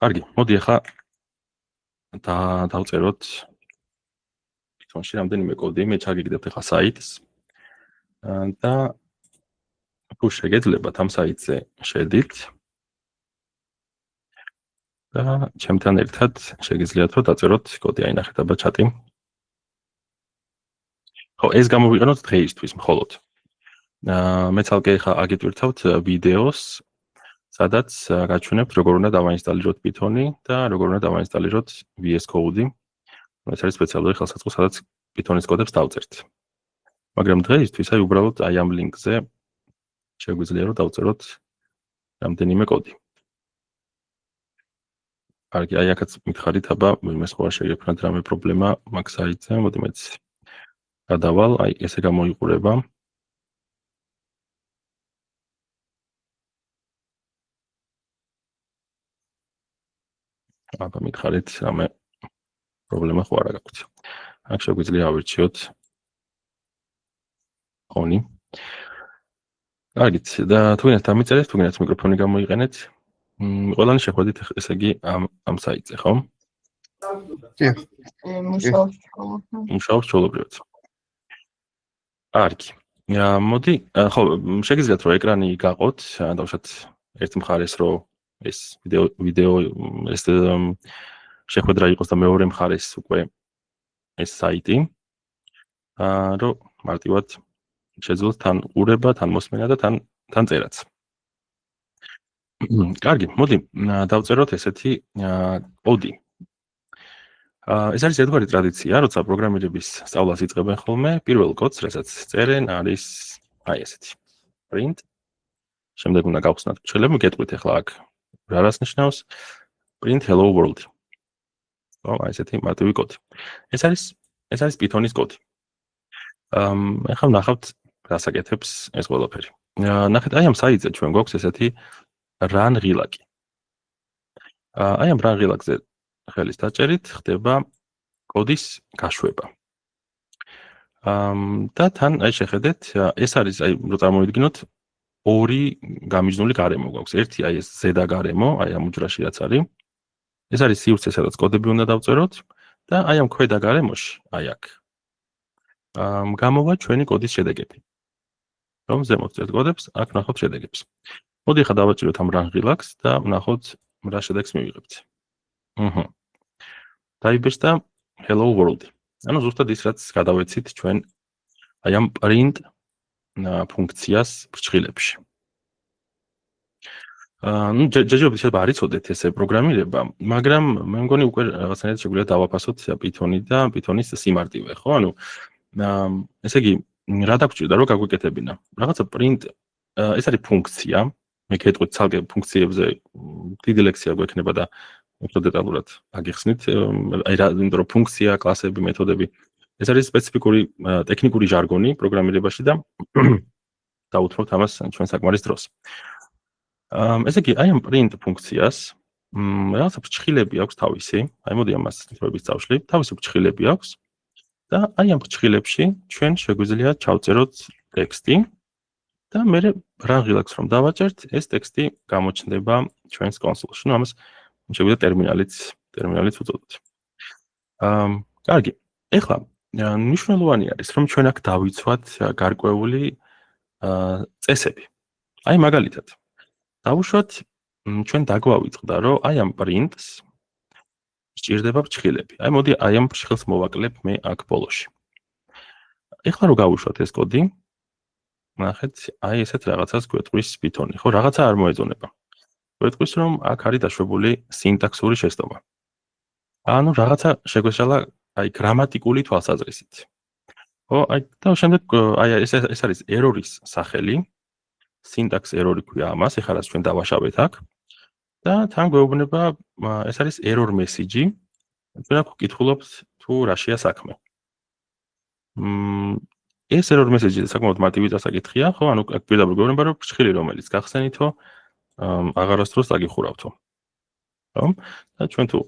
კარგი, მოდი ახლა დავწეროთ Python-ში რამდენიმე კოდი, მე ჩაგიგდებთ ახლა საიტს და თუ შეგეძლებათ ამ საიტზე შედით და ჩემთან ერთად შეგიძლიათ რომ დაწეროთ კოდი, აი ნახეთ აბა ჩატი. ხო, ეს გამოვიყენოთ დღეისთვის მხოლოდ. მე ცალკე ახლა აგიტვირთავთ ვიდეოს, სადაც გაჩვენებთ როგორ უნდა დავაინსტალიროთ Python-ი და როგორ უნდა დავაინსტალიროთ VS Code-ი. ეს არის სპეციალური ხელსაწყო, სადაც Python-ის კოდებს დავწერთ. მაგრამ დღეისთვის აი უბრალოდ აი ამ ლინკზე შეგვიძლია რომ დავწეროთ რამდენიმე კოდი. კარგი, აი აქაც მითხარით, აბა ვინმე სხვა შეგვექნათ რამე პრობლემა მაგ საიტზე, მოდი მეც გადავალ, აი ესე გამოიყურება. აბა მითხარით რამე პრობლემა ხო არა გაქვთ. აქ შეგვიძლია ავირჩიოთ ონი. კარგით, და თქვენაც დამიწერეთ, თქვენაც მიკროფონი გამოიყენეთ. ყველანი შეხვედით ესე იგი ამ საიტზე, ხო? კი. მუშაობს ჩვეულებრივად. კარგი. მოდი, ხო, შეგიძლიათ რომ ეკრანი გაყოთ, დავუშვათ ერთ მხარეს რომ ეს ვიდეო ეს შეხვედრა იყოს და მეორე მხარეს უკვე ეს საიტი. რომ მარტივად შეძლოთ თან ყურება, თან მოსმენა და თან წერაც. კარგი, მოდი დავწეროთ ესეთი კოდი. ეს არის ერთგვარი ტრადიცია, როცა პროგრამირების სწავლას იწყებენ ხოლმე, პირველ კოდს, რასაც წერენ, არის აი ესეთი. print. შემდეგ უნდა გავხსნათ ფრჩხილები, გეტყვით ახლა აქ რა რას ნიშნავს print hello world. ხო, აი ესეთი მარტივი კოდი. ეს არის Python-ის კოდი. ახლა ნახავთ რასაკეთებს ეს ყველაფერი. ნახეთ, აი ამ საიტზე ჩვენ გვაქვს ესეთი run ღილაკი. აი ამ run ღილაკზე ხელის დაჭერით ხდება კოდის გაშვება. და თან აი შეხედეთ, ეს არის აი რო წარმოვიდგინოთ ორი გამიჯნული გარემო გვაქვს. ერთი აი ეს ზედა გარემო, აი ამ უჯრაში რაც არის. ეს არის სივრცე, სადაც კოდები უნდა დავწეროთ და აი ამ ქვედა გარემოში, აი აქ. გამოვა ჩვენი კოდის შედეგები. რომ ზემოთ წერთ კოდებს, აქ ვნახოთ შედეგებს. მოდი ახლა დავაჭიროთ ამ run ღილაკს და ვნახოთ რა შედეგს მივიღებთ. დაიბეჭდა hello world. ანუ ზუსტად ის რაც გადავეცით ჩვენ აი ამ print ფუნქციას ფრჩხილებში. ну ჯერჯერობით შეიძლება არ იცოდეთ ესე პროგრამირება, მაგრამ მე მგონი უკვე რაღაცნაირად შეგვიძლია დავაფასოთ Python-ი და Python-ის სიმარტივე, ხო? ანუ ესე იგი რა დაგვჭირდა რომ გაგვიკეთებინა? რაღაცა print ეს არის ფუნქცია, მე გეტყვით ცალკე ფუნქციებზე დიდი ლექსია გვექნება და უფრო დეტალურად აგიხსნით, აი რა, იმიტომ რომ ფუნქცია, კლასები, მეთოდები ეს არის სპეციფიკური ტექნიკური ჟარგონი პროგრამირებაში და დაუთმობთ ამას ჩვენ საკმარის დროს. ესე იგი, აი ამ print ფუნქციას რაღაცა ფრჩხილები აქვს თავისი, აი მოდი ამას თორების წავშლით, თავისი ფრჩხილები აქვს და აი ამ ფრჩხილებში ჩვენ შეგვიძლია ჩავწეროთ ტექსტი და მე run ღილაკს რომ დავაჭერთ, ეს ტექსტი გამოჩნდება ჩვენს კონსოლში. ну ამას შეგვიძლია ტერმინალიც უწოდოთ. კარგი. ეხლა მნიშვნელოვანი არის რომ ჩვენ აქ დავიცვათ გარკვეული წესები. აი მაგალითად დავუშვათ ჩვენ დაგვავიწყდა რომ აი ამ print-ს სჭირდება ფრჩხილები. აი მოდი აი ამ ფრჩხილს მოვაკლებ მე აქ ბოლოში. ეხლა რო გავუშვათ ეს კოდი, ნახეთ, აი ესეთ რაღაცას გვეტყვის Python-ი, ხო, რაღაცა არ მოეძონება. გვეტყვის რომ აქ არის დაშვებული სინტაქსური შეცდომა. ანუ რაღაცა შეგვეშალა აი გრამატიკული თვალსაზრისით. ხო, აი და შემდეგ აი ეს არის error-ის სახელი. Syntax error-ი ქვია ამას, ეხლა რაც ჩვენ დავაშავეთ აქ. და თან გვეუბნება ეს არის error message-ი. ჩვენ აქ ვკითხულობთ თუ რაშია საქმე. ეს error message-ი საკმაოდ მარტივი დასაკითხია, ხო? ანუ აქ პირდაპირ გვეუბნება რომ ფრჩხილი რომელიც გახსენითო აღარასდროს დაგიხურავთო. ხო? და ჩვენ თუ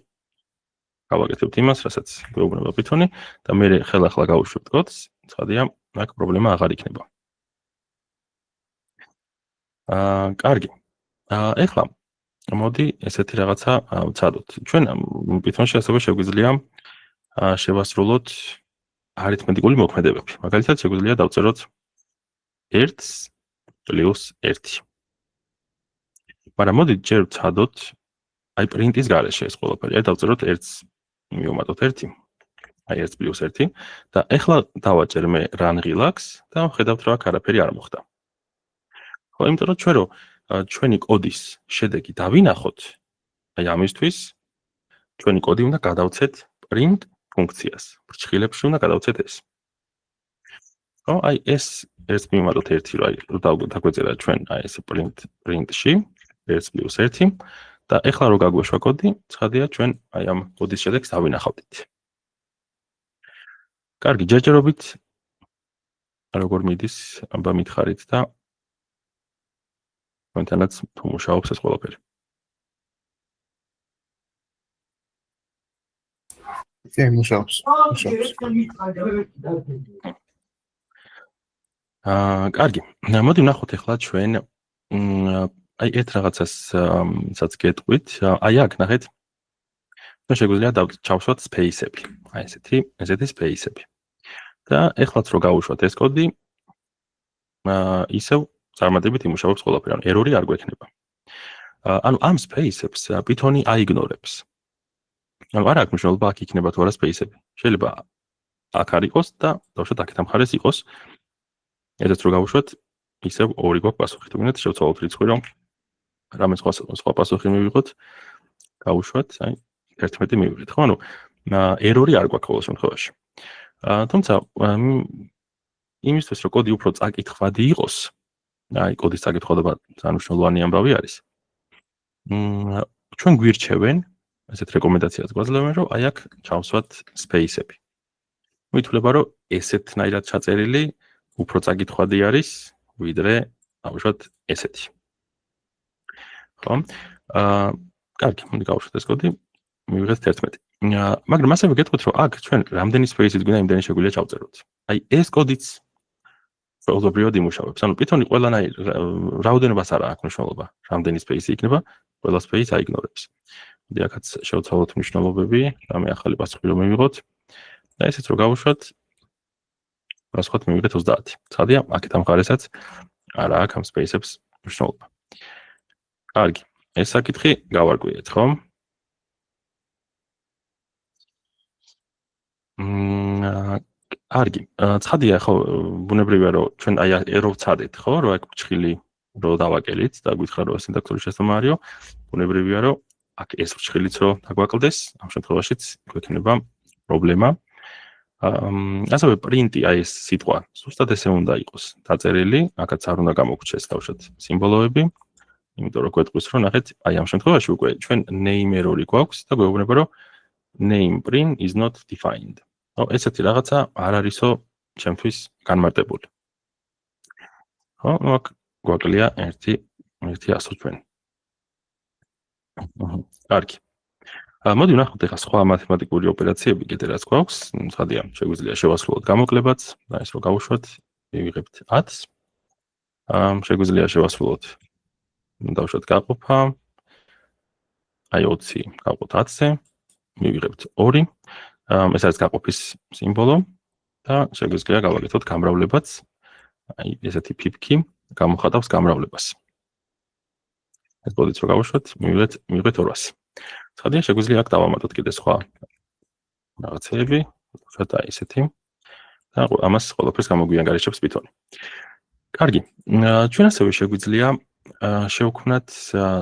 გავაკეთებთ იმას, რასაც გვეუბნება Python-ი და მე ხელახლა გავუშვებთ კოდს, ცხადია, აქ პრობლემა აღარ იქნება. კარგი. ეხლა მოდი ესეთი რაღაცა ვცადოთ. ჩვენ Python-ში ასევე შეგვიძლია შევასრულოთ არითმეტიკული მოქმედებები. მაგალითად, შეგვიძლია დავწეროთ 1 + 1. მაგრამ მოდი ჯერ ვცადოთ აი პრინტის გარეშე ეს ყველაფერი. აი დავწეროთ 1 მივუმატოთ 1. აი 1 + 1 და ეხლა დავაჭერ მე run relax და ხედავთ რა არაფერი არ მოხდა. ხო, იმიტომ რომ ჩვენ ჩვენი კოდის შედეგი დავინახოთ, აი ამისთვის ჩვენი კოდი უნდა გადავცეთ print ფუნქციას. ფრჩხილებში უნდა გადავცეთ ეს. ხო, აი ეს 1 მივუმატოთ 1 რა დაგვეწერა ჩვენ აი ეს print-ში 1 + 1 და ეხლა რო გაგვეშვა კოდი, ცხადია ჩვენ აი ამ კოდის შედეგს დავინახავთ. კარგი, ჯერჯერობით როგორ მიდის, აბა მითხარით და თქვენთანაც თუ მუშაობს ეს ყველაფერი. მუშაობს. კარგი. მოდი ვნახოთ ეხლა ჩვენ აი ერთ რაღაცას საც გეტყვით. აი აქ ნახეთ. ჩვენ შეგვიძლია ჩავსვათ space-ები. აი ესეთი space-ები. და ეხლაც რო გავუშვათ ეს კოდი, ისევ წარმატებით იმუშავებს ყველაფერი, ანუ ერორი არ გვექნება. ანუ ამ space-ებს Python-ი აიგნორებს. ანუ არ აქვს მნიშვნელობა აქ იქნება თუ არა space-ები. შეიძლება აქ არ იყოს და დავუშვათ აქეთ ამ მხარეს იყოს. ესეც რო გავუშვათ, ისევ ორი გვაქვს პასუხი. თუმცა შევცვალოთ რიცხვი, რომ რამე სხვა პასუხი მივიღოთ, გავუშვათ, აი 11 მივიღეთ, ხო? ანუ ერორი არ გვაქვს ყოველ შემთხვევაში. თუმცა იმისთვის რომ კოდი უფრო წაკითხვადი იყოს, აი კოდის წაკითხვა ძალიან მნიშვნელოვანი ამბავი არის. ჩვენ გვირჩევენ, ესეთ რეკომენდაციას გვაძლევენ, რომ აი აქ ჩავსვათ space-ები. მითვლება, რომ ესეთნაირად ჩაწერილი უფრო წაკითხვადი არის, ვიდრე დავუშვათ ესეთი. ხო? კარგი, მოდი გავუშვათ ეს კოდი, მივიღეთ 11. მაგრამ ასევე გეტყვით, რომ აქ ჩვენ რამდენი space-ით გვინდა, იმდენი შეგვიძლია ჩავწეროთ. აი ეს კოდიც ყოველდღიურად იმუშავებს. ანუ Python-ი ყველანაირ რაოდენობას არ აქვს მნიშვნელობა. რამდენი space-ი იქნება, ყველა space აიგნორებს. მოდი აქაც შევცვალოთ მნიშვნელობები, რამე ახალი პასუხი რომ მივიღოთ. და ესეც რო გავუშვათ, პასუხად მივიღეთ 30. ცხადია, აქეთ ამ მხარესაც არ აქვს ამ space-ებს მნიშვნელობა. კარგი, ეს საკითხი გავარკვიეთ, ხო? კარგი, ცხადია, ხო, ბუნებრივია, რომ ჩვენ აი რო ვცადეთ, ხო, რომ აქ ფრჩხილი რო დავაკელით და გითხრა, რომ სინტაქსური შესწავლა არისო, ბუნებრივია, რომ აქ ეს ფრჩხილიც რო დაგვაკლდეს, ამ შემთხვევაშიც გვექნება პრობლემა. ასევე პრინტი აი ეს სიტყვა, ზუსტად ესე უნდა იყოს დაწერილი, აქაც არ უნდა გამოგვჩეს თავშოთ სიმბოლოები, იმიტომ რომ გვეტყვის, რომ ნახეთ, აი ამ შემთხვევაში უკვე ჩვენ name error-ი გვაქვს და გვეუბნება, რომ name print is not defined. ესეთი რაღაცა არ არისო ჩემთვის განმარტებული. ხო, აქ გვაკლია ერთი ასო ჩვენ. კარგი. მოდი ვნახოთ ახლა სხვა მათემატიკური ოპერაციები კიდე რაც გვაქვს. ცხადია, შეგვიძლია შევასრულოთ გამოკლებაც და ეს რო გავუშვათ, მივიღებთ 10-ს. შეგვიძლია შევასრულოთ დავუშვათ გაყოფა. აი 20 გავყოთ 10-ზე, მივიღებთ 2. ეს არის გაყოფის სიმბოლო და შეგვიძლია გავაკეთოთ გამრავლებაც. აი ესეთი ფიფქი გამოხატავს გამრავლებას. ეს კოდიც რო გავუშვათ, მივიღეთ 200-ს. ცხადია, შეგვიძლია აქ დავამატოთ კიდე სხვა რაღაცეები, ვთქვათ აი ესეთი. და ამას ყველაფერს გამოგვიანგარიშებს Python-ი. კარგი, ჩვენ ასევე შეგვიძლია შევქმნათ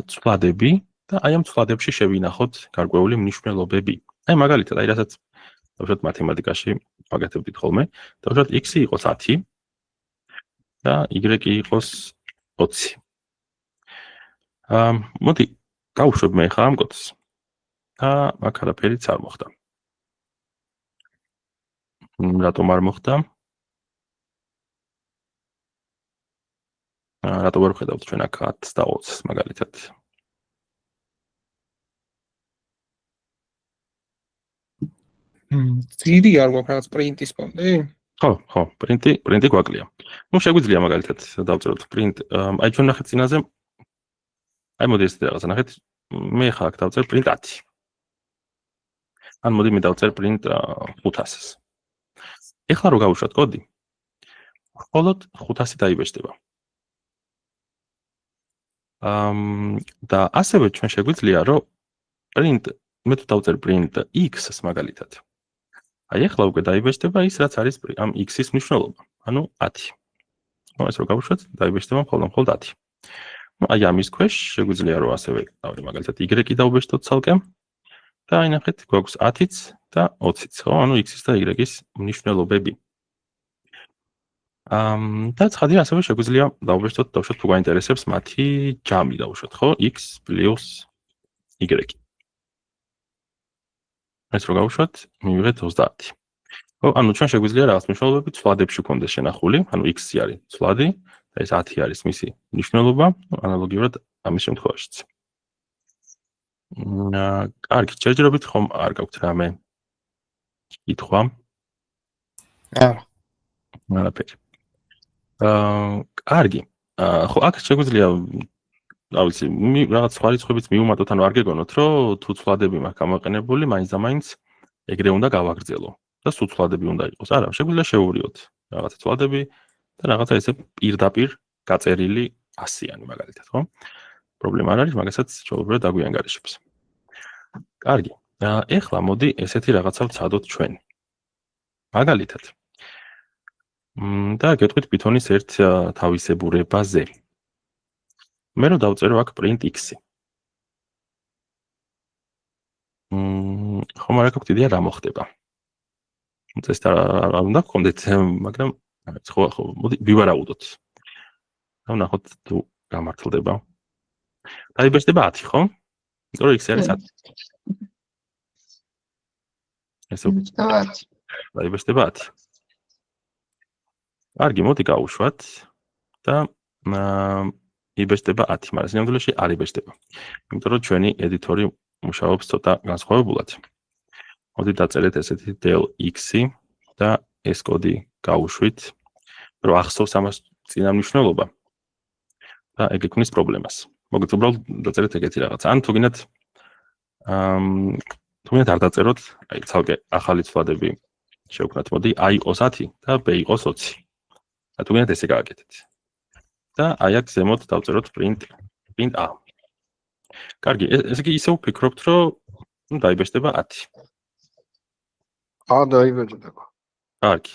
ცვლადები და აი ამ ცვლადებში შევინახოთ გარკვეული მნიშვნელობები. აი მაგალითად, აი რასაც დავუშვათ მათემატიკაში ვაკეთებდით ხოლმე, დავუშვათ x-ი იყოს 10 და y-ი იყოს 20. მოდი გავუშვებ მე ხა ამ კოდს და აქ არაფერიც არ მოხდა. რატომ არ მოხდა? რატომ არ ვხედავთ ჩვენ აქ 10 და 20-ს მაგალითად? ძირი არ გვაქვს რაღაც პრინტის ფონდი? ხო, პრინტი გვაკლია. ნუ შეგვიძლია მაგალითად დავწეროთ print, აი ჩვენ ნახეთ წინაზე. აი მოდი ეს რაღაცა ნახეთ, მე ხა აქ დავწერ print 10. ან მოდი მე დავწერ print 500-ს. ეხლა რო გავუშვათ კოდი, მხოლოდ 500 დაიბეჭდება. და ასევე ჩვენ შეგვიძლია რომ print მე თუ დავწერ print x-ს მაგალითად. აი ეხლა უკვე დაიბეჭდება ის რაც არის ამ x-ის მნიშვნელობა, ანუ 10. ეს რო გავუშვათ, დაიბეჭდება მხოლოდ 10. აი ამის ქვეშ შეგვიძლია რომ ასევე დავრი მაგალითად y-ი დავიბეჭდოთ ცალკე და აი ნახეთ გვაქვს 10-იც და 20-იც, ხო? ანუ x-ის და y-ის მნიშვნელობები. და ცხადია ასევე შეგვიძლია დავიბეჭდოთ თუ გაინტერესებს მათი ჯამი დავუშვათ, ხო? x + y. ეს რო გავუშვათ, მივიღეთ 30. ხო, ანუ ჩვენ შეგვიძლია რაღაც მნიშვნელობები ცვლადებში გვქონდეს შენახული, ანუ x-ი არის ცვლადი და ეს 10 არის მისი მნიშვნელობა, ანალოგიურად ამის შემთხვევაშიც. კარგი, ჯერჯერობით ხომ არ გაქვთ რამე კითხვა? არა. არაფერი. კარგი. ხო, აქ შეგვიძლია რა ვიცი, რაღაც სხვა რიცხვებიც მივუმატოთ, ანუ არ გეგონოთ, რომ თუ ცვლადები მაქვს გამოყენებული, მაინც და მაინც ეგრე უნდა გავაგრძელო და სულ ცვლადები უნდა იყოს. არა, შეგვიძლია შევურიოთ რაღაცა ცვლადები და რაღაცა ესე პირდაპირ გაწერილი 100-იანი მაგალითად, ხო? პრობლემა არ არის, მაგასაც ჩვეულებრივად დაგვიანგარიშებს. კარგი. ეხლა მოდი ესეთი რაღაცა ვცადოთ ჩვენ. მაგალითად. და გეტყვით Python-ის ერთ თავისებურებაზე. მე რო დავწერო აქ print x-ი. ხომ არ აქვს იდეა რა მოხდება. ეს არ უნდა გქონდეთ, მაგრამ ხო, მოდი ვივარაუდოთ. და ვნახოთ თუ გამართლდება. დაიბეჭდება 10, ხო? იმიტომ რომ x არის 10. ესე დაიბეჭდება 10. კარგი, მოდი გავუშვათ და იბეჭდება 10, მაგრამ სინამდვილეში არ იბეჭდება. იმიტომ რომ ჩვენი ედიტორი მუშაობს ცოტა განსხვავებულად. მოდი დაწერეთ ესეთი del x-ი და ეს კოდი გავუშვით, რომ ახსოვს ამას წინა მნიშვნელობა. და ეგ ექმნის პრობლემას. მოგეთ უბრალოდ დაწერეთ ეგეთი რაღაც. ან თუ გინდათ არ დაწეროთ, აი ცალკე ახალი ცვლადები შევქმნათ. მოდი a იყოს 10 და b იყოს 20. და თუ გინდათ ესე გააკეთეთ. და აი აქ ზემოთ დავწეროთ print a. კარგი, ესე იგი ისე ვფიქრობთ, რომ დაიბეჭდება 10. დაიბეჭდება. კარგი.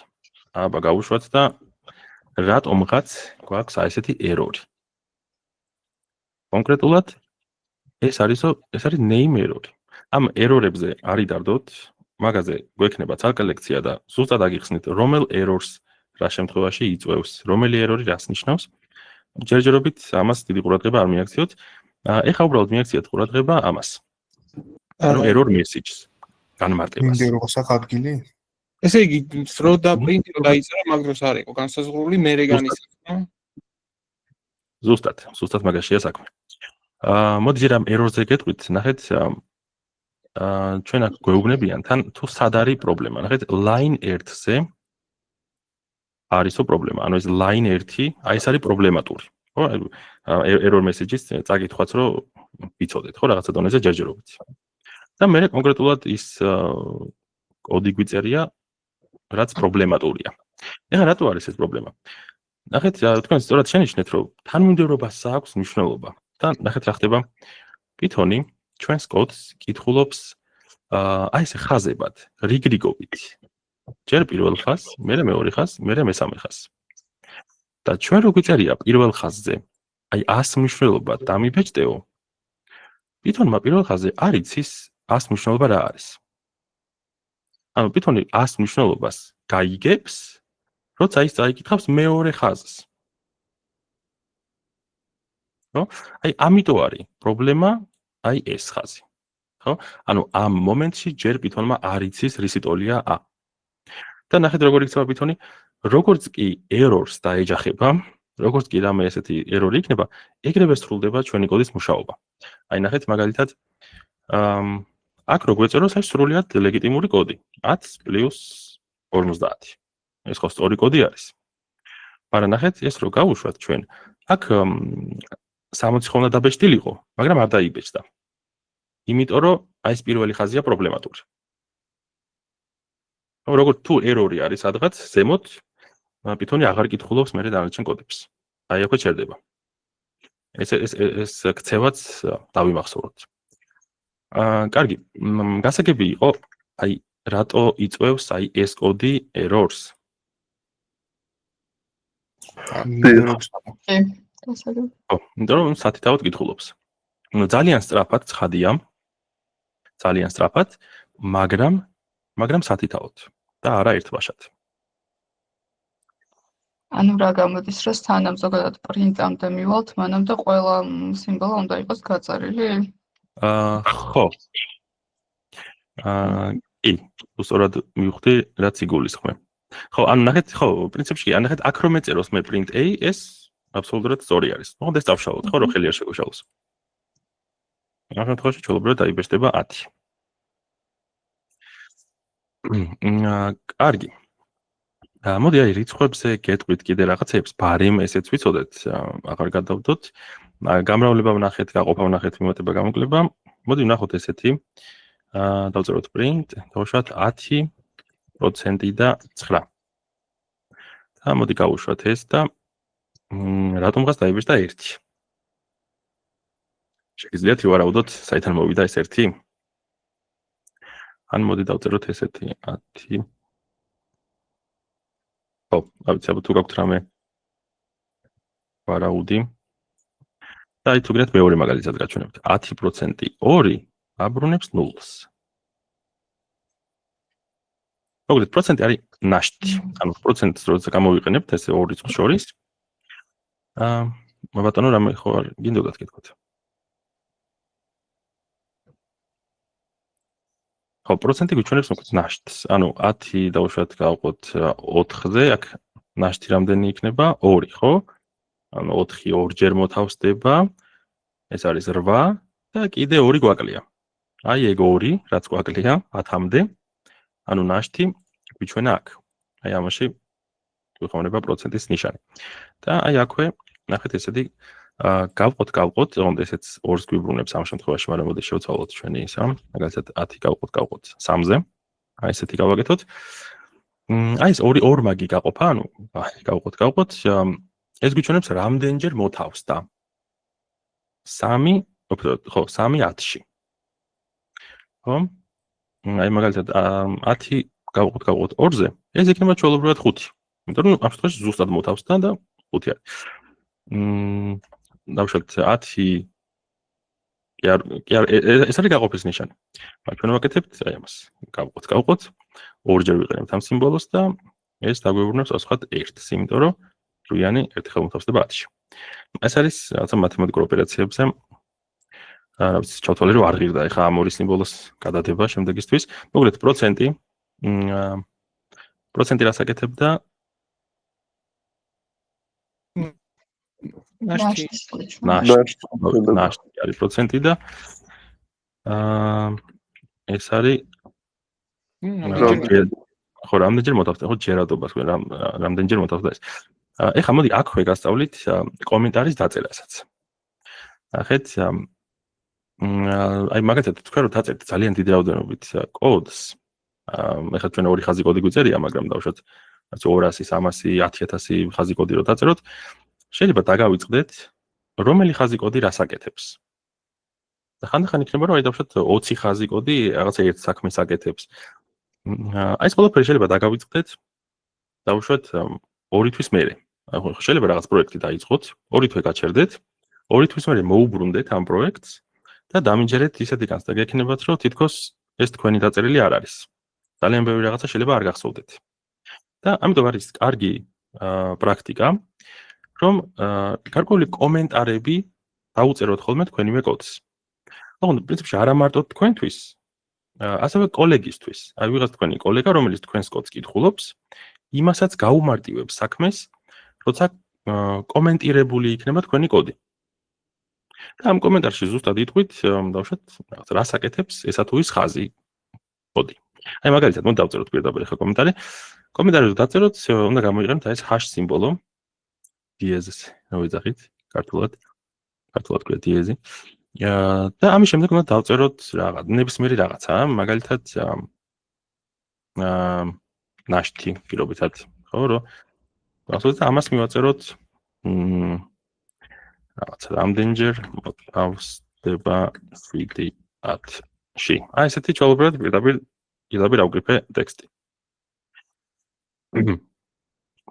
აბა გავუშვათ და რატომღაც გვაქვს აი ესეთი ერორი. კონკრეტულად ეს არის name error. ამ ერორებზე არ იდარდოთ, მაგაზე გვექნება ცალკე ლექცია და ზუსტად აგიხსნით, რომელ errors რა შემთხვევაში იწვევს, რომელი error რას ნიშნავს. ჯერჯერობით ამას დიდი ყურადღება არ მიაქციოთ. ეხლა უბრალოდ მიაქციეთ ყურადღება ამას. ანუ error message-ს განმარტებას. მინდა რომ სახადგილი? ესე იგი, რო და print დაიწერა, მაგ დროს არ იყო განსაზღვრული, მე რეგანის. ზუსტად მაგაშია საქმე. მოდი ჯერ ამ error-ზე გეტყვით, ნახეთ, ჩვენ აქ გვეუბნებიან თან თუ სად არის პრობლემა. ნახეთ, line 1-ზე არისო პრობლემა. ანუ ეს line 1, აი ეს არის პრობლემატური. ხო, error message-ის წაკითხვაც რომ ვიცოდეთ, ხო, რაღაცა დონეზე ჯერჯერობით. და მე კონკრეტულად ის კოდი გვიწერია, რაც პრობლემატურია. ეხლა რატო არის ეს პრობლემა? ნახეთ, თქვენ სწორად შენიშნეთ, რომ თანმიმდევრობას აქვს მნიშვნელობა. და ნახეთ რა ხდება. Python-ი ჩვენს კოდს კითხულობს აი ესე ხაზებად, რიგრიგობით. ჯერ პირველ ხაზს, მერე მეორე ხაზს, მერე მესამე ხაზს. და ჩვენ რო გვიწერია პირველ ხაზზე, აი 100 მნიშვნელობა დამიბეჭდეო. Python-მა პირველ ხაზზე არ იცის 100 მნიშვნელობა რა არის. ანუ Python-ი 100 მნიშვნელობას გაიგებს, როცა ის წაიკითხავს მეორე ხაზს. ხო? აი ამიტომ არის პრობლემა აი ეს ხაზი. ხო? ანუ ამ მომენტში ჯერ Python-მა არ იცის რისი ტოლია a. და ნახეთ როგორ იქცევა Python-ი, როგორც კი errors დაეჯახება, როგორც კი რამე ესეთი error იქნება, ეგრევე სრულდება ჩვენი კოდის მუშაობა. აი ნახეთ მაგალითად აქ რო გვეწეროს აი სრულიად ლეგიტიმური კოდი 10 + 50. ეს ხო სწორი კოდი არის. მაგრამ ნახეთ ეს რო გავუშვათ ჩვენ, აქ 60 ხომ უნდა დაბეჭდილიყო, მაგრამ არ დაიბეჭდა. იმიტომ რომ აი ეს პირველი ხაზია პრობლემატური. როგორც თუ ერორი არის სადღაც ზემოთ, Python-ი აღარ კითხულობს მერე დანარჩენ კოდებს. აი აქვე ჩერდება. ეს ქცევაც დავიმახსოვროთ. კარგი, გასაგები იყო, აი რატო იწვევს აი ეს კოდი errors? იმიტომ რომ სათითაოდ კითხულობს. ძალიან სწრაფად ცხადია. ძალიან სწრაფად, მაგრამ სათითაოდ და არა ერთბაშად. ანუ რა გამოდის, რომ სანამ ზოგადად პრინტამდე მივალთ, მანამდე ყველა სიმბოლო უნდა იყოს გაწერილი? ხო. უსწორად მივხვდი, რაც იგულისხმე. ხო, ანუ ნახეთ, ხო, პრინციპში, ანუ ნახეთ, აქ რომ ეწეროს მე print a, ეს აბსოლუტურად სწორი არის. მოხდა ეს დავშალოთ, ხო, რომ ხელი არ შეგვიშალოს. ამ შემთხვევაში ჩვეულებრივად დაიბეჭდება 10. კარგი. მოდი აი რიცხვებზე გეტყვით კიდე რაღაცებს, ბარემ ესეც ვიცოდეთ, აღარ გადავდოთ. გამრავლება ვნახეთ, გაყოფა ვნახეთ, მიმატება გამოკლება. მოდი ვნახოთ ესეთი. დავწეროთ print, დავუშვათ 10% და 9. და მოდი გავუშვათ ეს და რატომღაც დაიბეჭდა 1. შეგიძლიათ ვარაუდოთ, საიდან მოვიდა ეს 1? ან მოდი დავწეროთ ესეთი 10. ხო, ავიცი, თუ გაქვთ რამე ვარაუდი. და აი თუ გინდათ მეორე მაგალითად გაჩვენებთ. 10% 2 აბრუნებს 0-ს. მოგეთ პროცენტი არის ნაშთი. ანუ პროცენტს როცა გამოვიყენებთ ესე ორი რიცხვს შორის. ბატონო რამე ხო არ გინდოდათ გითხრათ. ხო, პროცენტი გვიჩვენებს მოკლედ ნაშთს. ანუ 10 დავუშვათ გავყოთ 4-ზე, აქ ნაშთი რამდენი იქნება? 2, ხო? ანუ 4 ორჯერ მოთავსდება. ეს არის 8 და კიდე 2 გვაკლია. აი ეგ 2, რაც გვაკლია 10-მდე. ანუ ნაშთი გვიჩვენა აქ. აი ამაში გვიხმარება პროცენტის ნიშანი. და აი აქვე ნახეთ ესეთი გავყოთ, ოღონდ ესეც 2-ს გვიბრუნებს ამ შემთხვევაში, მაგრამ მოდი შევცვალოთ ჩვენი ისა. მაგალითად 10 გავყოთ 3-ზე. აი ესეთი გავაკეთოთ. აი ეს 2 მაგი გაყოფა, ანუ გავყოთ. ეს გვიჩვენებს რამდენჯერ მოთავსდა. 3, ხო, 3 10-ში. ხო? აი მაგალითად 10 გავყოთ 2-ზე, ეს იქნება ჩვეულებრივად 5. იმიტომ რომ ამ შემთხვევაში ზუსტად მოთავსდა და 5 არის. დავუშვათ 10 ეს არის გაყოფის ნიშანი. ჩვენ ვაკეთებთ აი ამას. გავყოთ, ორჯერ ვიყენებთ ამ სიმბოლოს და ეს დაგვეუბნებს ასხად 1-ს, იმიტომ რომ ჭვიანი ერთხელ მოთავსდება 10-ში. ეს არის რაღაცა მათემატიკურ ოპერაციებზე. რა ვიცი, ჩავთვალე რომ არ ღირდა ეხა ამ ორი სიმბოლოს გადადება შემდეგისთვის. მოგლეთ პროცენტი. პროცენტი რას აკეთებდა? ნაშთი არის პროცენტი და ეს არის ხო, რამდენჯერ მოთავსდა, ხო, ჯერადობას, რამდენჯერ მოთავსდა ეს. ეხლა მოდი აქვე გასწავლით კომენტარის დაწერასაც. ნახეთ, აი მაგათაც თქვენ რომ დაწერთ ძალიან დიდი რაოდენობით კოდს. ეხლა ჩვენ ორი ხაზი კოდი გვიწერია, მაგრამ დავუშვათ 200, 300, 10000 ხაზი კოდი რო დაწეროთ, შეიძლება დაგავიწყდეთ რომელი ხაზი კოდი რას აკეთებს. და ხანდახან იქნება რომ აი დავუშვათ 20 ხაზი კოდი რაღაცა ერთ საქმეს აკეთებს. აი ეს ყველაფერი შეიძლება დაგავიწყდეთ დავუშვათ 2 თვის მერე. შეიძლება რაღაც პროექტი დაიწყოთ, 2 თვე გაჩერდეთ, 2 თვის მერე მოუბრუნდეთ ამ პროექტს და დამინჯერეთ ისეთი განცდა გექნებათ, რომ თითქოს ეს თქვენი დაწერილი არ არის. ძალიან ბევრი რაღაცა შეიძლება არ გახსოვდეთ. და ამიტომ არის კარგი პრაქტიკა, რომ გარკვეული კომენტარები დაუწეროთ ხოლმე თქვენივე კოდს. ოღონდ პრინციპში არა მარტო თქვენთვის, ასევე კოლეგისთვის. აი ვიღაც თქვენი კოლეგა, რომელიც თქვენს კოდს კითხულობს, იმასაც გაუმარტივებს საქმეს, როცა კომენტირებული იქნება თქვენი კოდი. და ამ კომენტარში ზუსტად იტყვით, დავუშვათ, რაღაც რას აკეთებს ესა თუ ის ხაზი კოდი. აი მაგალითად, მოდი დავწეროთ პირდაპირ ახლა კომენტარი. კომენტარი რო დაწეროთ, უნდა გამოიყენოთ აი ეს hash სიმბოლო. დიეზს, რა ვიძახით? ქართულად ქვია დიეზი. და ამის შემდეგ უნდა დავწეროთ რაღაც ნებისმიერი რაღაცა, მაგალითად ნაშთი პირობითად, ხო, რომ გასულით ამას მივაწეროთ რაღაც რამდენჯერ მოთავსდება CD-ში. აი ესეთი ჩვეულებრივად პირდაპირ ავგრიფე ტექსტი.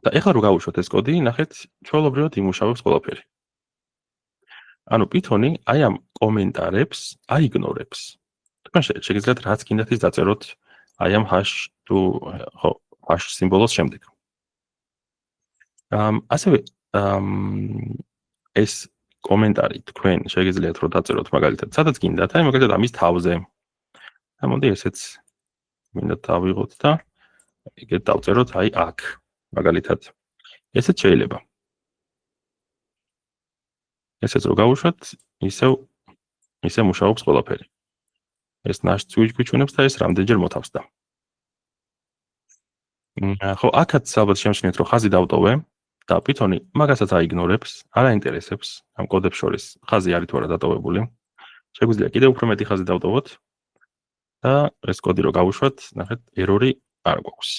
და ეხლა რო გავუშვათ ეს კოდი, ნახეთ, ჩვეულებრივად იმუშავებს ყველაფერი. ანუ Python-ი აი ამ კომენტარებს აიგნორებს. თქვენ შეგიძლიათ რაც გინდათ ის დაწეროთ აი ამ hash სიმბოლოს შემდეგ. ასევე ეს კომენტარი თქვენ შეგიძლიათ რომ დაწეროთ მაგალითად სადაც გინდათ, აი მაგალითად ამის თავზე. მოდი ესეც მინდა დავიღოთ და ეგეთ დავწეროთ აი აქ მაგალითად. ესეც შეიძლება. ესეც რო გავუშვათ, ისე მუშაობს ყველაფერი. ეს ნაშთს ვიჩვენებს და ეს რამდენჯერ მოთავსდა. ხო, აქაც ალბათ შემჩნიეთ რომ ხაზი დავტოვე და Python-ი მაგასაც აიგნორებს, არ აინტერესებს ამ კოდებს შორის ხაზი არის თუ არა დატოვებული. შეგვიძლია კიდევ უფრო მეტი ხაზი დავტოვოთ და ეს კოდი რო გავუშვათ, ნახეთ, ერორი არ გვაქვს.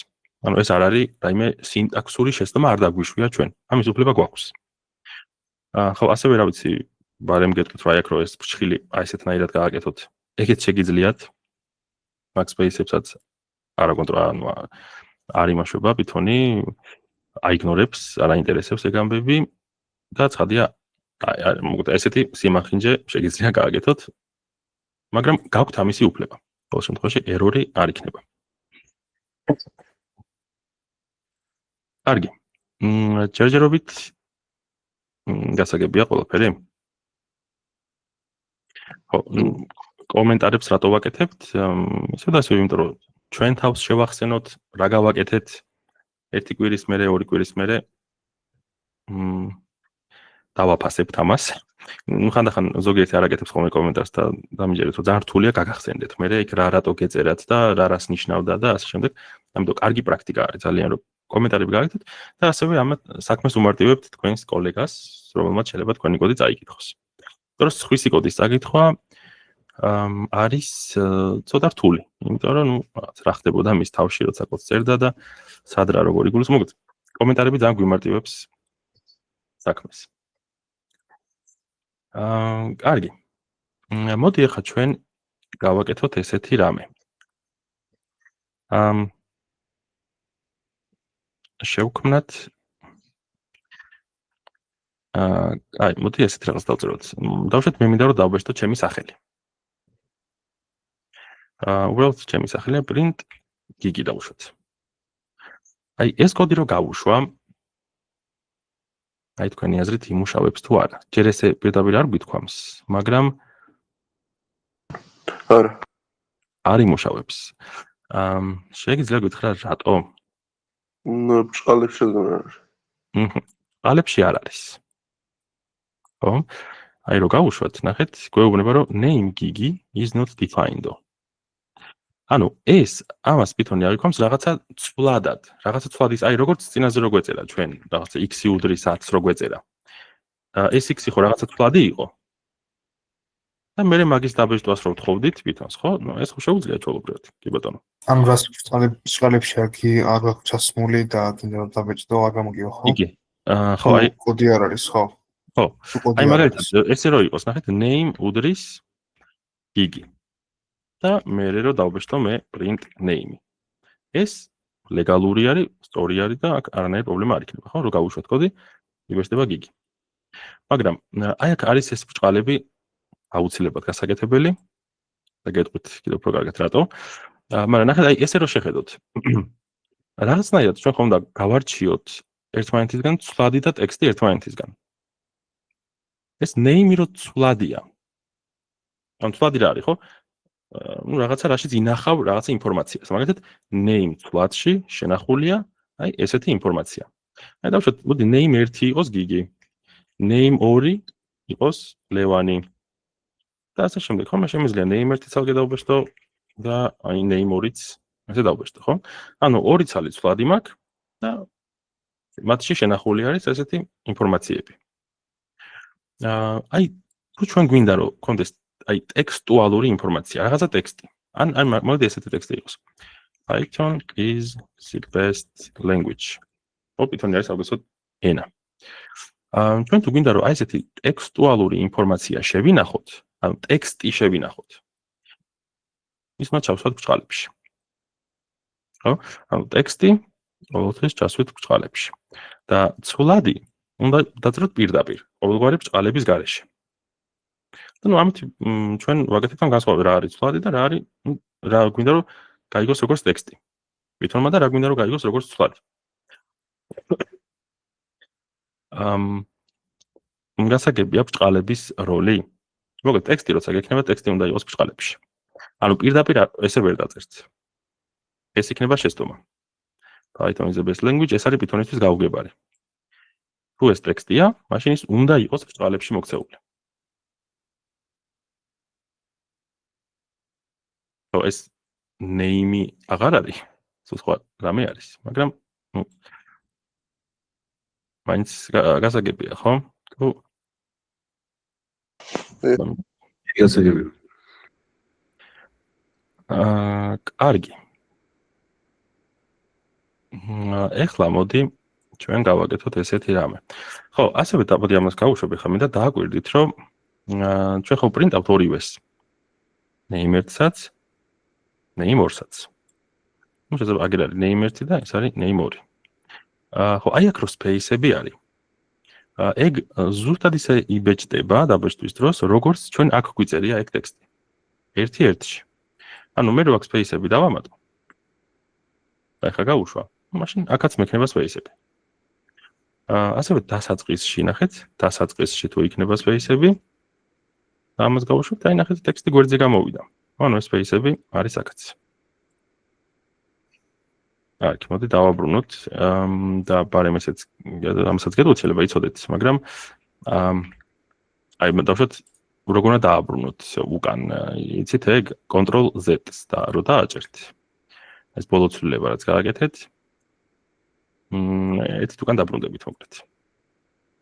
ანუ ეს არ არის რაიმე სინტაქსური შეცდომა არ დაგვიშვია ჩვენ. ამის უფლება გვაქვს. ხო, ასევე რა ვიცი, ბარემ გეტყვით რა იქ რო ეს ფრჩხილი აი ესეთნაირად გააკეთოთ. ეგეც შეგიძლიათ. backspace-ებსაც არ არ იმაშვება Python-ი, აიგნორებს, არ აინტერესებს ეგ ამბები და ცხადია, მოკლედ ესეთი სიმახინჯე შეგიძლია გააკეთოთ, მაგრამ გაქვთ ამისი უფლება. ყოველ შემთხვევაში ერორი არ იქნება. კარგი. ჯერჯერობით გასაგებია ყველაფერი. ხო, კომენტარებს რატო ვაკეთებთ? ისე და ასე, იმიტომ რომ ჩვენ თავს შევახსენოთ, რა გავაკეთეთ ერთი კვირის მერე, ორი კვირის მერე დავაფასებთ ამას. ხანდახან ზოგიერთი არ აკეთებს ხოლმე კომენტარს და დამიჯერეთ, რომ ძალიან რთულია გაგახსენდეთ. მერე იქ რა რატო გეწერათ და რა რას ნიშნავდა და ასე შემდეგ. ამიტომ კარგი პრაქტიკა არის ძალიან რომ კომენტარები გააკეთეთ და ასევე ამ საქმეს უმარტივებთ თქვენს კოლეგას, რომელმაც შეიძლება თქვენი კოდი წაიკითხოს. იმიტომ რომ სხვისი კოდის წაკითხვა არის ცოტა რთული, იმიტომ რომ რა ხდებოდა მის თავში, როცა კოდს წერდა და სად რა როგორ იგულოს, მოკლედ კომენტარები ძალიან გვიმარტივებს საქმეს. კარგი. მოდი ახლა ჩვენ გავაკეთოთ ესეთი რამე. შევქმნათ მოდი ესეთი რაღაც დავწეროთ. დავუშვათ მე მინდა რომ დავბეჭდოთ ჩემი სახელი. უბრალოდ ჩემი სახელია print gigi დავუშვათ. აი ეს კოდი რო გავუშვა, აი თქვენი აზრით იმუშავებს თუ არა. ჯერ ესე პირდაპირ არ გვითქვამს, მაგრამ არა. არ იმუშავებს. შეგიძლია გითხრა რატო? ბჭყალებში არ არის. ბჭყალებში არ არის. ხო? აი რო გავუშვათ, ნახეთ, გვეუბნება რომ name gigi is not defined. ანუ ეს ამას Python-ი აღიქვამს რაღაცა ცვლადად, რაღაცა ცვლადის, აი როგორც წინაზე რო გვეწერა ჩვენ, რაღაცა x-ი უდრის 10-ს რო გვეწერა. ეს x-ი ხო რაღაცა ცვლადი იყო. და მე მაგის დაბეჭდვას რო ვთხოვდით Python-ს, ხო? ნუ ეს ხო შეუძლია ჩვეულებრივად, კი ბატონო. ამ რას ბჭყალებში არ გაქვს ჩასმული და კიდევ დაბეჭდო არ გამოგიო, ხო? იგი. ხო, აი კოდი არ არის, ხო? ხო. აი მაგალითად, ესე რო იყოს, ნახეთ, name უდრის gigi. და მე რო დავბეჭდო მე print name. ეს ლეგალური არის, სწორი არის და აქ არანაირი პრობლემა არ იქნება, ხო? რო გავუშვათ კოდი, იბეჭდება gigi. მაგრამ აი აქ არის ეს ბჭყალები აუცილებლად გასაკეთებელი. და გეტყვით კიდევ უფრო კარგად რატო. მაგრამ ნახეთ, აი ესე რო შეხედოთ. რაღაცნაირად ჩვენ ხომ და გავარჩიოთ ერთმანეთისგან ცვლადი და ტექსტი ერთმანეთისგან. ეს name რო ცვლადია. ან ცვლადი რა არის, ხო? ну რაღაცა რაშიც ინახავ რაღაცა ინფორმაციას. მაგალითად name ცვლადში შენახულია აი ესეთი ინფორმაცია. აი დავუშვათ, მოდი name 1 იყოს gigi. name 2 იყოს ლევანი. და ასე შემდეგ, ხო? მე შემიძლია name 1 ცალკე დავბეჭდო და აი name 2-ც ასე დავბეჭდო, ხო? ანუ ორი ცალი ცვლადი მაქვს და მათში შენახული არის ესეთი ინფორმაციები. აი თუ ჩვენ გვინდა რომ გქონდეს აი ტექსტუალური ინფორმაცია, რაღაცა ტექსტი. ან მოდი ესეთი ტექსტი იყოს. Python is the best language. Python არის ალბათ ენა. ჩვენ თუ გვინდა რომ აი ესეთი ტექსტუალური ინფორმაცია შევინახოთ, ანუ ტექსტი შევინახოთ. ის მათ ჩავსვათ ბრწყალებში. ხო? ანუ ტექსტი ყოველთვის ჩასვით ბრწყალებში. და ცვლადი უნდა დაწეროთ პირდაპირ, ყოველგვარი ბრწყალების გარეშე. და ნუ ამით ჩვენ ვაკეთებთ განსხვავებით რა არის ცვლადი და რა გვინდა რომ გაიგოს როგორც ტექსტი. Python-მა და რა გვინდა რომ გაიგოს როგორც ცვლადი. გასაგებია ბრწყალების როლი. მოგეთ ტექსტი როცა გექნება ტექსტი უნდა იყოს ბრწყალებში. ანუ პირდაპირ ესე ვერ დაწერთ. ეს იქნება შეცდომა. Python is the best language, ეს არის Python-ისთვის გაუგებარი. თუ ეს ტექსტია, მაშინ ის უნდა იყოს ბრწყალებში მოქცეული. ეს name-ი აღარ არის, სულ სხვა რამე არის, მაგრამ მაინც გასაგებია, ხო? თუ გასაგებია. კარგი. ეხლა მოდი ჩვენ გავაკეთოთ ესეთი რამე. ხო, ასევე მოდი ამას გავუშვებ ხა მინდა დააკვირდით, რომ ჩვენ ხო პრინტავთ ორივეს. name ერთსაც, name ორსაც. ნუ შეიძლება აგერ არის name ერთი და ეს არის name ორი. ხო, აი აქ რო space-ები არის. ეგ ზუსტად ისე იბეჭდება დაბეჭდვის დროს, როგორც ჩვენ აქ გვიწერია ეგ ტექსტი. ერთი-ერთში. ანუ მე რო აქ space-ები დავამატო. ახლა გავუშვა. მაშინ აქაც მექნება space-ები. ასევე დასაწყისში ნახეთ, დასაწყისში თუ იქნება space-ები, ამას გავუშვით, აი ნახეთ ტექსტი გვერდზე გამოვიდა. ანუ ეს space-ები არის აქაც. აქ მოდი დავაბრუნოთ და ბარემ ესეც ამასაც გეტყვით შეიძლება იცოდეთ, მაგრამ აი დავუშვათ როგორ უნდა დააბრუნოთ უკან. იცით ეგ Ctrl Z-ს და რო დააჭერთ. ეს ბოლო ცვლილება რაც გააკეთეთ. ეთით უკან დაბრუნდებით მოკლედ.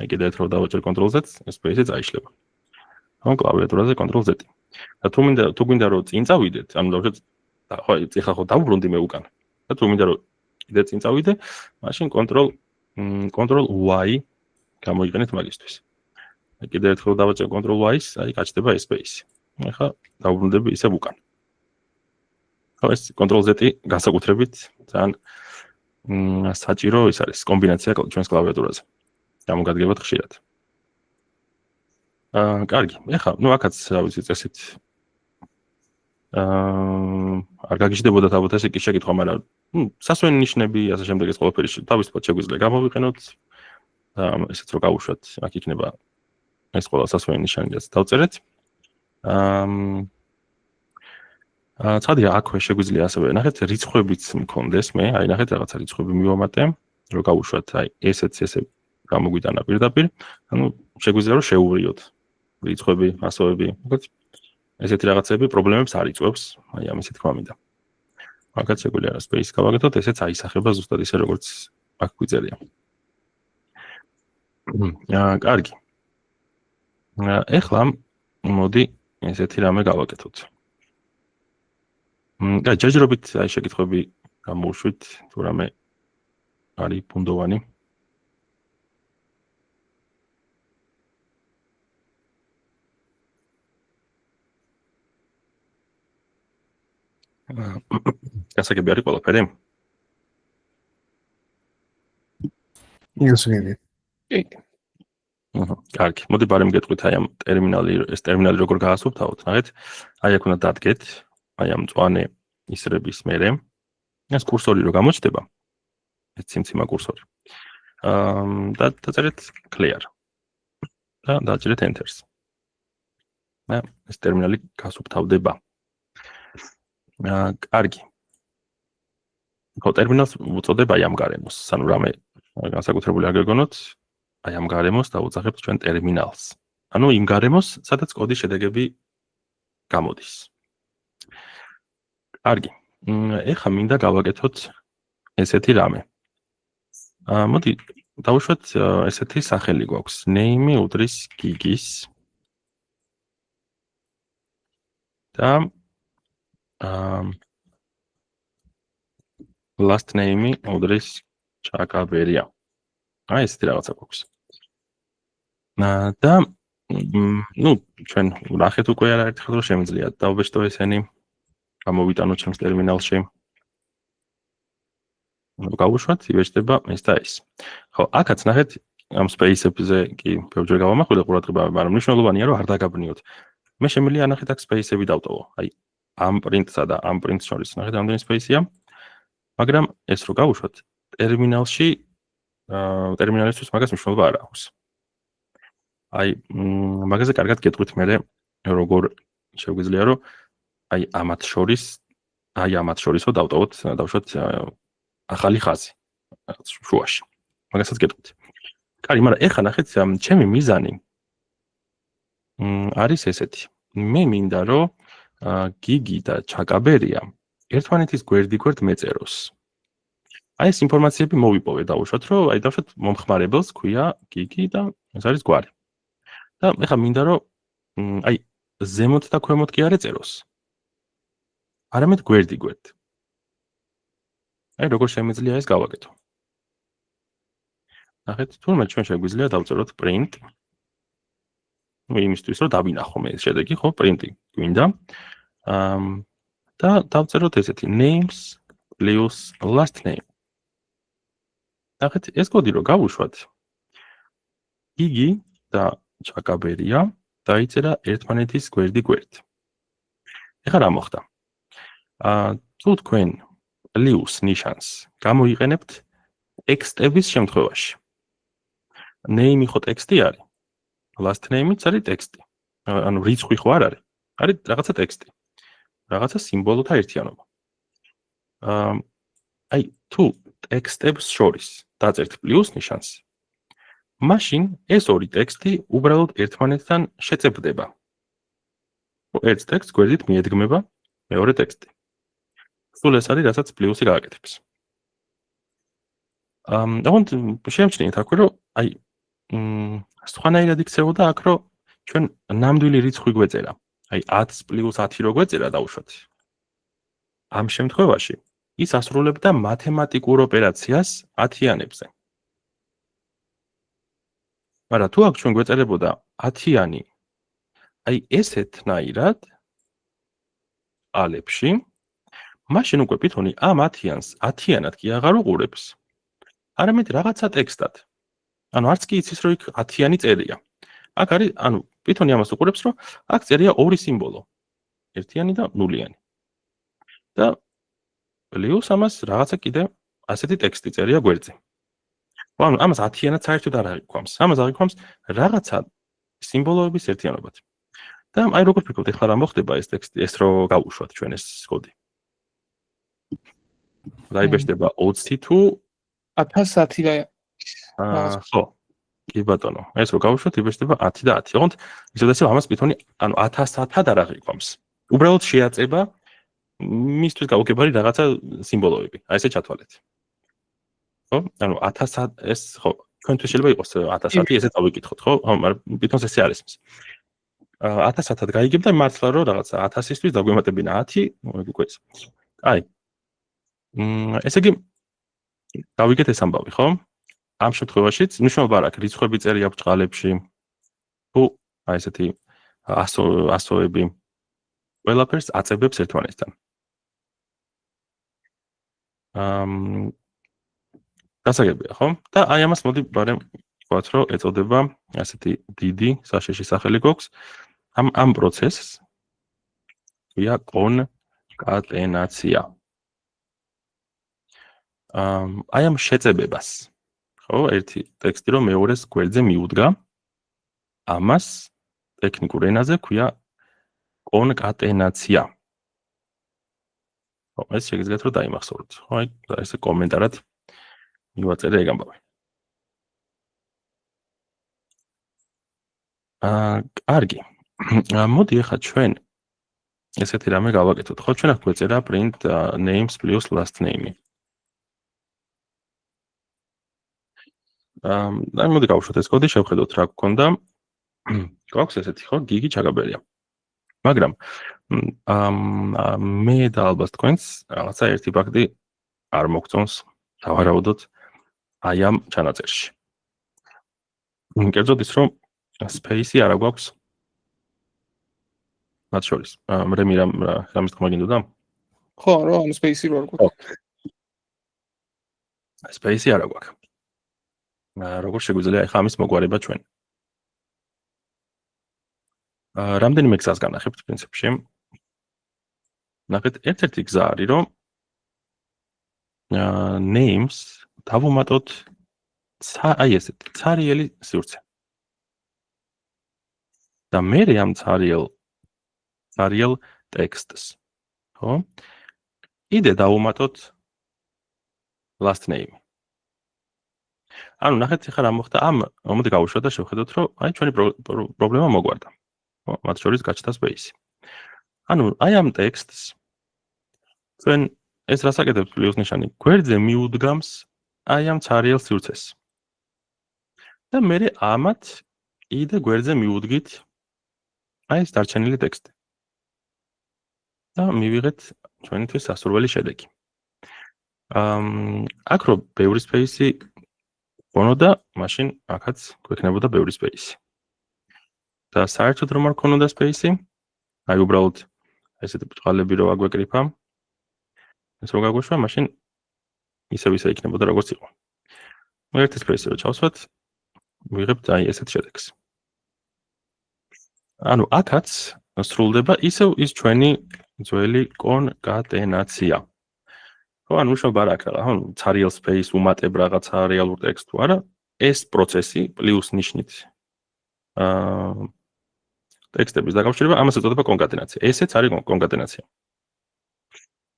აი კიდევ ერთ რო დავაჭერ Ctrl Z, space-ი წაიშლება. ანუ კლავიატურაზე Ctrl Z. და თუ გვინდა რომ წინ წავიდეთ, ანუ დავუშვათ ხო ეხლა ხო დავბრუნდი მე უკან. და თუ მინდა რომ კიდე წინ წავიდე, მაშინ Ctrl Y გამოიყენეთ მაგისთვის. კიდე ერთხელ დავაჭერ Ctrl Y-ს, აი გაჩნდება ეს space. ახლა დავბრუნდები ისე უკან. ხო ეს Ctrl Z-ი განსაკუთრებით ძალიან საჭირო ის არის კომბინაცია ჩვენს კლავიატურაზე. გამოგადგებათ ხშირად. კარგი, ახლა ნუ აქაც რა ვიცი წესით არ გაგიჟდებოდა ალბათ ეს კი შეკითხვა, მაგრამ სასვენი ნიშნები, ასე შემდეგ ეს ყველაფერი თავისუფლად შეგვიძლია გამოვიყენოთ და ესეც რო გავუშვათ, აქ იქნება ეს ყველა სასვენი ნიშანი, რაც დავწერეთ. ცხადია, აქვე შეგვიძლია ასევე ნახეთ რიცხვებიც მქონდეს მე, აი ნახეთ რაღაცა რიცხვები მივამატე, რო გავუშვათ, აი ესეც ესე გამოგვიტანა პირდაპირ, ანუ შეგვიძლია რომ შეუვლიოთ რიცხვები, მასოვები, მოკლედ ესეთი რაღაცები პრობლემებს არ იწვევს, აი ამისი თქმა მინდა. მაგაც შეგვიძლია რა space გავაკეთოთ, ესეც აისახება ზუსტად ისე როგორც აქ გვიწერია. კარგი. ეხლა მოდი ესეთი რამე გავაკეთოთ. ჯერჯერობით აი შეკითხვები გამოვუშვით, თუ რამე არის ბუნდოვანი. გასაგები არის ყველაფერი? გასაგებია. კარგი, მოდი ბარემ გეტყვით აი ამ ტერმინალი როგორ გაასუფთავოთ, ნახეთ. აი აქ უნდა დადგეთ, აი ამ მწვანე ისრების მერე. ეს კურსორი რო გამოჩნდება, ეს ციმციმა კურსორი. და დაწერეთ clear. და დააჭერეთ enter-ს. და ეს ტერმინალი გასუფთავდება. კარგი. ხო, ტერმინალს უწოდებ აი ამ გარემოს, ანუ რამე განსაკუთრებული არ გეგონოთ, აი ამ გარემოს დავუძახებთ ჩვენ ტერმინალს. ანუ იმ გარემოს, სადაც კოდის შედეგები გამოდის. კარგი. ეხლა მინდა გავაკეთოთ ესეთი რამე. მოდი დავუშვათ ესეთი სახელი გვაქვს. name უდრის gig-ის და last name ოდრის ჩაკაბერია. აი ესეთი რაღაცა გვაქვს. და ნუ ჩვენ ნახეთ უკვე არაერთხელ რომ შემიძლია დავბეჭდო ესენი გამოვიტანოთ ჩემს ტერმინალში. გავუშვათ, იბეჭდება ეს და ეს. ხო, აქაც ნახეთ ამ space-ებზე კი ბევრჯერ გავამახვილე ყურადღება, მაგრამ მნიშვნელოვანია რომ არ დაგაბნიოთ. მე შემიძლია ნახეთ აქ space-ები დავტოვო. აი ამ print-სა და ამ print-ს შორის ნახეთ რამდენი space-ია. მაგრამ ეს რო გავუშვათ, ტერმინალში ტერმინალისთვის მაგას მნიშვნელობა არ აქვს. აი მაგაზე კარგად გეტყვით მე როგორ შეგვიძლია რომ აი ამათ შორისო დავტოვოთ დავუშვათ ახალი ხაზი რაღაც შუაში. მაგასაც გეტყვით. კარი, მაგრამ ეხლა ნახეთ ჩემი მიზანი არის ესეთი. მე მინდა რომ გიგი და ჩაკაბერია ერთმანეთის გვერდიგვერდ მეწეროს. აი ეს ინფორმაციები მოვიპოვე დავუშვათ რომ აი დავუშვათ მომხმარებელს ქვია გიგი და ეს არის გვარი. და ეხლა მინდა რომ აი ზემოთ და ქვემოთ კი არ ეწეროს. არამედ გვერდიგვერდ. აი როგორ შემიძლია ეს გავაკეთო. ნახეთ, თურმე ჩვენ შეგვიძლია დავწეროთ print. ნუ იმისთვის რომ დავინახო მე ეს შედეგი, ხო, print-ი გვინდა. და დავწეროთ ესეთი names plus last name. ნახეთ, ეს კოდი რო გავუშვათ. გიგი და ჩაკაბერია დაიწერა ერთმანეთის გვერდიგვერდ. ეხლა რა მოხდა? თუ თქვენ plus ნიშანს გამოიყენებთ ტექსტების შემთხვევაში. name ხო ტექსტი არის. last name-იც არის ტექსტი. ანუ რიცხვი ხო არ არის? არის რაღაცა ტექსტი. რაღაცა სიმბოლოთა ერთიანობა. აი თუ ტექსტებს შორის დაწერთ plus ნიშანს, მაშინ ეს ორი ტექსტი უბრალოდ ერთმანეთთან შეწებდება. ერთ ტექსტს გვერდით მიედგმება მეორე ტექსტი. სულ ეს არის, რასაც პლუსი გააკეთებს. ოღონდ შემჩნიეთ აქვე, რომ აი სხვანაირად იქცეოდა აქ, რომ ჩვენ ნამდვილი რიცხვი გვეწერა. აი 10 + 10 რო გვეწერა დავუშვათ. ამ შემთხვევაში ის ასრულებდა მათემატიკურ ოპერაციას 10-იანებზე. მაგრამ თუ აქ ჩვენ გვეწერებოდა 10-იანი აი ესეთნაირად ალებში, მაშინ უკვე პითონი ამ 10-იანს 10-იანად კი აღარ უყურებს. არამედ რაღაცა ტექსტად. ანუ არც კი იცის რომ იქ 10-იანი წერია. აქ არის, ანუ პითონი ამას უყურებს რომ აქ წერია ორი სიმბოლო. 1-იანი და 0-იანი. და პლუს ამას რაღაცა კიდე ასეთი ტექსტი წერია გვერდზე. ანუ ამას 10-იანად საერთოდ არ აღიქვამს. ამას აღიქვამს რაღაცა სიმბოლოების ერთიანობად. და აი როგორ ფიქრობთ, ეხლა რა მოხდება ეს ტექსტი, ეს რო გავუშვათ ჩვენ ეს კოდი. დაიბეჭდება 20 თუ 1010 და ხო. კი ბატონო, ეს რო გავუშვათ, იბეჭდება 10 და 10. ოღონდ ისედაც ამას პითონი ანუ 1000-ად არ აღიქვამს. უბრალოდ შეაწება მისთვის გაუგებარი რაღაცა სიმბოლოები. აი ესე ჩათვალეთ. ხო? ანუ 1000 ეს ხო, თქვენთვის შეიძლება იყოს 1000, ესე წავიკითხოთ, ხო? მაგრამ პითონს ესე არის. 1000-ად გაიგებდა მართლა რომ რაღაცა 1000-ისთვის დაგვემატებინა 10, უკვე ეს. აი. ესე იგი დავიგეთ ეს ამბავი, ხო? ამ შემთხვევაშიც მნიშვნელობა არ აქვს რიცხვები წერია ბრწყალებში. თუ აი ესეთი ასოები ყველაფერს აწებებს ერთმანეთთან. გასაგებია, ხო? და აი ამას მოდი ბარემ ვთქვათ, რომ ეწოდება ასეთი დიდი საშიში სახელი გვაქვს ამ პროცესს. ქვია კონკატენაცია. აი ამ შეწებებას, ხო, ერთი ტექსტი რომ მეორეს გვერდზე მიუდგა, ამას ტექნიკურ ენაზე ქვია კონკატენაცია. ხო, ეს შეგიძლიათ რომ დაიმახსოვროთ. ხო, აი ესე კომენტარად მივაწერე ეგ ამბავი. კარგი. მოდი ახლა ჩვენ ესეთი რამე გავაკეთოთ. ხო, ჩვენ აქ გვეწერა print names plus last name. და მოდი გავუშვათ ეს კოდი, შევხედოთ რა გქონდა. გვაქვს ესეთი, ხო, გიგი ჩაკაბერია. მაგრამ მე და ალბათ თქვენს რაღაცა ერთი ფაქტი არ მოგწონს დავარაუდოთ აი ამ ჩანაწერში. კერძოდ ის რომ space-ი არ აქვს მათ შორის. მე რამის თქმა გინდოდა? ხო, რა, ანუ space-ი რო არ გვაქვს. Space-ი არ აქვს. როგორ შეგვიძლია ახლა ამის მოგვარება ჩვენ? რამდენიმე გზას განახებთ პრინციპში. ნახეთ, ერთ-ერთი გზა არის რომ names დავუმატოთ აი ესეთ ცარიელი სივრცე. და მე ამ ცარიელ ტექსტს, ხო? იდე დავუმატოთ last name. ანუ ნახეთ ახლა რა მოხდა მოდი გავუშვათ და შევხედოთ რომ აი ჩვენი პრობლემა მოგვარდა. ხო, მათ შორის გაჩნდა space. ანუ აი ამ ტექსტს ჩვენ ეს რას აკეთებს პლუს ნიშანი გვერდზე მიუდგამს აი ამ ცარიელ სივრცეს. და მე ამათ იდე გვერდზე მიუდგით აი ეს დარჩენილი ტექსტი. და მივიღეთ ჩვენთვის სასურველი შედეგი. აქ რო ბევრი space-ი გქონოდა, მაშინ აქაც გვექნებოდა ბევრი space-ი. და საერთოდ რომ არ გქონოდა space-ი, აი უბრალოდ ესეთი ბრწყალები რო აგვეკრიფა, ეს რო გაგვეშვა, მაშინ ისე იქნებოდა როგორც იყო. ერთი space-ი რო ჩავსვათ, ვიღებთ აი ესეთ შედეგს. ანუ აქაც სრულდება ისევ ის ჩვენი ძველი კონკატენაცია. ხო, ანუ მუშაობა არ აქვს რა, ხო, ცარიელ space უმატებ რაღაცა რეალურ ტექსტს თუ არა, ეს პროცესი პლუს ნიშნით ტექსტების დაკავშირება, ამას ეწოდება კონკატენაცია. ესეც არის კონკატენაცია.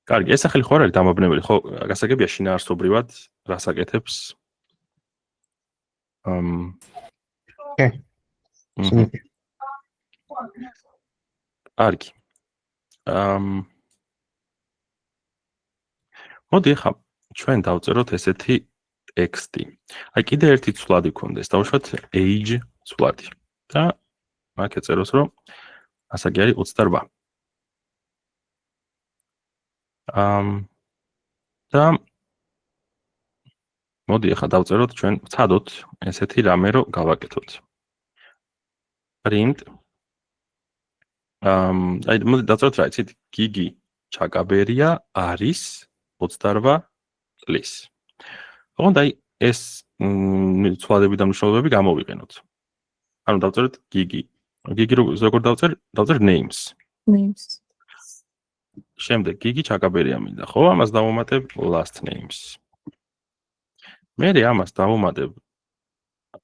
კარგი, ეს სახელი ხო არ არის დამაბნეველი, ხო, გასაგებია შინაარსობრივად რას აკეთებს? კარგი. მოდი ახლა ჩვენ დავწეროთ ესეთი ტექსტი. აი კიდე ერთი ცვლადი გქონდეს, დავუშვათ age ცვლადი. და აქ ეწეროს რომ ასაკი არის 28. და მოდი ახლა დავწეროთ ჩვენ ვცადოთ ესეთი რამე რომ გავაკეთოთ. print აი მოდი დავწეროთ რა იცით გიგი ჩაკაბერია არის 28 წლის. ოღონდ აი ეს ცვლადები და მნიშვნელობები გამოვიყენოთ. ანუ დავწეროთ გიგი როგორ დავწერ names. შემდეგ გიგი ჩაკაბერია მინდა, ხო? ამას დავუმატებ last names. მე ამას დავუმატებ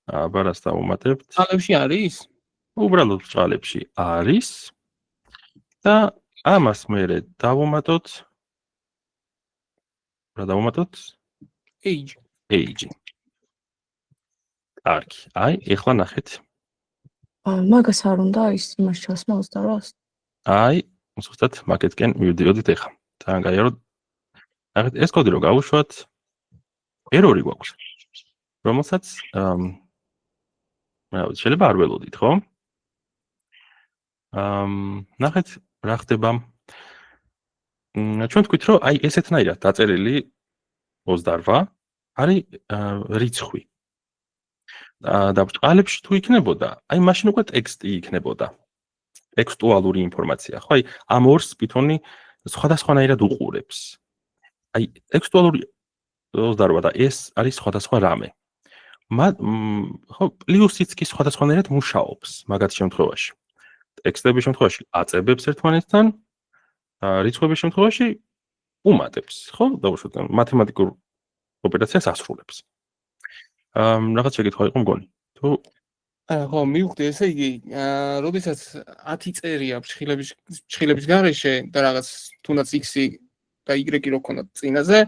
აბარას დავუმატებთ. წყალებში არის? უბრალოდ წყალებში არის და ამას მე დავუმატოთ რა დავუმატოთ? age. კარგი. აი, ეხლა ნახეთ. მაგას არ უნდა ის იმას ჩასმა 28-ს? აი, უბრალოდ მაგეთკენ მივიდიოდით ეხლა. თან გაიაროთ. ნახეთ, ეს კოდი რო გავუშვათ, ერორი გვაქვს. რომელსაც შეიძლება არ ველოდით, ხო? ნახეთ, რა ხდება. ჩვენ თქვით, რომ აი ესეთნაირად დაწერილი 28 არის რიცხვი. და ბრწყალებში თუ იქნებოდა, აი მაშინ უკვე ტექსტი იქნებოდა. ტექსტუალური ინფორმაცია, ხო? აი ამ ორს Python-ი სხვადასხვანაირად უყურებს. აი ტექსტუალური 28 და ეს არის სხვადასხვა რამე. ხო, პლუსიც კი სხვადასხვანაირად მუშაობს მაგათ შემთხვევაში. ტექსტების შემთხვევაში აწებებს ერთმანეთთან, რიცხვების შემთხვევაში უმატებს, ხო? დავუშვათ მათემატიკურ ოპერაციას ასრულებს. რაღაც შეკითხვა იყო მგონი. თუ ხო, მივხვდი, ესე იგი, როდესაც 10 წერია ფრჩხილების გარეშე და რაღაც თუნდაც x-ი და y-ი რო ქონდა წინაზე,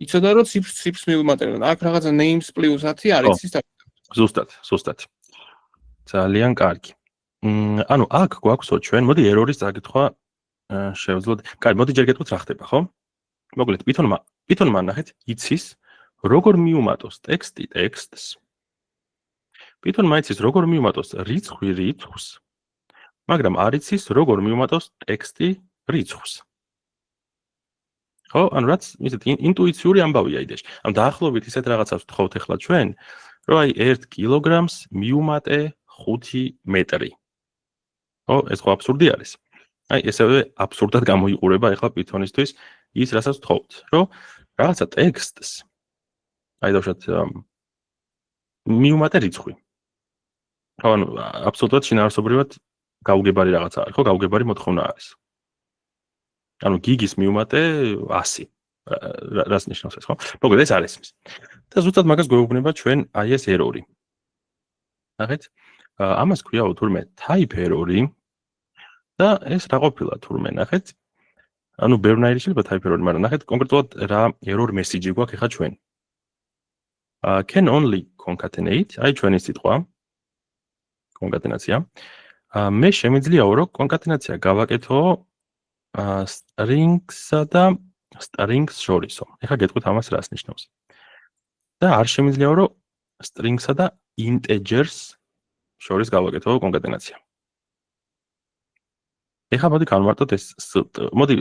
იცოდა რომ ციფრს მივუმატებენ. აქ რაღაცა names plus 10 არის ის და ზუსტად. ძალიან კარგი. ანუ აქ გვაქვსო ჩვენ, მოდი error-ის წაკითხვა შევძლოთ. კარგი, მოდი ჯერ გეტყვით რა ხდება, ხო? მოკლედ Python-მა ნახეთ, იცის როგორ მიუმატოს ტექსტს. Python-მა იცის როგორ მიუმატოს რიცხვი რიცხვს მაგრამ არ იცის როგორ მივუმატოს ტექსტი რიცხვს. ხო, ანუ რაც ისეთი ინტუიციური ამბავია იდეაში. ამ დაახლოებით ისეთ რაღაცას ვთხოვთ ახლა ჩვენ, რომ აი 1 კილოგრამს მივუმატე 5 მეტრი. ხო, ეს ხო აბსურდი არის. აი ესევე აბსურდად გამოიყურება ახლა Python-ისთვის ის, რასაც ვთხოვთ, რომ რაღაცა ტექსტს აი დავუშვათ მივუმატე რიცხვი. ხო, ანუ აბსოლუტურად შინაარსობრივად გაუგებარი რაღაცა არის, ხო, გაუგებარი მოთხოვნა არის. ანუ გიგის მივუმატე 100. რას ნიშნავს ეს, ხო? მოკლედ ეს არის ის. და ზუსტად მაგას გვეუბნება ჩვენ აი ეს ერორი. ნახეთ? ამას ქვია თურმე type error-ი და ეს რა ყოფილა თურმე ნახეთ? ანუ ბევრნაირი შეიძლება type error-ი, მაგრამ ნახეთ კონკრეტულად რა error message-ი გვაქვს ახლა ჩვენ. Can only concatenate, აი ჩვენი სიტყვა კონკატენაცია. მე შემიძლია რომ კონკატენაცია გავაკეთო strings-სა და strings შორისო. ეხლა გეტყვით ამას რას ნიშნავს. და არ შემიძლია რომ strings-სა და integers შორის გავაკეთო კონკატენაცია. ეხლა მოდი განვარტოთ ეს მოდი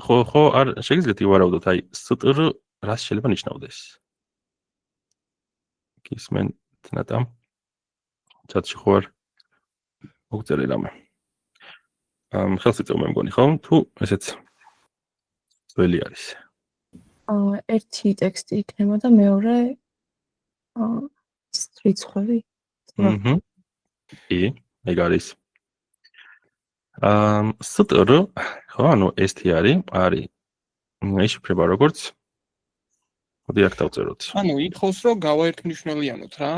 ხო არ შეგიძლიათ ივარავდოთ აი str რას შეიძლება ნიშნავდეს. გისმენთ ნატა ჩატში ხო არ მოგწერე რამე. ხელს იწევ მე მგონი ხო? თუ ესეც ძველი არის. ერთი ტექსტი იქნება და მეორე რიცხვები. კი, ეგ არის. str ხო, ანუ str არის ეშიფრება როგორც მოდი აქ დავწეროთ. ანუ ითხოვს რომ გავაერთმნიშვნელიანოთ რა.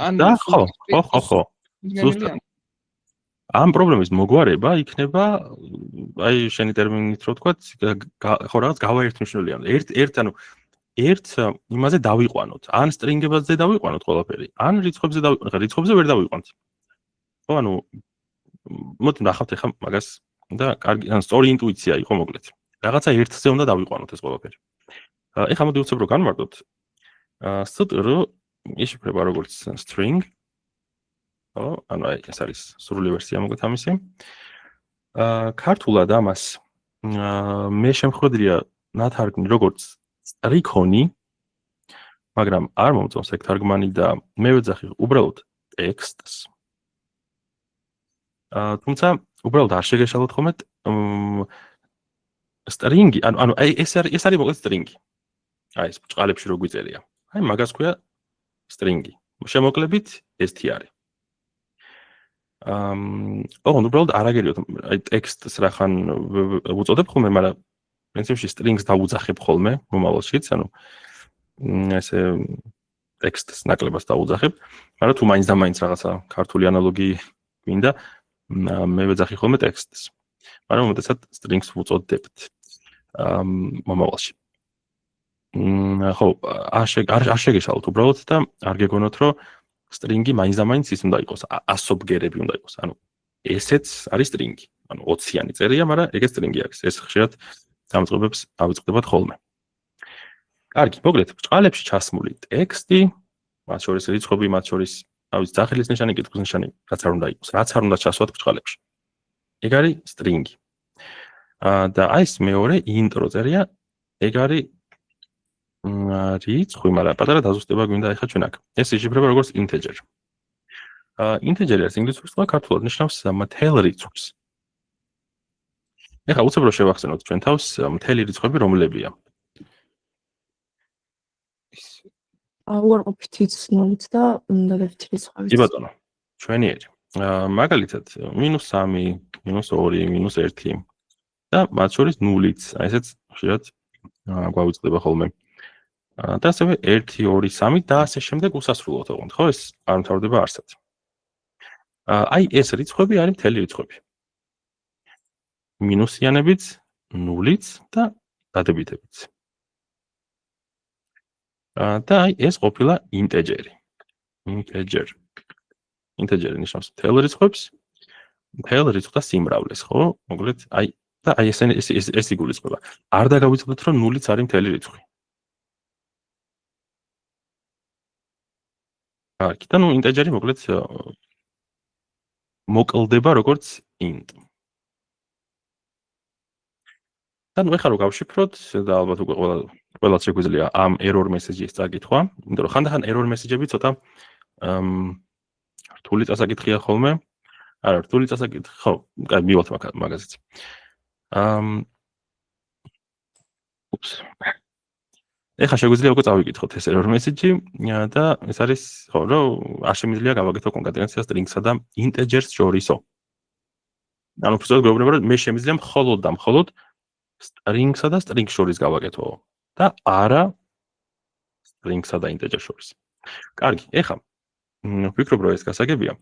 ან და ხო. ზუსტად. ამ პრობლემის მოგვარება იქნება აი შენი ტერმინით რო ვთქვათ, ხო რაღაც გავაერთმნიშვნელიანოთ. ერთ ანუ ერთ იმაზე დავიყვანოთ. ან სტრინგებზე დავიყვანოთ ყველაფერი, ან რიცხვებზე დავიყვანოთ. რიცხვებზე ვერ დავიყვანოთ. ხო, ანუ მოდი ნახავთ ახლა მაგას და კარგი, ან სწორი ინტუიცია იყო მოკლედ. რაღაცა ერთზე უნდა დავიყვანოთ ეს ყველაფერი. ეხლა მოდი უცებ რო განვარტოთ. str ეშიფრება როგორც string. ხო, ანუ ეს არის სრული ვერსია მოკლედ ამისი. ქართულად ამას მე შემხედრია ნათარგმნი როგორც სტრიქონი, მაგრამ არ მომწონს ეგ თარგმანი და მე ვეძახი უბრალოდ ტექსტს. თუმცა უბრალოდ არ შეგეშალოთ ხოლმე სტრინგი, ანუ ეს არის მოკლედ სტრინგი. აი ეს ბჭყალებში რო გვიწერია. აი მაგას ქვია სტრინგი. შემოკლებით STR არის. უბრალოდ არაგერიოთ, აი ტექსტს რახან უწოდებ ხოლმე, მაგრამ პრინციპში strings დავუძახებ ხოლმე მომავალშიც, ანუ ესე ტექსტს ნაკლებას დავუძახებ, მაგრამ თუ მაინც და მაინც რაღაცა ქართული ანალოგი გვინდა, მე ვეძახი ხოლმე ტექსტს. მაგრამ უმეტესად strings ვუწოდებთ მომავალში. ხო, არ შეგეშალოთ უბრალოდ და არ გეგონოთ, რომ string-ი მაინც და მაინც ის უნდა იყოს, 100 ბგერები უნდა იყოს. ანუ ესეც არის string-ი. ანუ 20-იანი წერია, მაგრამ ეგეც string-ი არის. ეს ხშირად დამწყებებს ავიწყდებათ ხოლმე. კარგი, მოკლედ, ბჭყალებში ჩასმული ტექსტი, მათ შორის რიცხვები, მათ შორის, ავიც სახელის ნიშანი, კითხვის ნიშანი, რაც არ უნდა იყოს, რაც არ უნდა ჩასვათ ბჭყალებში. ეგ არის string-ი. და აი ეს მეორე intro წერია, ეგ არის რიცხვი, მაგრამ პატარა დაზუსტება გვინდა ახლა ჩვენ აქ. ეს იშიფრება როგორც integer. integer არის ინგლისური სიტყვა, ქართულად ნიშნავს მთელ რიცხვს. ეხლა უცებ რომ შევახსენოთ ჩვენ თავს მთელი რიცხვები რომლებია. უარყოფით იცნობით და დადებითი რიცხვებით. კი ბატონო, ჩვენიერი. მაგალითად -3, -2, -1 და მათ შორის 0-იც, აი ესეც ხშირად გვავიწყდება ხოლმე. და ასევე 1, 2, 3 და ასე შემდეგ უსასრულოდ ოღონდ, ხო, ეს არ მთავრდება არსად. აი ეს რიცხვები არის მთელი რიცხვები. მინუსიანებიც, 0-იც და დადებითებიც. და აი ეს ყოფილა ინტეჯერი. ინტეჯერი ნიშნავს მთელ რიცხვებს, მთელ რიცხვთა სიმრავლეს, ხო? მოკლედ, აი და აი ეს იგულისხმება. არ დაგავიწყდეთ, რომ 0-იც არის მთელი რიცხვი. კარგი, და ნუ ინტეჯერი მოკლედ მოკლდება როგორც int. Dann ეხლა რო გავშიფროთ და ალბათ უკვე ყველას შეგვიძლია ამ error message-ის წაკითხვა, იმიტომ რომ ხანდახან error message-ები ცოტა რთული წასაკითხია ხოლმე. არა, რთული წასაკითხი, ხო, კაი, მივალთ მაგაზეც. Ups. ეხლა შეგვიძლია უკვე წავიკითხოთ ეს error message-ი და ეს არის ხო, რომ არ შემიძლია გავაკეთო კონკატენაცია string-სა და integers შორისო. ანუ უბრალოდ გვეუბნება, რომ მე შემიძლია მხოლოდ და მხოლოდ string-სა და string შორის გავაკეთო და არა string-სა და integer შორის. კარგი, ეხლა ვფიქრობ, რომ ეს გასაგებია.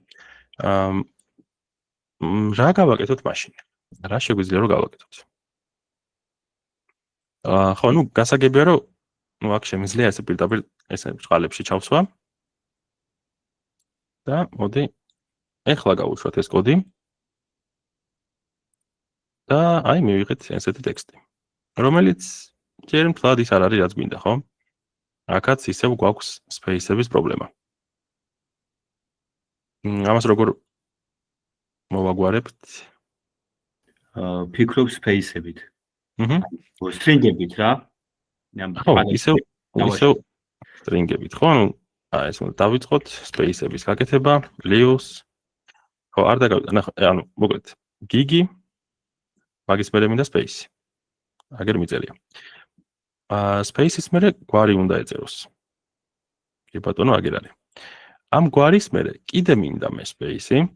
რა გავაკეთოთ მაშინ? რა შეგვიძლია რომ გავაკეთოთ? ხო, ნუ გასაგებია, რომ აქ შემიძლია ესე პირდაპირ ესე წყალებში ჩავსვა. და მოდი ეხლა გავუშვათ ეს კოდი. და აი მივიღეთ ესეთი ტექსტი, რომელიც ჯერ მთლად ის არ არის, რაც გვინდა, ხო? აქაც ისევ გვაქვს space-ების პრობლემა. ამას როგორ მოვაგვარებთ? ფიქრობ space-ებით. აჰა. string-ებით რა. ხო, ისევ string-ებით, ხო? ანუ აი ეს უნდა დავიწყოთ space-ების გაკეთება, leaves. ხო, არ დაგავიწყე, ანუ მოკლედ gigi მაგის მერე მინდა space. აგერ მიწერია. space-ის მერე გვარი უნდა ეწეროს. კი ბატონო, აგერ არის. ამ გვარის მერე კიდე მინდა მე space-ი.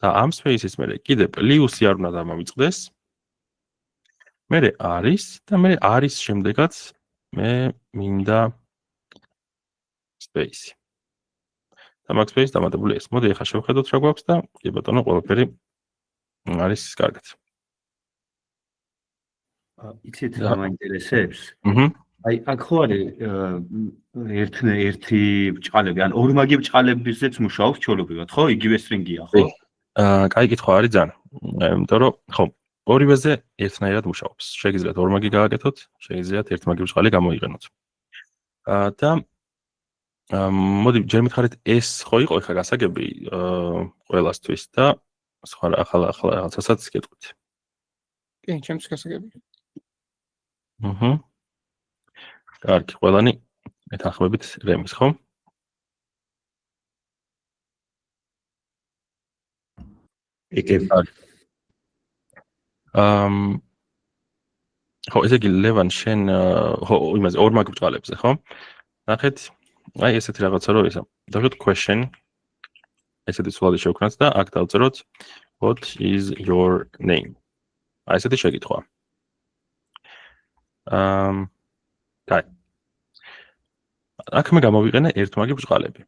და ამ space-ის მერე კიდე leaves-ი არ უნდა დამამიწყდეს. მერე არის და მერე არის შემდეგაც მე მინდა space. და მაგ space დამატებული ეს. მოდი ახლა შევხედოთ რა გვაქვს და კი ბატონო, ყველაფერი არის კარგად. იცით რა მაინტერესებს? აჰა. აი, აქ ხო არის ერთი ბჭყალები, ან ორმაგი ბჭყალებზეც მუშაობს ჩვეულებრივად, ხო? იგივე string-ია, ხო? კაი კითხვა არის ძალიან. იმიტომ რომ ხო, ორივეზე ერთნაირად მუშაობს. შეგიძლიათ ორმაგი გააკეთოთ, შეგიძლიათ ერთმაგი ბჭყალი გამოიყენოთ. და მოდი ჯერ მითხარით ეს ხო იყო ეხლა გასაგები ყველასთვის და სხვა ახლა რაღაცასაც გეტყვით. კი, ჩემს გასაგებია. აჰა. კარგი, ყველანი ეთანხმებით რემის, ხო? იგივე. ხო, ესე იგი ლევან შენ ხო, იმაზე ორმაგი ბჭყალებზე, ხო? ნახეთ, აი ესეთი რაღაცა რო ისა. დავშოთ question. ესეთი სვალი შევქნათ და აქ დავწეროთ what is your name? აი ესეთი შეკითხვა. კაი. აქ მე გამოვიყენე ერთმაგი ბჭყალები.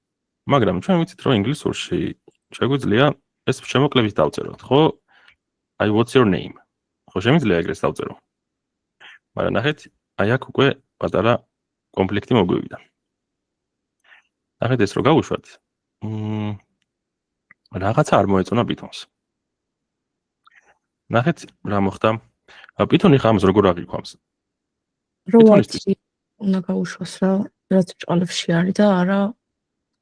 მაგრამ ჩვენ ვიცით რომ ინგლისურში შეგვიძლია ეს შემოკლებით დავწეროთ, ხო? აი what's your name? ხო შემიძლია ეგრეს დავწერო. მაგრამ ნახეთ, აი აქ უკვე პატარა კონფლიქტი მოგვივიდა. ნახეთ ეს რო გავუშვათ. რაღაცა არ მოეწონა Python-ს. ნახეთ რა მოხდა. Python-ი ხამს როგორ აღიქვამს? როაც უნდა გაუშვას რა, რაც ბჭყალებში არის და არა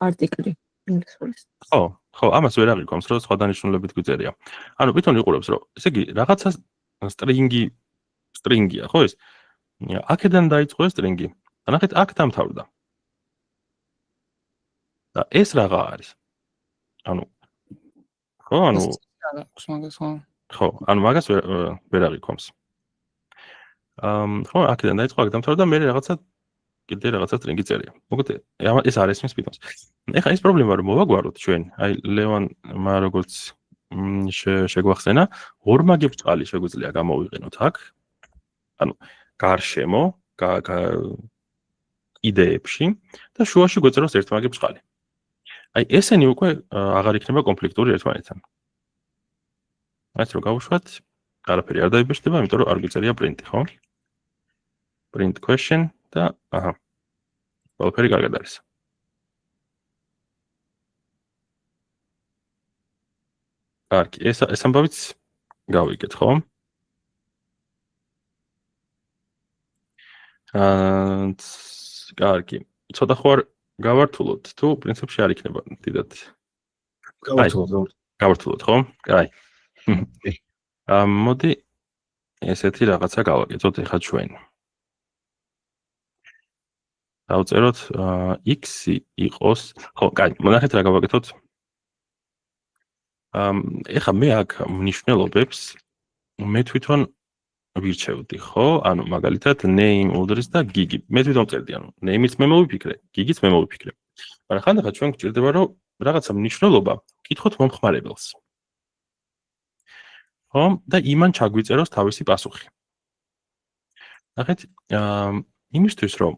არტიკლი ინგლისურის. ხო, ამას ვერ აღიქვამს, რომ სხვა დანიშნულებით გვიწერია. ანუ Python იყურებს, რომ ესე იგი რაღაცა string-ია, ხო ეს? აქედან დაიწყო ეს string-ი. და ნახეთ აქ დამთავრდა. და ეს რაღა არის? ანუ ხო, ანუ ხო, ანუ მაგას ვერ აღიქვამს. ხო, აქედან დაიწყო, აქ დამთავრდა და მე რაღაცა კიდე რაღაცა string-ი წერია. მოკლედ, ეს არ ესმის Python-ს. ეხლა ეს პრობლემა რომ მოვაგვაროთ ჩვენ, აი ლევანმა როგორც შეგვახსენა, ორმაგი ბჭყალი შეგვიძლია გამოვიყენოთ აქ. ანუ გარშემო, იდეებში და შუაში გვეწეროს ერთმაგი ბჭყალი. აი ესენი უკვე აღარ იქნება კონფლიქტური ერთმანეთთან. მაინც რო გავუშვათ, არაფერი არ დაიბეჭდება, იმიტომ რომ არ გვიწერია print-ი, ხო? print question და აჰა. ყველაფერი კარგად არის. კარგი, ეს ამბავიც გავიგეთ, ხო? კარგი. ცოტა ხო არ გავართულოთ თუ პრინციპში არ იქნება დიდად. გავართულოთ. გავართულოთ, ხო? კაი. მოდი ესეთი რაღაცა გავაკეთოთ ეხლა ჩვენ. დავწეროთ x იყოს, ხო, კაი, მონახეთ რა გავაკეთოთ. ეხლა მე აქ მნიშვნელობებს მე თვითონ ვირჩევდი, ხო? ანუ მაგალითად name უდრის და gigi. მე თვითონ წერდი, ანუ name-იც მე მოვიფიქრე, gigi-ც მე მოვიფიქრე. მაგრამ ხანდახან ჩვენ გვჭირდება რომ რაღაცა მნიშვნელობა კითხოთ მომხმარებელს. ხო? და იმან ჩაგვიწეროს თავისი პასუხი. ნახეთ, იმისთვის რომ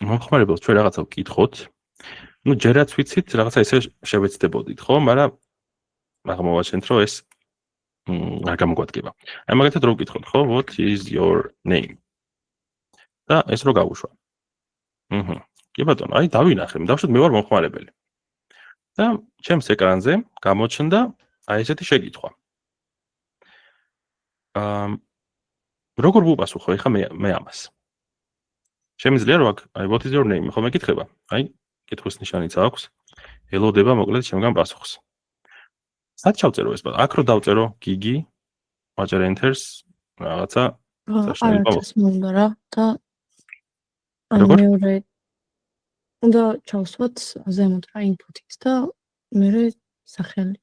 მომხმარებელს ჩვენ რაღაცა ვკითხოთ, ну ჯერაც ვიცით რაღაცა ესე შევეცდებოდით, ხო? მაგრამ აღმოვაჩენთ რომ ეს არ გამოგვადგება. აი მაგალითად რო ვკითხოთ, ხო? What is your name? და ეს რო გავუშვა. კი ბატონო, აი დავინახე, დავუშვათ მე ვარ მომხმარებელი. და ჩემს ეკრანზე გამოჩნდა აი ესეთი შეკითხვა. როგორ ვუპასუხო ეხლა მე ამას? შემიძლია რომ აქ აი what is your name ხომ მეკითხება? აი კითხვის ნიშანიც აქვს. ელოდება მოკლედ შემგან პასუხს. სად ჩავწერო ეს? აქ რო დავწერო gigi, ვაჭერ enters რაღაცა არაჩას მომდა რა და როგორ? მეორე უნდა ჩავსვათ ზემოთ რა input-იც და მერე სახელი.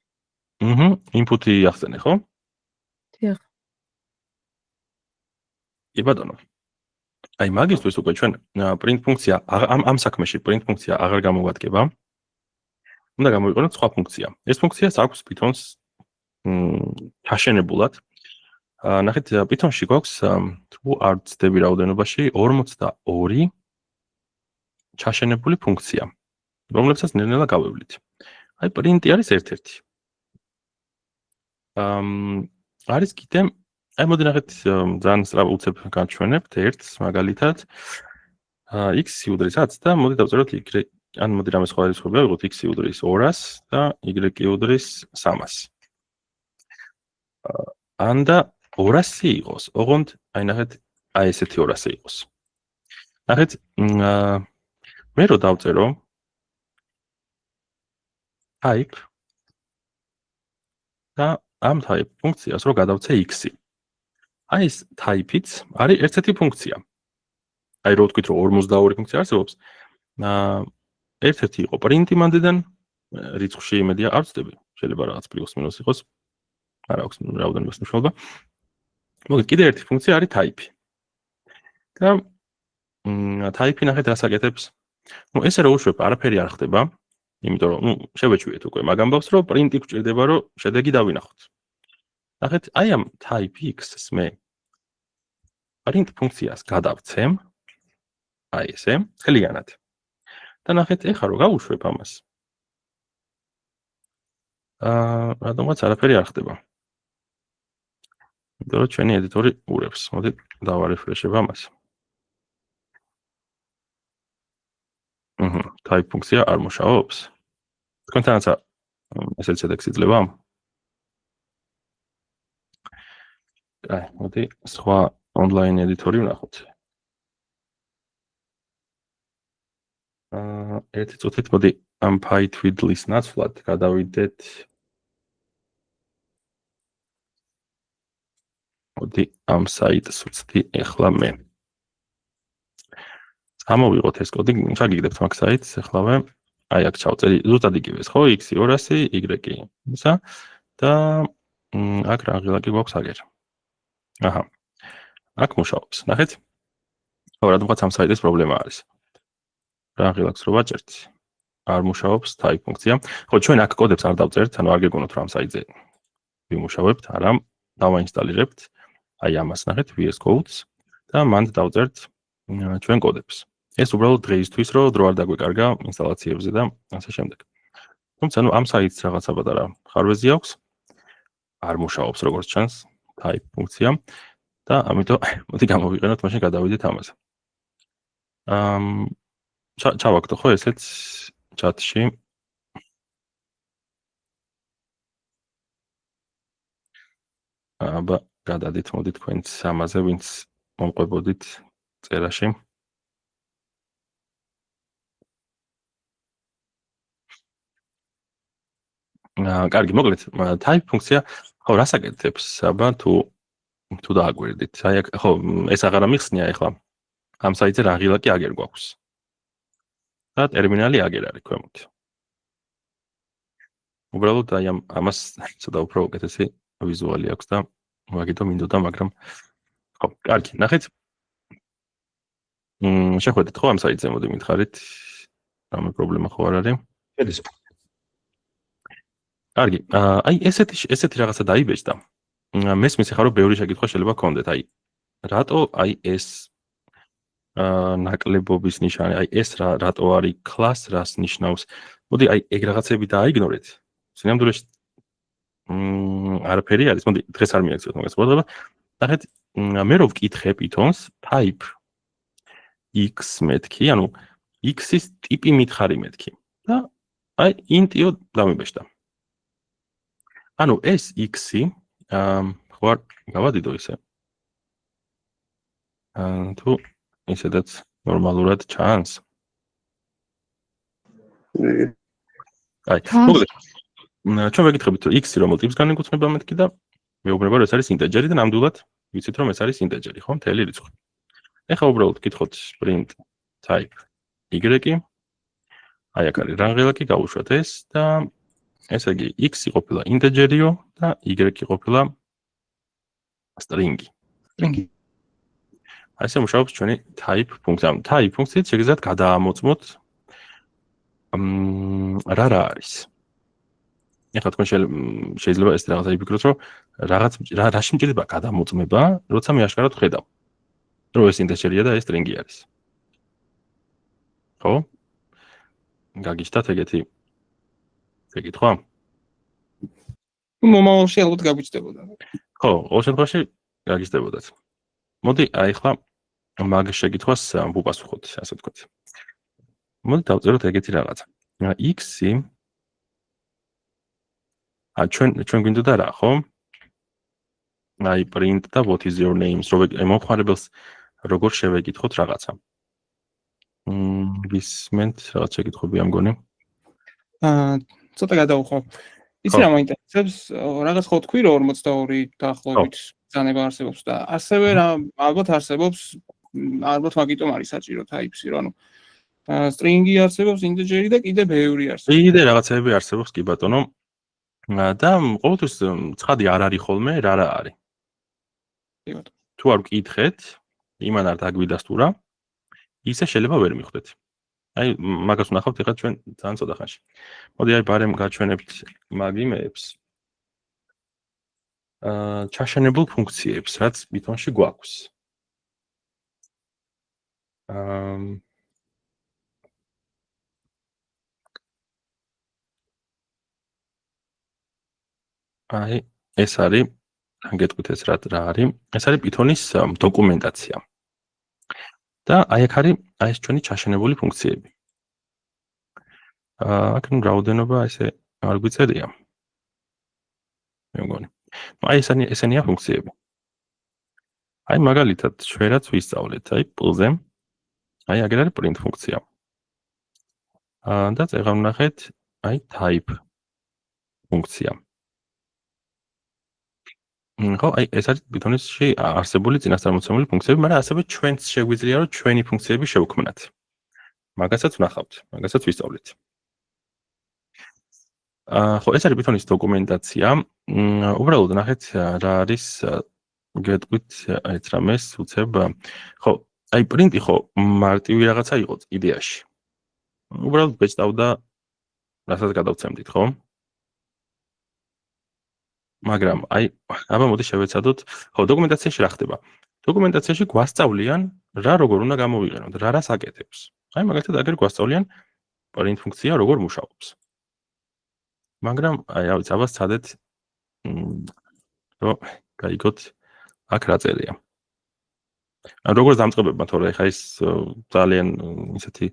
input-ი ახსენე, ხო? დიახ. კი ბატონო. აი მაგისტვის უკვე ჩვენ print ფუნქცია ამ საქმეში print ფუნქცია აღარ გამოგვადგება. უნდა გამოვიყენოთ სხვა ფუნქცია. ეს ფუნქციას აქვს Python-ს ჩაშენებულად. ნახეთ, Python-ში გვაქვს თუ არ ვცდები რაოდენობაში 42 ჩაშენებული ფუნქცია, რომლებსაც ნელ-ნელა გავევლით. აი print-ი არის ერთ-ერთი. არის კიდე აი მოდი ნახეთ ძალიან სწრაფ უცებ განჩვენებთ ერთს მაგალითად x უდრის 10 და მოდი დავწეროთ y ან მოდი რამე სხვა რიცხვები ავიღოთ x უდრის 200 და y უდრის 300. ან და 200 იყოს, ოღონდ აი ნახეთ აი ესეთი 200 იყოს. ნახეთ მე რო დავწერო type და ამ type ფუნქციას რო გადავცე x-ი. აი ეს type-იც არის ერთ-ერთი ფუნქცია. აი რო ვთქვით რომ 42 ფუნქცია არსებობს. ერთ-ერთი იყო print-ი მანდიდან რიცხვში იმედია არ ვწდები. შეიძლება რაღაც პლუს მინუს იყოს. არ აქვს რაოდენობის მნიშვნელობა. მოგეთ კიდე ერთი ფუნქცია არის type. და type-ი ნახეთ რას აკეთებს. ну ესე რო უშვებ არაფერი არ ხდება. იმიტომ რომ შევეჩვიეთ უკვე მაგ ამბავს რომ print-ი გვჭირდება რომ შედეგი დავინახოთ. ნახეთ აი ამ type x-ს მე print ფუნქციას გადავცემ აი ესე ხელიანად. და ნახეთ ეხლა რო გავუშვებ ამას. რადგანაც არაფერი არ ხდება. იმიტომ რომ ჩვენი ედიტორი ურევს. მოდი დავარეფრეშებ ამას. type ფუნქცია არ მუშაობს. თქვენთანაც ესეც შედეგს იძლევა? აი, მოდი სხვა online ედიტორი ვნახოთ. ერთი წუთით მოდი ამ pytwidl-ის ნაცვლად გადავიდეთ. მოდი ამ საიტს ვწდი ეხლა მე. ამოვიღოთ ეს კოდი, ჩაგიგდებთ მაგ საიტს ეხლავე. აი აქ ჩავწერი ზუსტად იგივეს, ხო? x 200, y ისა და აქ რაღილაკი გვაქვს აგერ. აჰა. აქ მუშაობს, ნახეთ? ხო, რადგანაც ამ საიტის პრობლემა არის. რაღილაკს რო ვაჭერთ, არ მუშაობს type ფუნქცია. ხო, ჩვენ აქ კოდებს არ დავწერთ, ანუ არ გეგონოთ რომ ამ საიტზე ვიმუშავებთ, არამ დავაინსტალირებთ. აი ამას ნახეთ VS Codes და მანდ დავწერთ ჩვენ კოდებს. ეს უბრალოდ დღეისთვის რომ დრო არ დაგვეკარგა ინსტალაციებზე და ასე შემდეგ. თუმცა ნუ ამ საიტს რაღაცა პატარა ხარვეზი აქვს. არ მუშაობს როგორც ჩანს type ფუნქცია და ამიტომ მოდი გამოვიყენოთ, მაშინ გადავიდეთ ამაზე. ჩავაგდო ხო ესეც chat-ში. აბა გადადით მოდი თქვენც ამაზე ვინც მომყვებოდით წერაში. კარგი, მოკლედ, type ფუნქცია ხო რას აკეთებს? აბა თუ დააგვირდით. აი აქ ხო ეს აღარა მიხსნია ახლა. ამ საიტზე რა ღილაკი აგერ გვაქვს. და ტერმინალი აგერ არის ქვემოთ. უბრალოდ აი ამას ცოტა უფრო უკეთესი ვიზუალი აქვს და მაგითო მინდოდა, მაგრამ ხო, კარგი, ნახეთ. შეხვედით ხო ამ საიტზე, მოდი მითხარით. რამე პრობლემა ხო არ არის? შედის. კარგი, აი ესეთი რაღაცა დაიბეჭდა. მესმის ახლა რომ ბევრი შეკითხვა შეიძლება გქონდეთ, აი რატო აი ეს ნაკლებობის ნიშანი, აი ეს რატო არის class რას ნიშნავს? მოდი აი ეგ რაღაცები დააიგნორეთ. სინამდვილეში არაფერი არის, მოდი დღეს არ მიაქციოთ მაგას მოძრაობა. ნახეთ, მე რო ვკითხე Python-ს type x მეთქი, ანუ x-ის ტიპი მითხარი მეთქი და აი int-ო დამიბეჭდა. ანუ ეს x-ი ხო არ გავადიდო ისე. თუ ისედაც ნორმალურად ჩანს. აი, მოკლედ ჩვენ ვეკითხებით x-ი რომელ ტიპს განეკუთვნება მეთქი და მეუბნება რომ ეს არის ინტეჯერი და ნამდვილად ვიცით რომ ეს არის ინტეჯერი, ხო, მთელი რიცხვი. ეხლა უბრალოდ ვკითხოთ print type y-ი. აი აქ არის რანგილაკი, გავუშვათ ეს და ესე იგი x-ი ყოფილა ინტეჯერიო და y-ი ყოფილა string-ი. აი ესე მუშაობს ჩვენი type ფუნქცია. type ფუნქციით შეგიძლიათ გადაამოწმოთ რა არის. ეხლა თქვენ შეიძლება ეს რაღაცა იფიქროთ, რომ რაში მჭირდება გადამოწმება, როცა მე აშკარად ხედავ, რომ ეს ინტეჯერია და ეს string-ი არის. ხო? გაგიჩნდათ ეგეთი შეკითხვა? მომავალში ალბათ გაგვიჩნდებოდა. ხო, ყოველ შემთხვევაში გაგიჩნდებოდათ. მოდი აი ახლა მაგ შეკითხვას ვუპასუხოთ, ასე ვთქვათ. მოდი დავწეროთ ეგეთი რაღაცა. x-ი ჩვენ გვინდოდა რა, ხო? აი print და what is your name? მომხმარებელს როგორ შევეკითხოთ რაღაცა. გისმენთ რაღაც შეკითხვები ამ გონი? ცოტა გადავუხო. იცი რა მაინტერესებს, რაღაც ხო თქვი რომ 42 დაახლოებით ბრძანება არსებობს და ასევე რა ალბათ არსებობს, ალბათ მაგიტომ არის საჭირო type-ი, რომ ანუ string-ი არსებობს, integer-ი და კიდე ბევრი არსებობს. კიდე რაღაცები არსებობს, კი ბატონო. და ყოველთვის ცხადი არ არის ხოლმე, რა არის. კი ბატონო. თუ არ ვკითხეთ, იმან არ დაგვიდასტურა, ისე შეიძლება ვერ მიხვდეთ. აი მაგას ვნახავთ ეხლა ჩვენ ძალიან ცოტა ხანში. მოდი აი ბარემ გაჩვენებთ მაგ იმეებს. ჩაშენებულ ფუნქციებს, რაც Python-ში გვაქვს. აი ეს არის, გეტყვით ეს რა არის? ეს არის Python-ის დოკუმენტაცია. და აი აქ არის აი ეს ჩვენი ჩაშენებული ფუნქციები. აქ რაოდენობა ესე არ გვიწერია. მე მგონი. აი ესენია ფუნქციები. აი მაგალითად ჩვენაც ვისწავლეთ, აი პლზე. აი აგერ არის print ფუნქცია. და წეღავ ნახეთ, აი type ფუნქცია. ხო, აი ეს არის Python-ში არსებული წინასწარმოცემული ფუნქციები, მაგრამ ასევე ჩვენც შეგვიძლია რომ ჩვენი ფუნქციები შევქმნათ. მაგასაც ვნახავთ, მაგასაც ვისწავლეთ. ხო, ეს არის Python-ის დოკუმენტაცია. უბრალოდ ნახეთ რა არის გეტყვით ეს რამეს უცებ. ხო, აი print-ი ხო მარტივი რაღაცა იყო იდეაში. უბრალოდ ბეჭდავდა რასაც გადავცემდით, ხო? მაგრამ აი აბა მოდი შევეცადოთ. ხო, დოკუმენტაციაში რა ხდება? დოკუმენტაციაში გვასწავლიან რა როგორ უნდა გამოვიყენოთ, რა რას აკეთებს. აი მაგალითად აგერ გვასწავლიან print ფუნქცია როგორ მუშაობს. მაგრამ აი რა ვიცი, აბა სცადეთ რომ გაიგოთ აქ რა წერია. როგორც დამწყებებმა, თორე ხა ის ძალიან ისეთი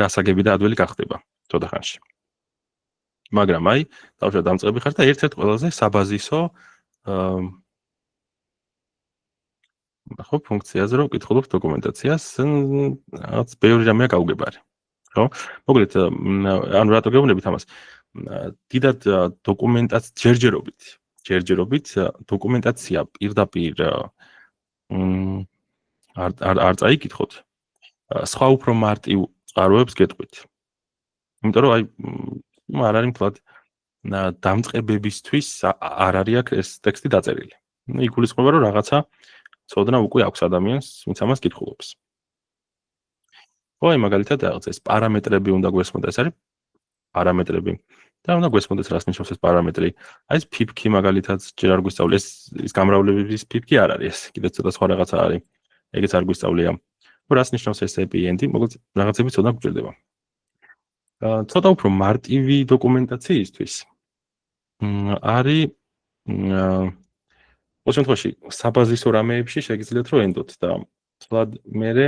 გასაგები და ადვილი გახდება ცოტა ხანში. მაგრამ აი, დავშვა დამწყები ხარ და ერთ-ერთ ყველაზე საბაზისო ხო ფუნქციაზე რომ ვკითხულობ დოკუმენტაციას, რაღაც ბევრი რამეა გაუგებარი. ხო? მოკლედ, ანუ რატო გეუბნებით ამას? დიდად ჯერჯერობით დოკუმენტაცია პირდაპირ არ წაიკითხოთ. სხვა უფრო მარტივ წყაროებს გეტყვით. იმიტომ რომ არ არის მთლად დამწყებებისთვის არ არის აქ ეს ტექსტი დაწერილი. იგულისხმება რომ რაღაცა ცოდნა უკვე აქვს ადამიანს, ვინც ამას კითხულობს. აი მაგალითად რაღაც ეს პარამეტრები უნდა გვესმოდა, ეს არის პარამეტრები. და უნდა გვესმოდეს რას ნიშნავს ეს პარამეტრი. აი ეს ფიფკი მაგალითად ჯერ არ გვისწავლია, ეს გამრავლების ფიფკი არ არის, ეს კიდევ ცოტა სხვა რაღაცა არის. ეგეც არ გვისწავლია. რას ნიშნავს ეს API-ი, მოკლედ რაღაცები ცოტა გვჭირდება. ცოტა უფრო მარტივი დოკუმენტაციისთვის არის ყოველ შემთხვევაში საბაზისო რამეებში შეგიძლიათ რომ ენდოთ და თლად მერე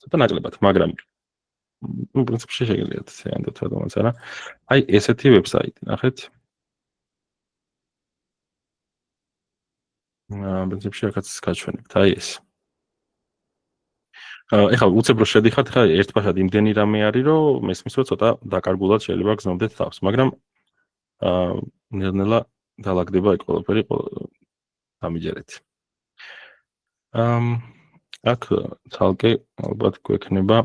ცოტა ნაკლებად, მაგრამ პრინციპში შეგიძლიათ ენდოთ რადგანაც არა. აი ესეთი ვებსაიტი, ნახეთ. პრინციპში აქაც გაჩვენებთ, აი ეს. ეხლა უცებ რო შედიხართ, ხა ერთბაშად იმდენი რამე არის, რომ მესმის რომ ცოტა დაკარგულად შეიძლება გზნობდეთ თავს, მაგრამ ნელ-ნელა დაალაგდება ეგ ყველაფერი ამიჯერეთ. აქ თალკე ალბათ გვექნება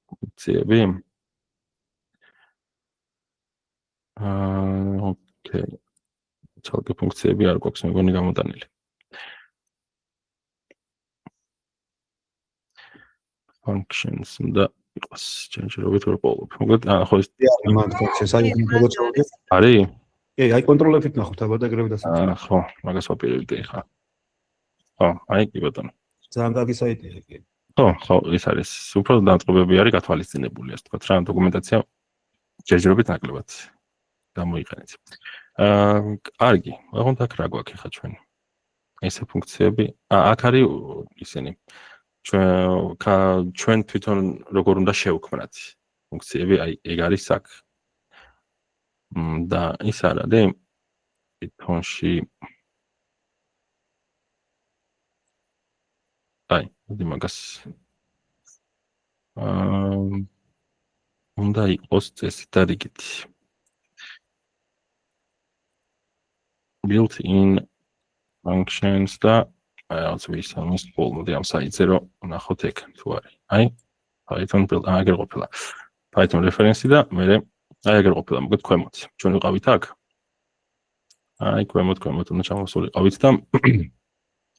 ფუნქციები. ოკეი. თალკე ფუნქციები არ გვაქვს მეგონი გამოტანილი. functions და იყოს ჯერჯერობით ვერ ყოველობ. მოკლედ ხო ეს მაგ ფუნქციას აი მოგოწოდეთ. არის? კი, აი კონტროლებით ნახოთ ალბათ ეგრევე დასაწყისად. ხო, მაგას ვაპირებდი ხა. ხო, აი კი ბატონო. ძალიან კარგი საიტია კი. ხო, ეს არის უფრო დამწყებები არის გათვალისწინებული, ასე ვთქვათ რა, დოკუმენტაცია ჯერჯერობით ნაკლებად გამოიყენეთ. კარგი, აღონ აქ რა გვაქვს ხა ჩვენ? ესე ფუნქციები, აქ არის ისინი ჩვენ თვითონ როგორ უნდა შევქმნათ ფუნქციები, აი ეგ არის აქ. და ის არ არის Python-ში აი, მაგას უნდა იყოს წესი და რიგით. built-in functions და რაც ვისამის პოლმოდი ამ საიტზე რომ ნახოთ ეგ თუ არის. აი, Python build აგერ ყოფილა. Python reference და მე აი ეგერ ყოფილა, მოკლედ ქვემოთ. ჩვენ ვიყავით აქ. აი ქვემოთ უნდა ჩამოსულიყავით და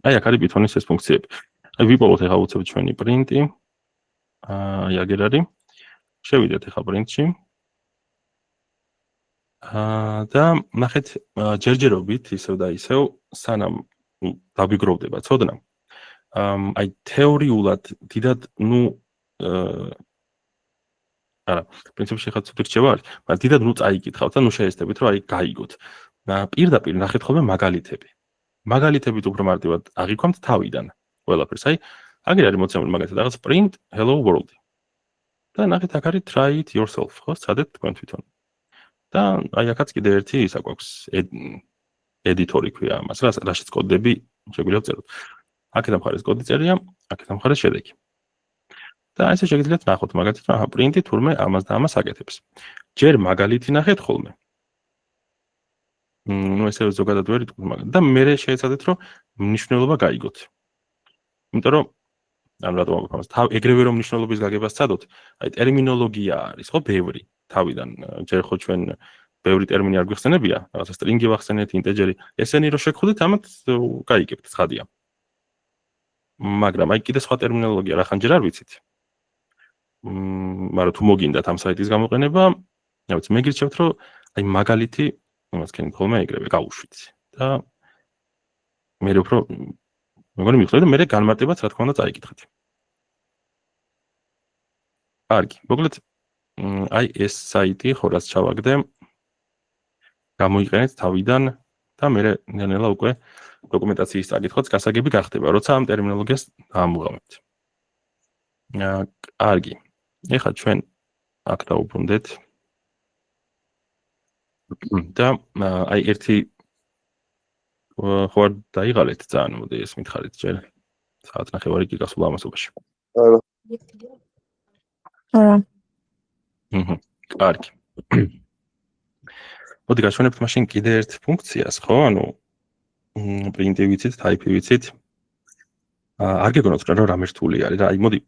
აი აქ არის Python-ის ეს ფუნქციები. აი ვიპოვოთ ახლა უცებ ჩვენი პრინტი. აი აგერ არის. შევიდეთ ახლა პრინტში. და ნახეთ ჯერჯერობით ისევ და ისევ სანამ დავიგროვდება ცოდნა. აი თეორიულად დიდად არა, პრინციპში ხა ცოტა რჩევა არის, მაგრამ დიდად წაიკითხავთ და შეესწრებით რომ აი გაიგოთ. პირდაპირ ნახეთ ხოლმე მაგალითები. მაგალითებით უფრო მარტივად აღიქვამთ თავიდან ყველაფერს. აი აგერ არის მოცემული მაგალითად რაღაც print hello world. და ნახეთ აქ არის try it yourself, ხო, სცადეთ თქვენ თვითონ. და აი აქაც კიდე ერთი ისა გვაქვს ედიტორი ქვია ამას, რაშიც კოდები შეგვიძლია წეროთ. აქედან მხარეს კოდი წერია, აქედან მხარეს შედეგი. და ესე შეგიძლიათ ნახოთ მაგალითად, რომ პრინტი თურმე ამას და ამას აკეთებს. ჯერ მაგალითი ნახეთ ხოლმე. ესე ზოგადად ვერ იტყვი მაგალითად და მე შეეცადეთ, რომ მნიშვნელობა გაიგოთ. იმიტომ რომ ან რატომ ამას ეგრევე რომ მნიშვნელობის გაგებას ცადოთ, აი ტერმინოლოგია არის, ხო, ბევრი. თავიდან ჯერ ხო ჩვენ ბევრი ტერმინი არ გვიხსენებია, რაღაცა სტრინგი ვახსენეთ, ინტეჯერი, ესენი რო შეგხვდით, ამათ გაიგებთ, ცხადია. მაგრამ აი კიდე სხვა ტერმინოლოგია რახან ჯერ არ ვიცით. მაგრამ თუ მოგინდათ ამ საიტის გამოყენება, რა ვიცი, მე გირჩევთ, რომ აი მაგალითი იმას ქენით ხოლმე ეგრევე გავუშვით და მე უფრო მეგონი მიხდები და მე განმარტებაც რა თქმა უნდა წაიკითხეთ. კარგი, მოკლედ აი ეს საიტი ხო რაც ჩავაგდე გამოიყენეთ თავიდან და მე ნელა უკვე დოკუმენტაციის წაკითხვაც გასაგები გახდება, როცა ამ ტერმინოლოგიას დაამუღამებთ. კარგი. ეხლა ჩვენ აქ დავუბრუნდეთ. და აი ერთი ხო არ დაიღალეთ ძალიან, მოდი ეს მითხარით ჯერ. საათნახევარი კი გასულა ამასობაში. არა. კარგი. მოდი გაჩვენებთ მაშინ კიდე ერთ ფუნქციას, ხო? ანუ პრინტი ვიცით, ტაიპი ვიცით. არ გეგონოთ რომ რამე რთული არის რა. აი მოდი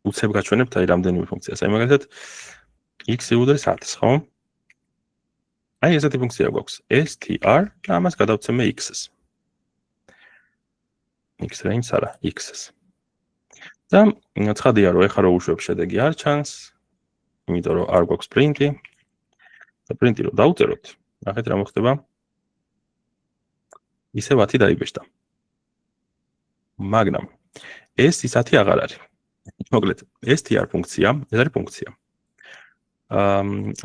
უცებ გაჩვენებთ აი რამდენიმე ფუნქციას. აი მაგალითად x უდრის 10-ს, ხო? აი ესეთი ფუნქცია გვაქვს str და ამას გადავცემე x-ს. x range არა, x-ს. და ცხადია რომ ეხლა რო უშვებ შედეგი არ ჩანს, იმიტომ რომ არ გვაქვს პრინტი. და პრინტი რო დავწეროთ, ნახეთ რა მოხდება. ისე 10 დაიბეჭდა. მაგრამ ეს ის 10 აღარ არის. მოკლედ, str ფუნქცია, ეს არის ფუნქცია.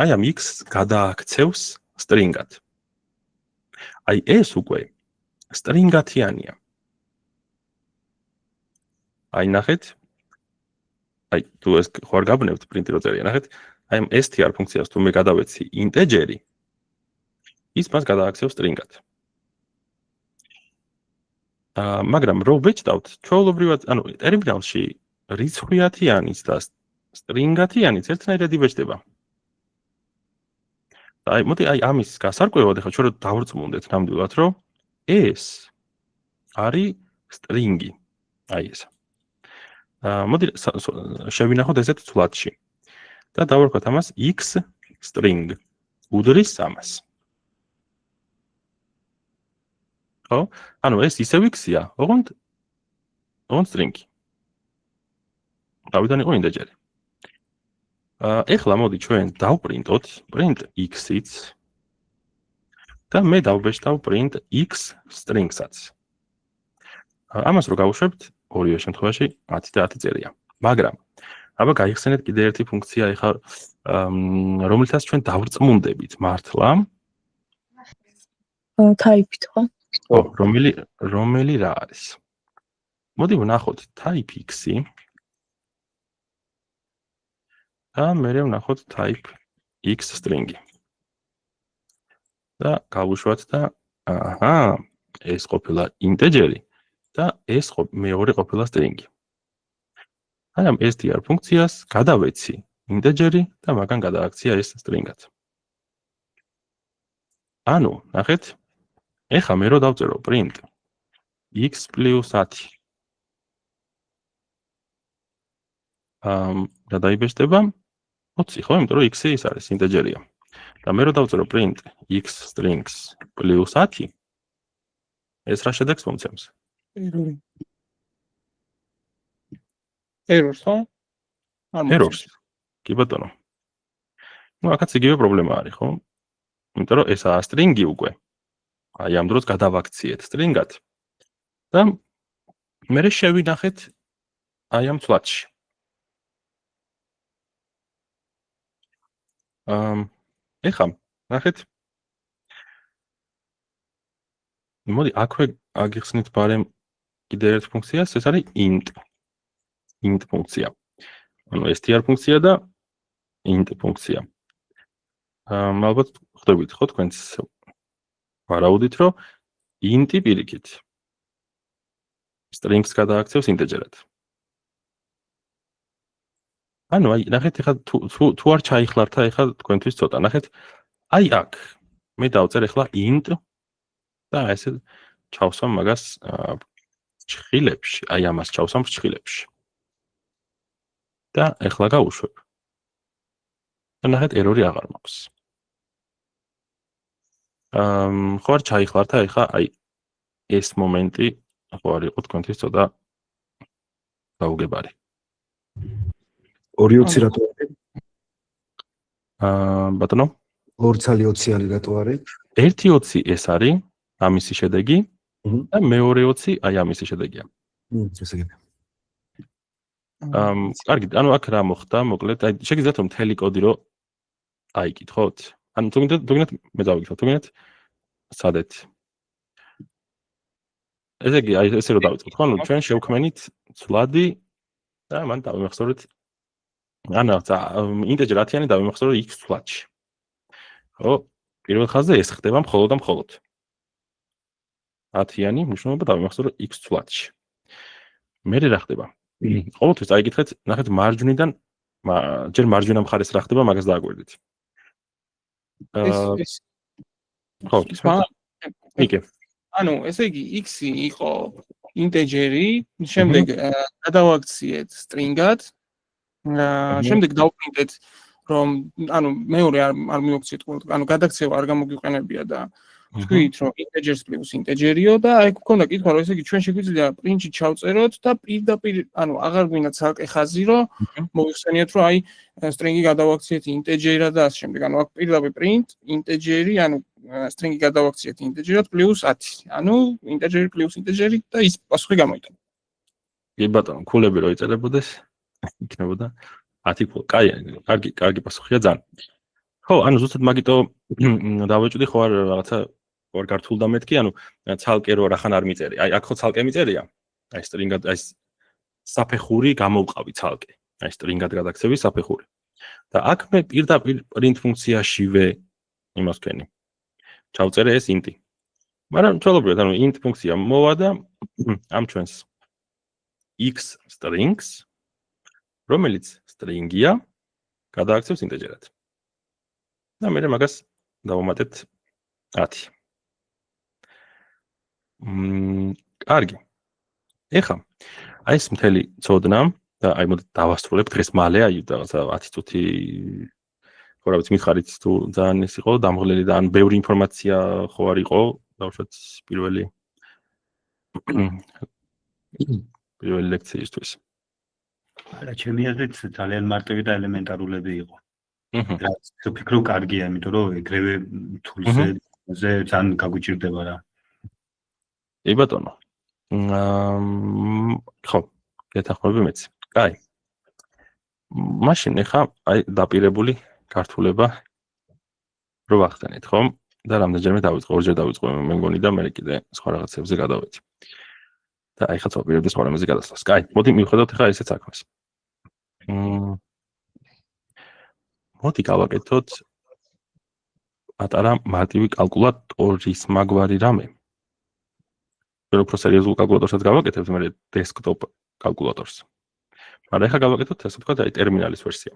აი ამ x გადააქცევს string-ად. აი ეს უკვე string-ათიანია. აი ნახეთ. აი თუ ეს ხوار გაბნევთ პრინტი რო წერია, ნახეთ. აი ამ str ფუნქციას თუ მე გადავეცი ინტეჯერი, ის მას გადააქცევს string-ად. მაგრამ რო ვეჭდავთ, ჩვეულებრივად, ანუ ტერმინალში რიცხვიათიანიც და string-ათიანიც ერთნაირად იბეჭდება. აი მოდი აი ამის გასარკვევად ახლა ჩვენ დავრწმუნდეთ ნამდვილად, რომ ეს არის string-ი. აი ეს. მოდი შევინახოთ ესეთ ცვლადში. და დავარქვათ ამას x string უდრის 300. ხო? ანუ ეს ისევ x-ია, ოღონდ string-ი. თავიდან იყო ინტეჯერი. ეხლა მოდი ჩვენ დავპრინტოთ print x-იც და მე დავბეჭდავ print x string-საც. ამას რო გავუშვებთ, ორივე შემთხვევაში 10 და 10 წერია. მაგრამ აბა გაიხსენეთ კიდე ერთი ფუნქცია ეხლა რომელთაც ჩვენ დავრწმუნდებით მართლა. type-ით ხო? ო, რომელი რა არის? მოდი ვნახოთ type x-ი. და მე ვნახოთ type x string-ი. და გავუშვათ და აჰა, ეს ყოფილა ინტეჯერი და ეს მეორე ყოფილა string-ი. აი ამ str ფუნქციას გადავეცი ინტეჯერი და მაგან გადააქცია ეს string-ად. ანუ, ნახეთ, ეხლა მე რო დავწერო print x + 10. და დაიბეჭდება 20, ხო? იმიტომ რომ x-ი ის არის ინტეჯერია. და მე რო დავწერო print x strings + 10, ეს რა შედეგს მომცემს? errors, ხო? errors. კი ბატონო. ნუ აქაც იგივე პრობლემა არის, ხო? იმიტომ რომ ესაა string-ი უკვე. აი ამ დროს გადავაქციეთ string-ად. და მე შევინახეთ აი ამ ცვლადში. ეხლა ნახეთ. მოდი აქვე აგიხსნით ბარემ კიდე ერთ ფუნქციას, ეს არის int ფუნქცია. ანუ str ფუნქცია და int ფუნქცია. ალბათ ხვდებით ხო თქვენც ვარაუდით, რომ int-ი პირიქით strings გადააქცევს ინტეჯერად. ანუ აი ნახეთ ეხლა თუ არ ჩაიხლართ ეხლა თქვენთვის ცოტა ნახეთ აი აქ მე დავწერ ეხლა int და ესე ჩავსვამ მაგას ჭხილებში აი ამას ჩავსვამ ჭხილებში და ეხლა გავუშვებ და ნახეთ ერორი აღარ მაქვს ხო არ ჩაიხლართ ეხლა აი ეს მომენტი ხო არ იყო თქვენთვის ცოტა გაუგებარი 220 რატო არის? ბატონო 2 ცალი 20 არის რატო არის? 1.20 ეს არის ამისი შედეგი და მეორე 20 აი ამისი შედეგია. ესე იგი. კარგი, ანუ აქ რა მოხდა, მოკლედ, აი შეგიძლიათ რომ მთელი კოდი რო აიკითხოთ? ანუ თუნდაც მე დავიკითხო, თუნდაც სადეთ. ესე იგი, აი ესე რომ დავიწყოთ, ხო? ანუ ჩვენ შევქმნით ცვლადი და მან დავიმახსოვრეთ ანუ ინტეჯერ 10-იანი დავიმახსოვრე x ცვლადში. ხო, პირველ ხაზზე ეს ხდება მხოლოდ და მხოლოდ. 10-იანი მნიშვნელობა დავიმახსოვრე x ცვლადში. მერე რა ხდება? ყოველთვის აიკითხეთ, ნახეთ მარჯვნიდან ჯერ მარჯვენა მხარეს რა ხდება, მაგას დააკვირდით. ეს ხო, სხვა იგე. ანუ ესე იგი x-ი იყო ინტეჯერი, შემდეგ გადავაქციეთ string-ად, შემდეგ დავპრინტეთ რომ ანუ მეორე არ მივაქციეთ ყოველდღე, ანუ გადაქცევა არ გამოგვიყენებია და ვთქვით რომ integers plus ინტეჯერიო და აი გქონდა კითხვა რომ ესე იგი ჩვენ შეგვიძლია პრინტში ჩავწეროთ და პირდაპირ ანუ აღარ გვინდა ცალკე ხაზი რომ მოვიხსენიოთ რომ აი string-ი გადავაქციეთ ინტეჯერად და ასე შემდეგ. ანუ აქ პირდაპირ print ინტეჯერი, ანუ string-ი გადავაქციეთ ინტეჯერად plus 10. ანუ ინტეჯერი plus ინტეჯერი და ის პასუხი გამოიტანა. კი ბატონო, ქულები რო იწერებოდეს, იქნებოდა 10 ქულა. კარგი პასუხია ძალიან. ხო, ანუ ზუსტად მაგიტო დავეჭვდი ხო არ რაღაცა ორ გართულდა მეთქი, ანუ ცალკე რო რახან არ მიწერი. აი აქ ხო ცალკე მიწერია. აი string-ად აი საფეხური გამოვყავი ცალკე. აი string-ად გადაქცევი საფეხური. და აქ მე პირდაპირ print ფუნქციაშივე იმას ვქენი. ჩავწერე ეს int-ი. მაგრამ ჩვეულებრივად ანუ int ფუნქცია მოვა და ამ ჩვენს x strings რომელიც string-ია გადააქცევს ინტეჯერად. და მე მაგას დავუმატეთ 10. კარგი. ეხლა აი ეს მთელი ცოდნა და აი მოდი დავასრულებ დღეს მალე, აი რაღაცა 10 წუთი ხო რა ვიცი მითხარით თუ ძალიან ის იყო დამღლელი და ან ბევრი ინფორმაცია ხო არ იყო, დავუშვათ პირველი ლექციისთვის. არა, ჩემი აზრით ძალიან მარტივი და ელემენტარულები იყო. რაც ვფიქრობ კარგია, იმიტომ რომ ეგრევე თულზე ძალიან გაგვიჭირდება რა. კი ბატონო. ხო, გეთახმები მეც. კაი. მაშინ ეხა აი დაპირებული გართულება რო ვახსენეთ, ხო? და რამდენჯერმე დავიწყო, ორჯერ დავიწყო მე მგონი და მე კიდე სხვა რაღაცებზე გადავედი. და აი ხა წავიდები სხვა რამეზე გადასვლას. კაი, მოდი მივხვდეთ ეხა ესეც საქმეს. მოდი გავაკეთოთ პატარა მარტივი კალკულატორის მაგვარი რამე. რომ უფრო სერიოზულ კალკულატორსაც გავაკეთებთ, მე desktop კალკულატორს. მაგრამ ეხლა გავაკეთოთ ასე ვთქვათ, აი ტერმინალის ვერსია.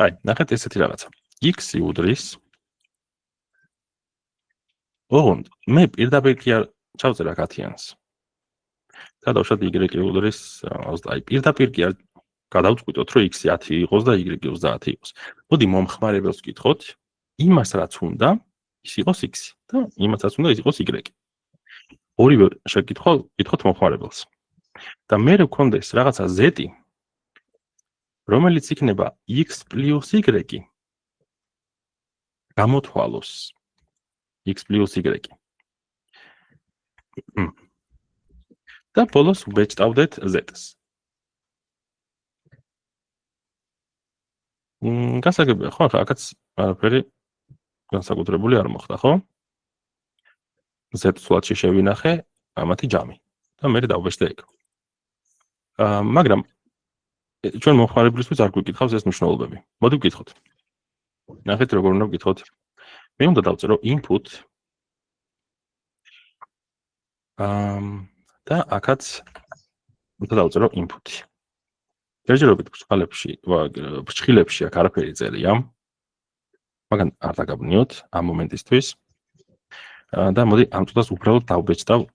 აი, ნახეთ ესეთი რაღაცა. x-ი უდრის. ოღონდ მე პირდაპირ კი არ ჩავწერა 10-იანს. და დავუშვათ y-ი უდრის, აი პირდაპირ კი არ გადავწყვიტოთ, რომ x-ი 10 იყოს და y-ი 30 იყოს. მოდი მომხმარებელს ვკითხოთ, იმას რაც უნდა, ის იყოს x და იმას რაც უნდა, ის იყოს y. ორივე შეკითხვა ვკითხოთ მომხმარებელს. და მე ვქონდეს რაღაცა z, რომელიც იქნება x plus y. გამოთვალოს x plus y. და ბოლოს ვბეჭდავდეთ z-ს. გასაგებია, ხო, აქაც არაფერი განსაკუთრებული არ მოხდა, ხო? z-სვლადში შევინახე ამათი ჯამი და მე დავბეჭდე ეგ. მაგრამ ჩვენ მომხმარებლისთვის არ გვიკითხავს ეს მნიშვნელობები. მოდი ვკითხოთ. ნახეთ როგორ უნდა ვკითხოთ. მე უნდა დავწერო input და აქაც უნდა დავწერო input-ი. ჯერჯერობით ფრჩხილებში აქ არაფერი წერია. მაგრამ არ დაგაბნიოთ ამ მომენტისთვის. და მოდი ამ წუთას უბრალოდ დავბეჭდავ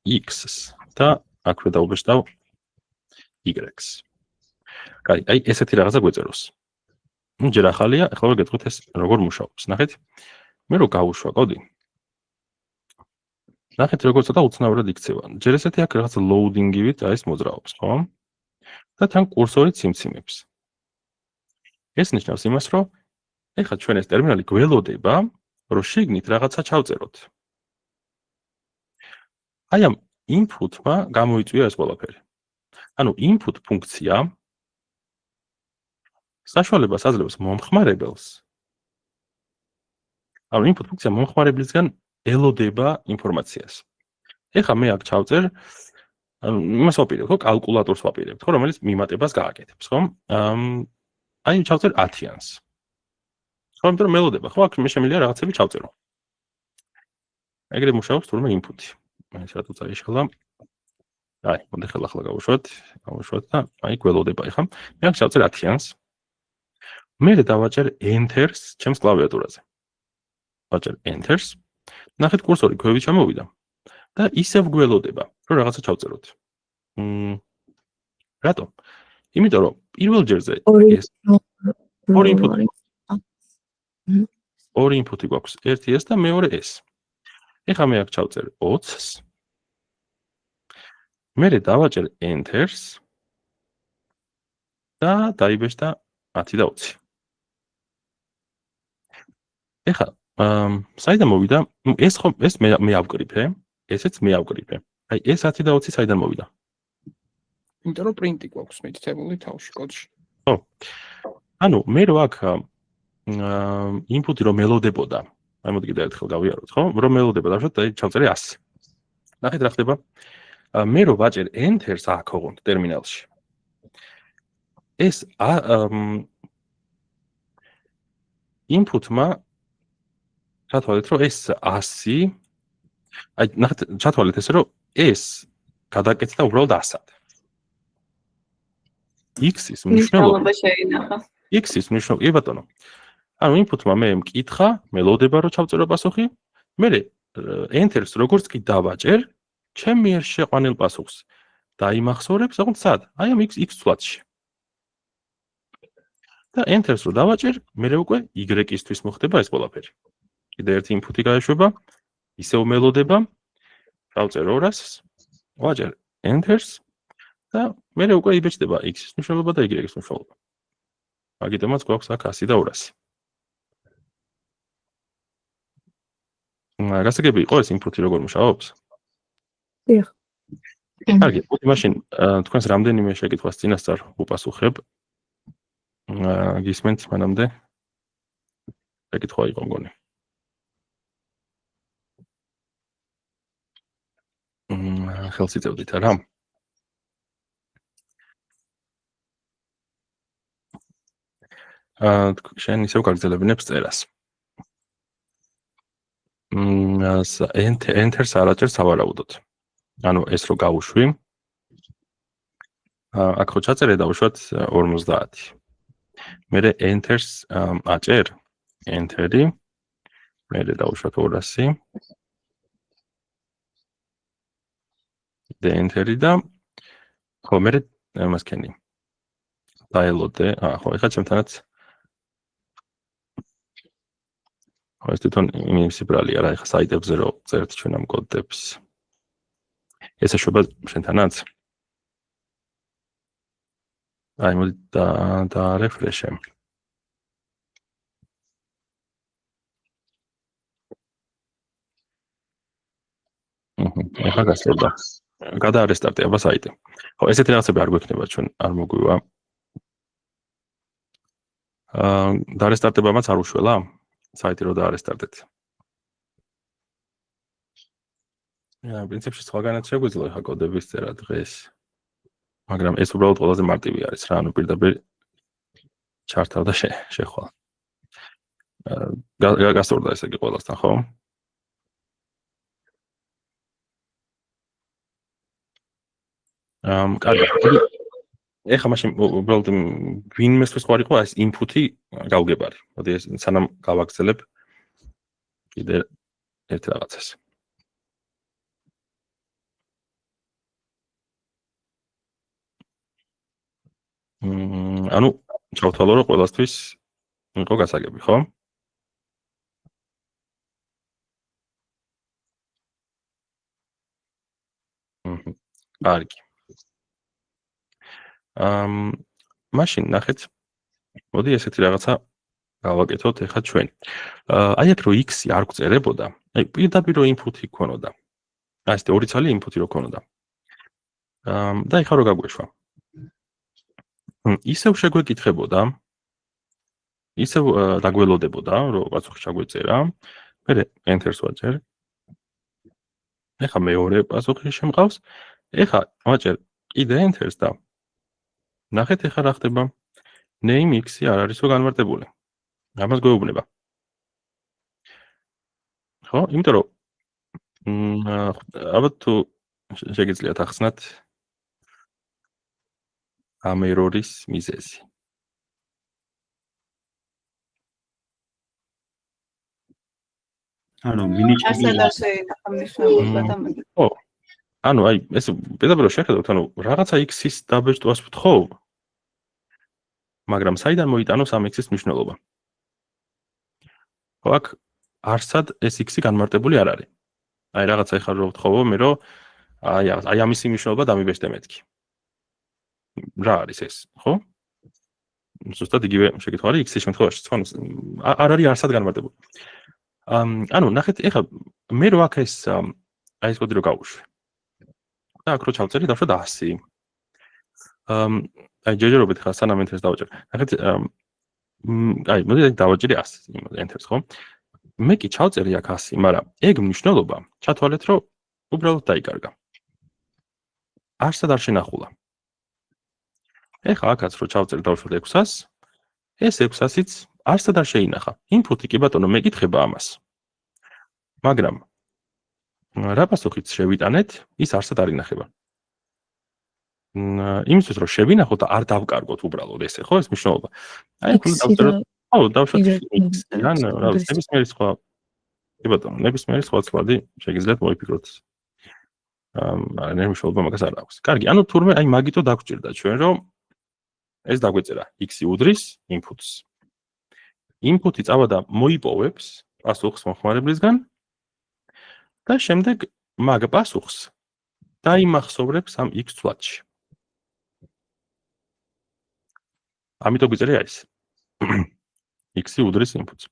x-ს და აქვე დავბეჭდავ y-ს. კაი, აი ესეთი რაღაცა გვეწეროს. ჯერ ახალია, ახლა ვიგეთქვით ეს როგორ მუშაობს. ნახეთ. მე რო გავუშვა კოდი. ნახეთ როგორ ცოტა უცნაურად იქცევა. ჯერ ესეთი აქ რაღაცა loading-ივით აი ეს მოძრაობს, ხო? და თან კურსორი ციმციმებს. ეს ნიშნავს იმას, რომ ეხლა ჩვენ ეს ტერმინალი გველოდება, რომ შიგნით რაღაცა ჩავწეროთ. აი ამ input-მა გამოიწვია ეს ყველაფერი. ანუ input ფუნქცია საშუალებას აძლევს მომხმარებელს. ანუ input ფუნქცია მომხმარებლისგან ელოდება ინფორმაციას. ეხლა მე აქ ჩავწერ, ანუ იმას ვაპირებ, ხო, კალკულატორს ვაპირებ, ხო, რომელიც მიმატებას გააკეთებს, ხო? აი ჩავწერ 10-იანს. ხო, იმიტომ რომ ელოდება, ხო, აქ მე შემიძლია რაღაცები ჩავწერო. ეგრე მუშაობს თურმე input-ი. ეს რატო წაიშალა? აი, მოდი ახლა გავუშვათ და აი გველოდება ეხლა. მე აქ ჩავწერ 10-იანს. მე დავაჭერ enter-ს ჩემს კლავიატურაზე. ვაჭერ enter-ს. ნახეთ კურსორი ქვევით ჩამოვიდა და ისევ გველოდება, რომ რაღაცა ჩავწეროთ. რატომ? იმიტომ რომ პირველ ჯერზე ეს ორი ინპუტი გვაქვს, ერთი ეს და მეორე ეს. ეხლა მე აქ ჩავწერ 20-ს. მე დავაჭერ enter-ს და დაიბეჭდა 10 და 20. ეხლა საიდან მოვიდა? ეს მე ავკრიფე, ესეც მე ავკრიფე. აი ეს 10 და 20 საიდან მოვიდა? იმიტომ რომ პრინტი გვაქვს მითითებული თავში კოდში. ხო. ანუ მე რო აქ ინპუტი რომ მელოდებოდა. აი მოდი კიდევ ერთხელ გავიაროთ, ხო? რომ მელოდება დავშოთ და ჩავწერე 100. ნახეთ რა ხდება? მე რო ვაჭერ enter-ს აქ ოღონდ ტერმინალში. ეს input-მა ჩათვალეთ რომ ეს 100 აი ნახეთ ჩათვალეთ ესე რომ ეს გადაკეთდა უბრალოდ 100-ად. x-ის მნიშვნელობა შეინახა. x-ის მნიშვნელობა კი ბატონო. ანუ input-მა მე მკითხა, მელოდება რომ ჩავწერო პასუხი, მე enter-ს როგორც კი დავაჭერ, ჩემ მიერ შეყვანილ პასუხს დაიმახსოვრებს, ოღონდ სად? აი ამ x ცვლადში. და enter-ს რო დავაჭერ, მე უკვე y-ისთვის მოხდება ეს ყველაფერი. კიდე ერთი input-ი გაეშვება, ისევ მელოდება, დავწერო 200-ს, ვაჭერ enter-ს და მე უკვე იბეჭდება x-ის მნიშვნელობა და y-ის მნიშვნელობა. მაგიტომაც გვაქვს აქ 100 და 200. გასაგები იყო ეს input-ი როგორ მუშაობს? დიახ. კარგი, მოდი მაშინ თქვენს რამდენიმე შეკითხვას წინასწარ უპასუხებ. გისმენთ მანამდე? შეკითხვა იყო მგონი. ხელს იწევდით არა? შენ ისევ გაგრძელებინებს წერას. enter-ს არაჭერ სავარაუდოდ. ანუ ეს რო გავუშვი. აქ ხო ჩაწერე დავუშვათ 50. მე enter-ს აჭერ enter-ი მე დავუშვათ 200 და enter-ი და ხო მე მასკენი დაელოდე ხო ეხლა ჩემთანაც ხო ეს თვითონ იმის ბრალია რა ეხლა საიტებზე რო წერთ ჩვენ ამ კოდებს ეს ეშვება შენთანაც აი მოდი და რეფრეშე. ეხლა გასწორდა. გადაარესტარტება საიტი. ხო, ესეთი რაღაცები არ გვექნება ჩვენ, არ მოგვივა. დაარესტარტებამაც არ უშველა საიტი რო დაარესტარტეთ. პრინციპში სხვაგანაც შეგვიძლია ხა კოდების წერა დღეს. მაგრამ ეს უბრალოდ ყველაზე მარტივი არის რა, ანუ პირდაპირ ჩართავ და შეხვალ. გასწორდა ესე იგი ყველასთან, ხო? კარგი. ეხლა მაშინ უბრალოდ ვინმესთვის ხარ იყო ეს input-ი გავგებარი. მოდი ეს სანამ გავაგრძელებ კიდე ერთ რაღაცას. ანუ ჩავთვალო რომ ყველასთვის იყო გასაგები, ხო? კარგი. მაშინ ნახეთ. მოდი ესეთი რაღაცა გავაკეთოთ ეხლა ჩვენ. აი აქ რო x-ი არ გვწერებოდა, აი პირდაპირ რო input-ი გქონოდა. აი ეს ორი ცალი input-ი რო გქონოდა. და ეხლა რო გაგვეშვა. ისევ შეგვეკითხებოდა, ისევ დაგველოდებოდა, რომ პასუხი ჩაგვეწერა. მე enter-ს ვაჭერ. ეხლა მეორე პასუხი შემყავს. ეხლა ვაჭერ კიდე enter-ს და ნახეთ ეხლა რა ხდება. name x-ი არ არისო განმარტებული. ამას გვეუბნება. ხო, იმიტომ რომ ალბათ თუ შეგიძლიათ ახსნათ ამ ერორის მიზეზი. ანუ მინიჭებული არსად არ შეინახა მნიშვნელობა და მე ხო. ანუ აი ეს პედაგოგიურად შეხედავთ, ანუ რაღაცა x-ის დაბეჭდვას ვთხოვ, მაგრამ საიდან მოიტანოს ამ x-ის მნიშვნელობა? ხო, აქ არსად ეს x-ი განმარტებული არ არის. აი რაღაცა ეხლა რო ვთხოვო მე რომ აი ამისი მნიშვნელობა დამიბეჭდე მეთქი. რა არის ეს, ხო? ზუსტად იგივე შეკითხვა არის x-ის შემთხვევაში, ხო? არ არის არსად განმარტებული. ანუ ნახეთ, ეხლა მე რო აქ ეს აი ეს კოდი რო გავუშვი. და აქ რო ჩავწერი დავშვა 100. აი ჯერჯერობით ხა სანამ enter-ს დავაჭერ. ნახეთ, აი მოდი დავაჭერი 100 enter-ს, ხო? მე კი ჩავწერი აქ 100, მაგრამ ეგ მნიშვნელობა ჩათვალეთ, რომ უბრალოდ დაიკარგა. არსად არ შენახულა. ეხლა აქაც რო ჩავწერ დავშვათ 600, ეს 600-იც არსად არ შეინახა. input-ი კი ბატონო მეკითხება ამას. მაგრამ რა პასუხით შევიტანეთ, ის არსად არ ინახება. იმისთვის რომ შევინახოთ და არ დავკარგოთ უბრალოდ ესე, ხო, ეს მნიშვნელობა. აი ახლა დავწეროთ, ხო, დავშვათ x-დან, რა ვიცი, ნებისმიერი სხვა კი ბატონო, ნებისმიერი სხვა ცვლადი შეგიძლიათ მოიფიქროთ. არა, მნიშვნელობა მაგას არ აქვს. კარგი, ანუ თურმე აი მაგითო დაგვჭირდა ჩვენ, რომ ეს დაგვეწერა x-ი უდრის inputs. input-ი წავა და მოიპოვებს პასუხს მომხმარებლისგან და შემდეგ მაგ პასუხს დაიმახსოვრებს ამ x ცვლადში. ამიტომ გვიწერია ეს. x-ი უდრის inputs.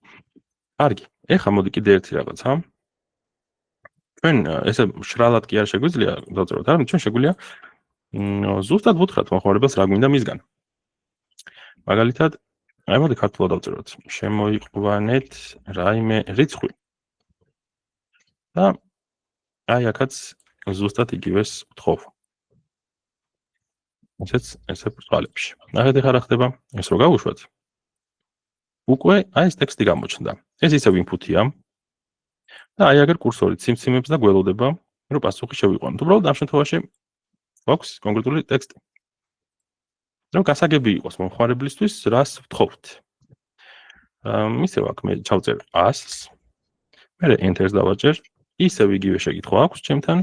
კარგი, ეხლა მოდი კიდე ერთი რაღაცა. ჩვენ ესე შრალად კი არ შეგვიძლია დავწეროთ, არა, ჩვენ შეგვიძლია ზუსტად ვუთხრათ მომხმარებელს რა გვინდა მისგან. მაგალითად, აი მოდი ქართულად დავწეროთ. შემოიყვანეთ რაიმე რიცხვი. და აი აქაც ზუსტად იგივეს ვთხოვ. ესე ბრწყალებში. ნახეთ ეხლა რა ხდება? ეს რო გავუშვათ. უკვე აი ეს ტექსტი გამოჩნდა. ეს ისევ input-ია. და აი აგერ კურსორი ციმციმებს და გველოდება, რომ პასუხი შევიყვანოთ. უბრალოდ ამ შემთხვევაში გვაქვს კონკრეტული ტექსტი. რომ გასაგები იყოს მომხმარებლისთვის, რას ვთხოვთ. ისევ აქ მე ჩავწერ 100-ს. მე enter-ს დავაჭერ. ისევ იგივე შეკითხვა აქვს ჩემთან.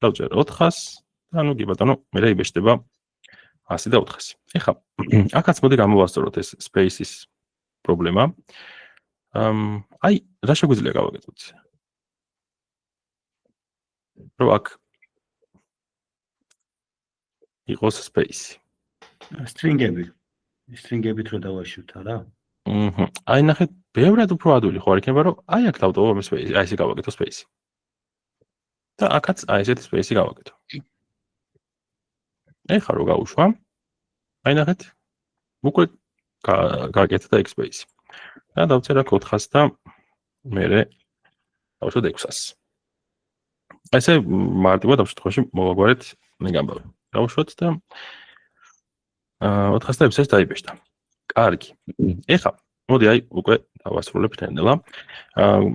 დავწერ 400-ს და ნუ კი ბატონო, მე იბეჭდება 100 და 400. ეხლა აქაც მოდი გამოვასწოროთ ეს space-ის პრობლემა. აი, რა შეგვიძლია გავაკეთოთ? რომ აქ იყოს space. string-ებით რო დავაშვით რა. აი ნახეთ, ბევრად უფრო ადვილი ხო არ იქნება, რომ აი აქ დავტოვო ამ space, აი ესე გავაკეთო space. და აქაც აი ესეთი space გავაკეთო. ეხლა რო გავუშვა, აი ნახეთ, უკვე გააკეთა და space. და დავწერ აქ 400 და მე დავშვათ 600. ესე მარტივად ამ შემთხვევაში მოვაგვარეთ მე გამბავი. დავუშვათ და 400-ს დაიბეჭდა. კარგი. ეხლა მოდი აი უკვე დავასრულებ ნელა.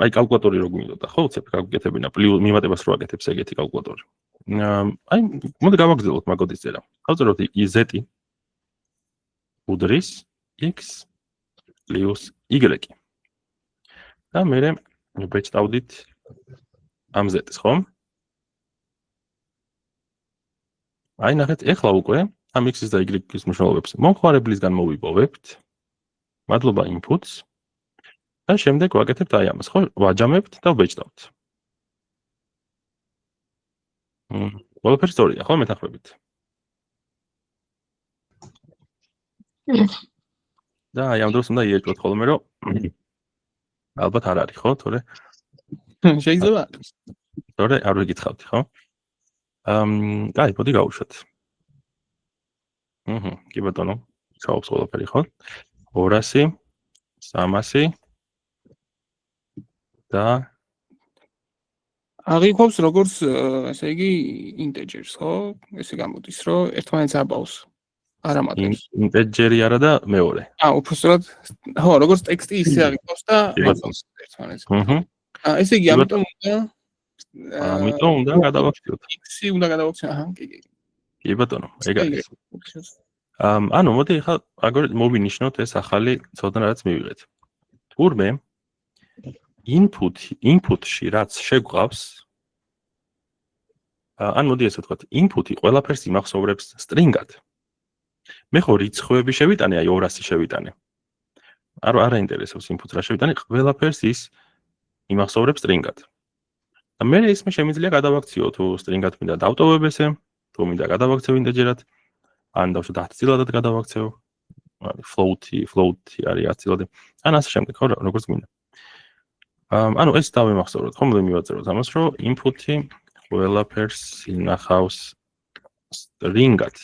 აი კალკულატორი რო გვინდოდა, ხო, უცებ გაგიკეთებინა მიმატებას რო აკეთებს ეგეთი კალკულატორი. აი მოდი გავაგრძელოთ მაგოდის წერა. გავწეროთ z უდრის x + y. და მე ვეჭდავდით ამ z-ს, ხო? აი ნახეთ, ეხლა უკვე ამ x-ის და y-ის მნიშვნელობებს მომხმარებლისგან მოვიპოვებთ. მადლობა inputs. და შემდეგ ვაკეთებთ აი ამას, ხო? ვაჯამებთ და ვეჭდავთ. ყველაფერი სწორია, ხო, მეთანხმებით? და აი ამ დროს უნდა იეჭვოთ ხოლმე, რომ ალბათ არ არის, ხო? თორე შეიძლება თორე არ ვიგითხავდი, ხო? კაი, მოდი გავუშვათ. კი ბატონო, ჩაობს ყველაფერი, ხო? 200, 300 და აღიქვამს როგორც ესე იგი integers, ხო? ესე გამოდის, რომ ერთმანეთს აბავს. არ ამატებს. integer-ი არა და მეორე. უბრალოდ ხო, როგორც ტექსტი ისე აღიქვამს და ერთმანეთს. ესე იგი ამიტომ უნდა გადავაქციოთ. x-ი უნდა გადავაქციოთ. კი. კი ბატონო, ეგ არის. ანუ მოდი ახლა აგერ მოვინიშნოთ ეს ახალი ცოდნა რაც მივიღეთ. თურმე input-ში რაც შეგვყავს ან მოდი ესე ვთქვათ, input-ი ყველაფერს იმახსოვრებს string-ად. მე ხო რიცხვები შევიტანე, აი 200 შევიტანე. არა ინტერესებს input-ს რა შევიტანე, ყველაფერს ის იმახსოვრებს string-ად. და მე ისმე შემიძლია გადავაქციო თუ string-ად მინდა დავტოვებ ესე, თუ მინდა გადავაქცევ ინტეჯერად, ან დავშოთ 10 წილადად გადავაქცევ, float-ი არის 10 წილადი. ან ასე შემდეგ, ხო, როგორც მინდა. ანუ ეს დავიმახსოვროთ, ხომ მივაწეროთ ამას, რომ input-ი ყველაფერს ინახავს string-ად.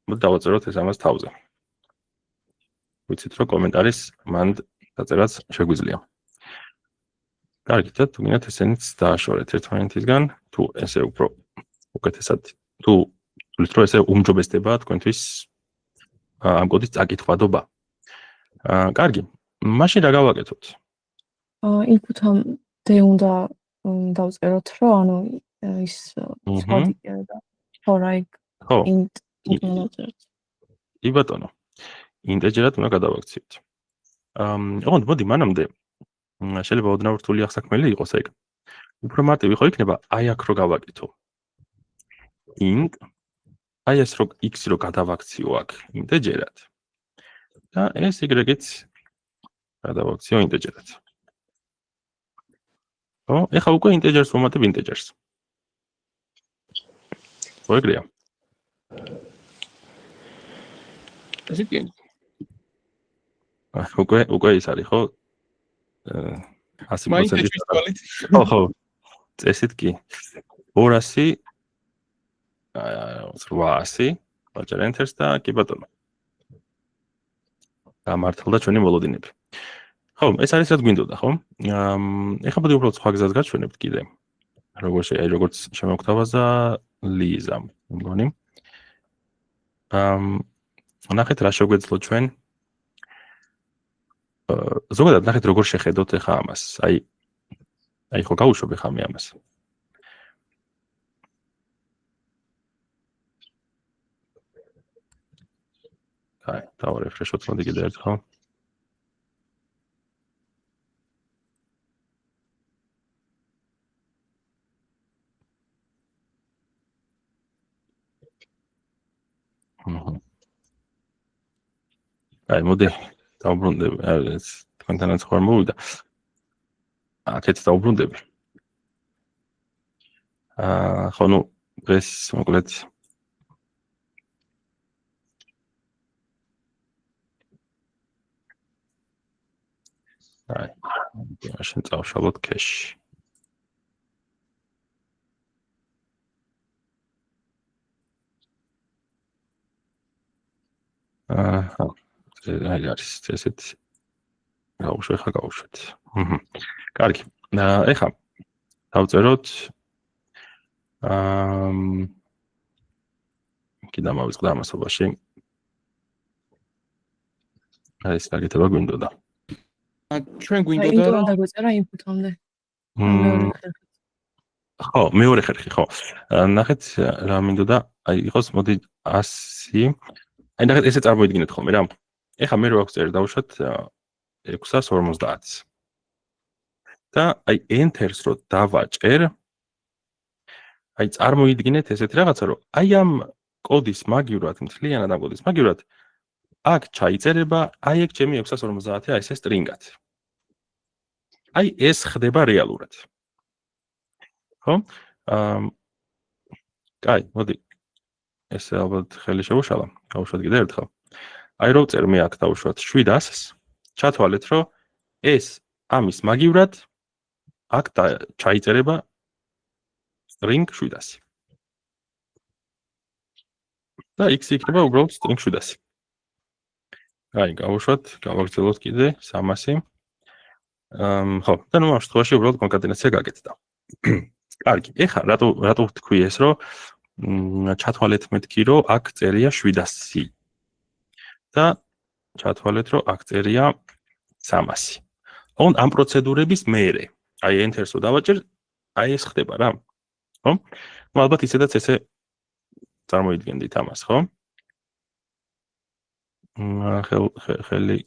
დავაწეროთ ეს ამას თავზე. ვიცით, რომ კომენტარის მანდ დაწერაც შეგვიძლია. კარგით, თუ გინდათ ესენიც დააშორეთ ერთმანეთისგან, თუ ესე უფრო უკეთესად, თუ თulit რომ ესე უმჯობესდება თქვენთვის ამ კოდის წაკითხვადობა. კარგი, მაშინ რა გავაკეთოთ? input-ამდე უნდა დავწეროთ, რომ ანუ ის სხვა და თორაიგ int კი ბატონო. ინტეჯერად უნდა გადავაქციოთ. ოღონდ მოდი მანამდე შეიძლება ოდნავ რთული აღსაქმელი იყოს ეგ. უფრო მარტივი ხო იქნება აი აქ რო გავაკეთო. int აი ეს რო x რო გადავაქციო აქ ინტეჯერად. და ეს y-იც გადავაქციო ინტეჯერად. ხო, ეხლა უკვე ინტეჯერს ვუმატებ ინტეჯერს. ხო ეგრეა. ესეთი უკვე ის არის ხო? 100% ხო, წესით კი. 200 800 ვაჭარ enter-ს და კი ბატონო. გამართლდა ჩვენი მოლოდინები. ხო, ეს არის რაც გვინდოდა, ხო? ეხლა მოდი უბრალოდ სხვა გზას გაჩვენებთ კიდე. როგორც შემოგვთავაზა ლიზამ, მგონი. ნახეთ რა შეგვეძლო ჩვენ. ზოგადად ნახეთ როგორ შეხედოთ ეხა ამას. აი ხო გავუშვებ ეხა მე ამას. აი, დავარეფრეშოთ მოდი კიდე ერთხელ. აი, მოდი დავბრუნდები, ეს თქვენთანაც ხარ მოვიდა. აქეთ დავბრუნდები. ხო, ნუ ეს მოკლედ აი, მაშინ წავშალოთ cache. აი არის ესეთი. გავუშვეთ. კარგი. ეხლა დავწეროთ კიდე მოვიწყდა ამასობაში. ეს საკითხება გვინდოდა. ჩვენ გვინდოდა რომ დაგვეწერა input-ამდე. ხო, მეორე ხერხი, ხო. ნახეთ რა მინდოდა, აი იყოს მოდი 100. აი ნახეთ ესე წარმოიდგინეთ ხოლმე რა. ეხლა მე რო აქვს წერი დავუშვათ 650. და აი enter-ს რო დავაჭერ, აი წარმოიდგინეთ ესეთ რაღაცა, რომ აი ამ კოდის მაგივრად, მთლიანად ამ კოდის მაგივრად აქ ჩაიწერება, აი ეგ ჩემი 650-ია ესე string-ად. აი ეს ხდება რეალურად. ხო? კაი, მოდი. ესე ალბათ ხელი შევუშალა. გავუშვათ კიდე ერთხელ. აი რო წერ მე აქ დავუშვათ 700-ს. ჩათვალეთ, რომ ეს ამის მაგივრად აქ ჩაიწერება string 700. და x იქნება უბრალოდ string 700. აი, გავუშვათ, გავაგრძელოთ კიდე 300. ხო, და ნუ ამ შემთხვევაში უბრალოდ კონკატენაცია გაკეთდა. კარგი, ეხლა რატო ვთქვი ეს, რომ ჩათვალეთ მეთქი, რომ აქ წერია 700. და ჩათვალეთ, რომ აქ წერია 300. ოღონდ ამ პროცედურების მერე, აი enter-ს დავაჭერ, აი ეს ხდება რა. ხო? ნუ ალბათ ისედაც ესე წარმოიდგენდით ამას, ხო? ხელი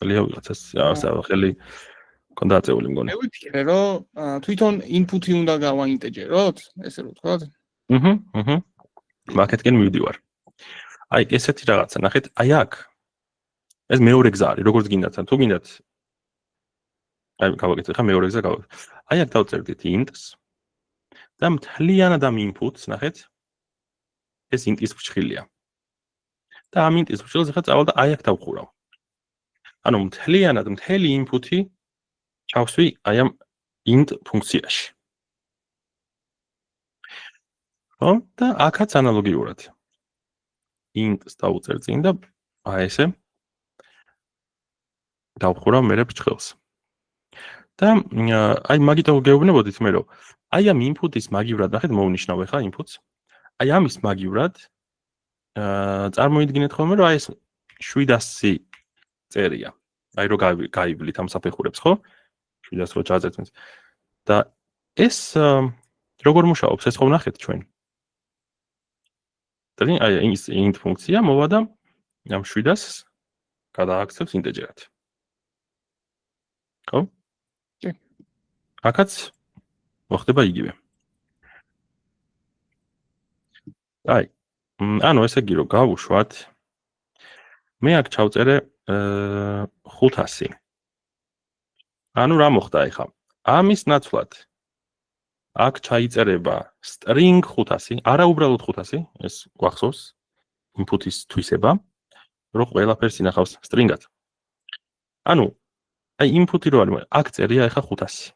ყლია ვიღაცას ხელი კონდა აწეული მგონი. მე ვიფიქრე რომ თვითონ input-ი უნდა გავაინტეჯეროთ, ესე რომ ვთქვა. მაკეთკენ მივდივარ. აი ესეთი რაღაცა ნახეთ, აი აქ ეს მეორე გზა არის, როგორც გინდათ, თუ გინდათ აი გავაკეთე ხა მეორე გზა გავაკეთე. აი აქ დავწერდით int-ს და მთლიანად ამ input-ს ნახეთ ეს int-ის ფრჩხილია. და ამ int-ის ფრჩხილს ხა წავალ და აი აქ დავხურავ. ანუ მთლიანად მთელი input-ი ჩავსვი აი ამ int ფუნქციაში. ხო? და აქაც ანალოგიურად. int-ს დავუწერ წინ და აი ესე დავხურავ მერე ფრჩხილს. და აი მაგითო გეუბნებოდით მე რომ აი ამ input-ის მაგივრად ნახეთ მოვნიშნავ ახლა input-ს. აი ამის მაგივრად წარმოიდგინეთ ხოლმე რომ აი ეს 700 წერია. აი რო გაივლით ამ საფეხურებს, ხო? 700 რო ჩააწერთ. და ეს როგორ მუშაობს? ეს ხო ნახეთ ჩვენ. და აი ის int ფუნქცია მოვა და ამ 700-ს გადააქცევს ინტეჯერად. ხო? კი. აქაც მოხდება იგივე. აი, ანუ ესე იგი რომ გავუშვათ მე აქ ჩავწერე 500. ანუ რა მოხდა ახლა? ამის ნაცვლად აქ ჩაიწერება string 500, არა უბრალოდ 500, ეს გვახსოვს input-ის თვისება, რომ ყველაფერს ინახავს string-ად. ანუ აი input-ი რო არის, აქ წერია ახლა 500.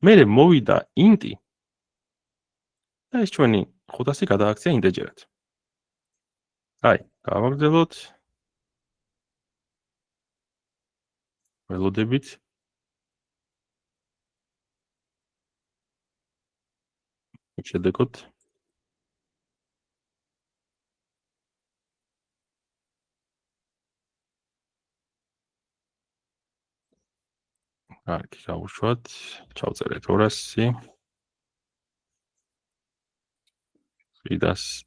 მერე მოვიდა int-ი და ეს ჩვენი 500 გადააქცია ინტეჯერად. აი, გავაგრძელოთ. ველოდებით. შედეგოთ. კარგი, გავუშვათ. ჩავწერეთ 200. 300.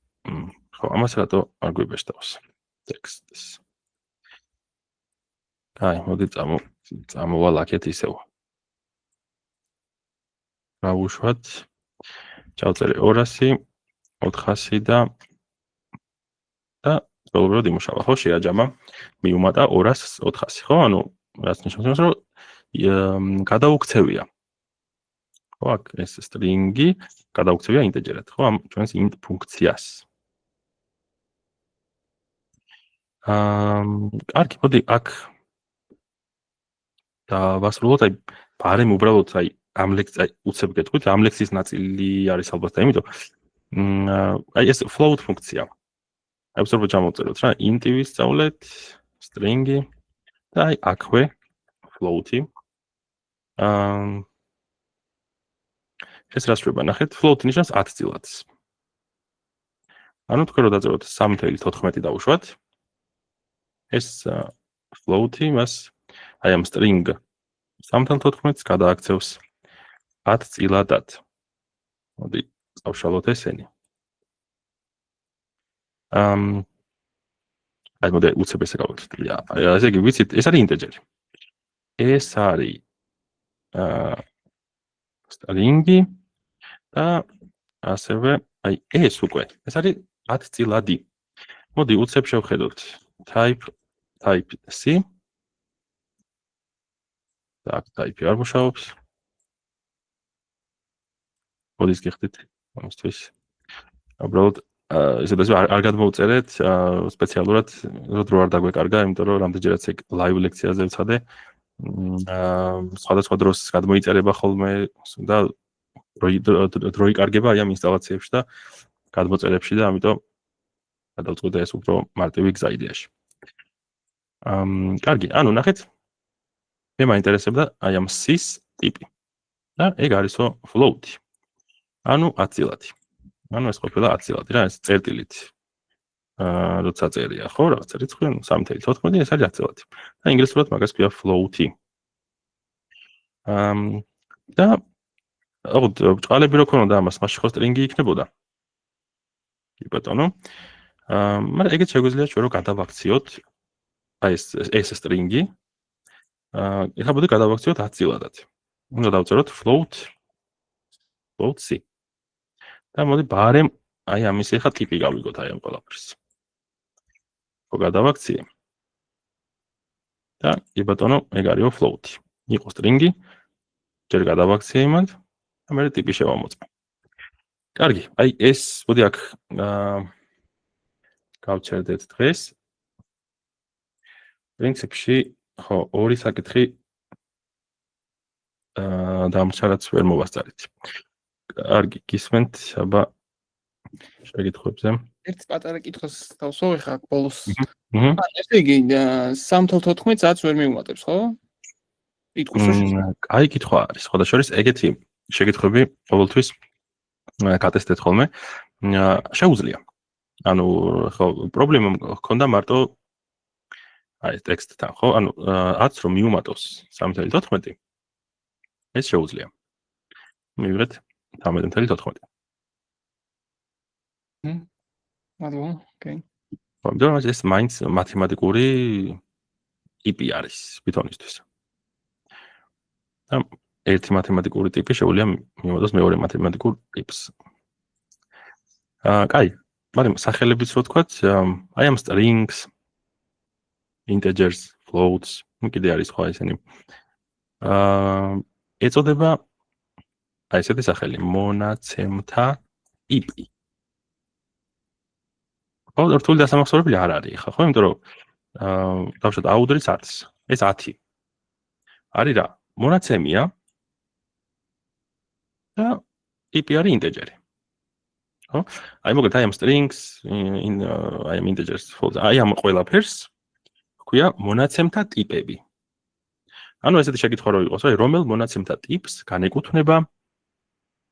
ხო, ამას რატო არ გვიბეჭდავს ტექსტს. აი, მოდი წამოვალ აქეთ ისევ. გავუშვათ. ჩავწერე 200, 400 და სწორად იმუშავა, ხო, შეაჯამა, მიუმატა 200, 400, ხო? ანუ რაც ნიშნავს, რომ გადაუქცევია. ხო, აქ ეს string-ი გადაუქცევია ინტეჯერად, ხო, ამ ჩვენს int ფუნქციას. კარგი, მოდი აქ დავასრულოთ, აი, ბარემ უბრალოდ აი ამ ლექსი უცებ გეტყვით, ამ ლექსის ნაწილი არის ალბათ და იმიტომ აი ეს float ფუნქცია. აი უბრალოდ ჩამოვწეროთ რა, int-ი ვისწავლეთ, string-ი და აი აქვე float-ი. ეს რა შეიძლება ნახეთ, float ნიშნავს 10 წილადს. ანუ თქვენ რო დაწეროთ 3.14 დავუშვათ. ეს float-ი მას აი ამ string 3.14-ს გადააქცევს 10 წილადად. მოდი წავშალოთ ესენი. აი მოდი უცებ ესე გავაკეთოთ. ესე იგი ვიცით, ეს არის ინტეჯერი. ეს არის string-ი და ასევე აი ეს უკვე, ეს არის 10 წილადი. მოდი უცებ შევხედოთ. type C. Так, type არ მუშაობს. მოდის გიხდით ამისთვის. უბრალოდ ისედაც არ გადმოვწერეთ სპეციალურად, რო არ დაგვეკარგა, იმიტომ რომ რამდენჯერაც ეგ live ლექციაზე ვცადე. სხვადასხვა დროს გადმოიწერება ხოლმე და დრო იკარგება აი ამ ინსტალაციებში და გადმოწერებში და ამიტომ გადავწყვიტე ეს უფრო მარტივი გზა იდეაში. კარგი, ანუ ნახეთ. მე მაინტერესებდა აი ამ C-ს ტიპი. და ეგ არისო float-ი. ანუ 10 წილადი. ანუ ეს ყოფილა 10 წილადი რა, ეს წერტილით. როცა წერია, ხო, რაღაცა რიცხვი, 3.14, ეს არის 10 წილადი. და ინგლისურად მაგას ქვია float-ი. და ბჭყალები რო ქონოდა ამას, მაშინ ხო string-ი იქნებოდა. კი ბატონო. მაგრამ ეგეც შეგვიძლია ჩვენ რომ გადავაქციოთ აი ეს string-ი ეხლა მოდი გადავაქციოთ 10 წილადად. უნდა დავწეროთ float c. და მოდი ბარემ აი ამის ეხლა ტიპი გავიგოთ აი ამ ყველაფერს. ხო გადავაქციე. და კი ბატონო, ეგ არისო float. იყო string-ი. ჯერ გადავაქციე იმად და მე ტიპი შევამოწმე. კარგი, აი ეს მოდი აქ გავჩერდეთ დღეს. პრინციპში ხო, ორი საკითხი დამრჩა რაც ვერ მოვასწარეთ. კარგი, გისმენთ, აბა შეკითხვებზე. ერთ პატარა კითხვას დავსვავ ხა ბოლოს. ესე იგი 3.14-ს ვერ მიუმატებს, ხო? აი კითხვა არის, ხო და შორის ეგეთი შეკითხვები ყოველთვის გატესტეთ ხოლმე. შეუძლია. ანუ ხო, პრობლემა მქონდა მარტო აი ტექსტთან, ხო? ანუ 10 რომ მიუმატოს 3.14 ეს შეუძლია. მივიღეთ 13.14. მადლობა, ოკეი. მაგრამ ეს მაინც მათემატიკური ტიპი არის Python-ისთვის. და ერთი მათემატიკური ტიპი შეუძლია მიუმატოს მეორე მათემატიკურ ტიპს. კაი, მაგრამ სახელებიც რო თქვათ, აი ამ strings, integers, floats, კიდე არის ხო ესენი. ეწოდება აი ესეთი სახელი მონაცემთა ტიპი. ხო, რთული დასამახსოვრებელი არ არის ხა, ხო, იმიტომ რომ დავშოთ აუდრის 10. ეს 10. არის რა? მონაცემია და ტიპი არის ინტეჯერი. ხო? აი მოგეთ აი ამ strings, აი ამ integers, floats, აი ამ ყველაფერს ქვია მონაცემთა ტიპები. ანუ ესეთი შეკითხვა რო იყოს, აი რომელ მონაცემთა ტიპს განეკუთვნება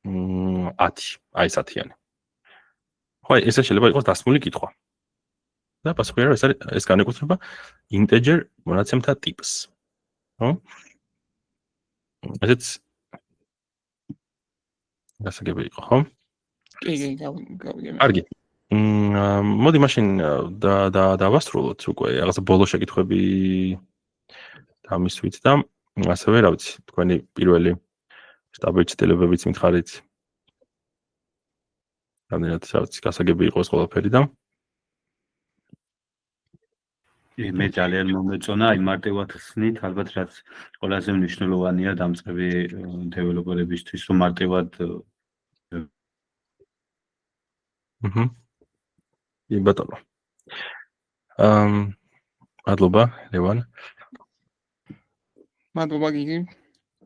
10, აი ეს 10-იანი. ხო, ესე შეიძლება იყოს დასმული კითხვა. და პასუხი არის ეს განეკუთვნება integer მონაცემთა ტიპს. ხო? ესეც გასაგები იყო, ხო? კი, გავიგე. კარგი. მოდი მაშინ დავასრულოთ უკვე რაღაცა ბოლო შეკითხვები დამისვით და ასევე რა ვიცი, თქვენი პირველი შტაბ-ეჭდილებებიც მითხარით. რამდენად რა ვიცი, გასაგები იყოს ყველაფერი და მე ძალიან მომეწონა, აი მარტივად ხსნით, ალბათ რაც ყველაზე მნიშვნელოვანია დამწყები დეველოპერებისთვის, რომ მარტივად კი ბატონო. მადლობა, ლევან. მადლობა გიგი.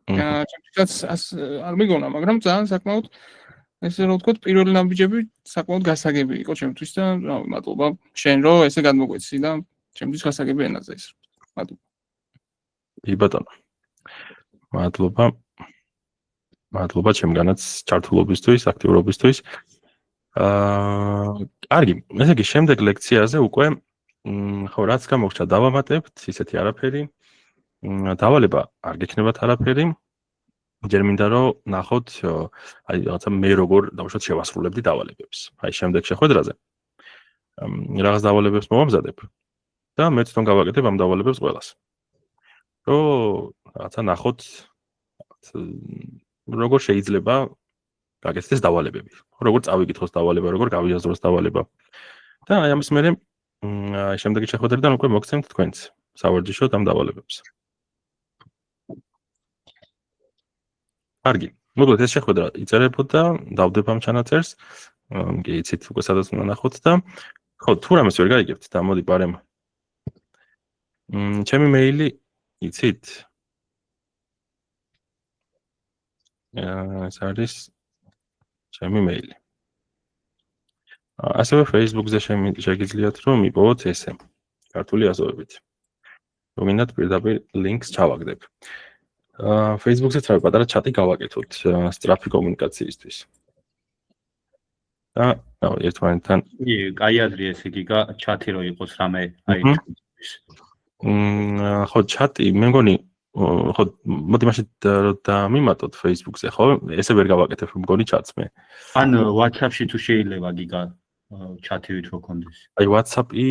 ჩემთვისაც არ მიგონა, მაგრამ ძალიან საკმაოდ ესე რომ ვთქვათ, პირველი ნაბიჯები საკმაოდ გასაგები იყო ჩემთვის და მადლობა შენ რომ ესე გადმოგვეცი და ჩემთვის გასაგები ენაზე ის. მადლობა. კი ბატონო. მადლობა. მადლობა ჩემგანაც ჩართულობისთვის, აქტიურობისთვის. კარგი, ესე იგი შემდეგ ლექციაზე უკვე ხო რაც გამოგჩა დავამატებთ, ისეთი არაფერი. დავალება არ გექნებათ არაფერი. ჯერ მინდა რომ ნახოთ, აი რაღაცა მე როგორ დავუშვათ შევასრულებდი დავალებებს. აი შემდეგ შეხვედრაზე. რაღაც დავალებებს მოვამზადებ და მე თვითონ გავაკეთებ ამ დავალებებს ყველას. რომ რაღაცა ნახოთ როგორ შეიძლება გაკეთდეს დავალებები. როგორ წავიკითხოს დავალება, როგორ გავიაზროს დავალება. და აი ამის მერე შემდეგი შეხვედრიდან უკვე მოგცემთ თქვენც სავარჯიშოდ ამ დავალებებს. კარგი. მოგლეთ ეს შეხვედრა იწერებოდა, დავდებ ამ ჩანაწერს. კი იცით უკვე სადაც უნდა ნახოთ და ხო, თუ რამეს ვერ გაიგებთ და მოდი პარემ. ჩემი მეილი იცით? ეს არის ჩემი მეილი. ასევე Facebook-ზე შეგიძლიათ რომ მიპოვოთ ესე ქართული აზრობით. რომინდათ პირდაპირ ლინკს ჩავაგდებ. Facebook-ზეც რა პატარა ჩატი გავაკეთოთ სწრაფი კომუნიკაციისთვის. და ერთმანეთთან კაი აზრი ესე იგი ჩატი რო იყოს რამე აი ხო ჩატი მე მგონი ხო მოდი მაშინ და მიმატოთ Facebook-ზე ხო ესე ვერ გავაკეთებ მგონი ჩატს მე ან WhatsApp-ში თუ შეიძლება გიგა ჩატივით რო კონდეს აი WhatsApp-ი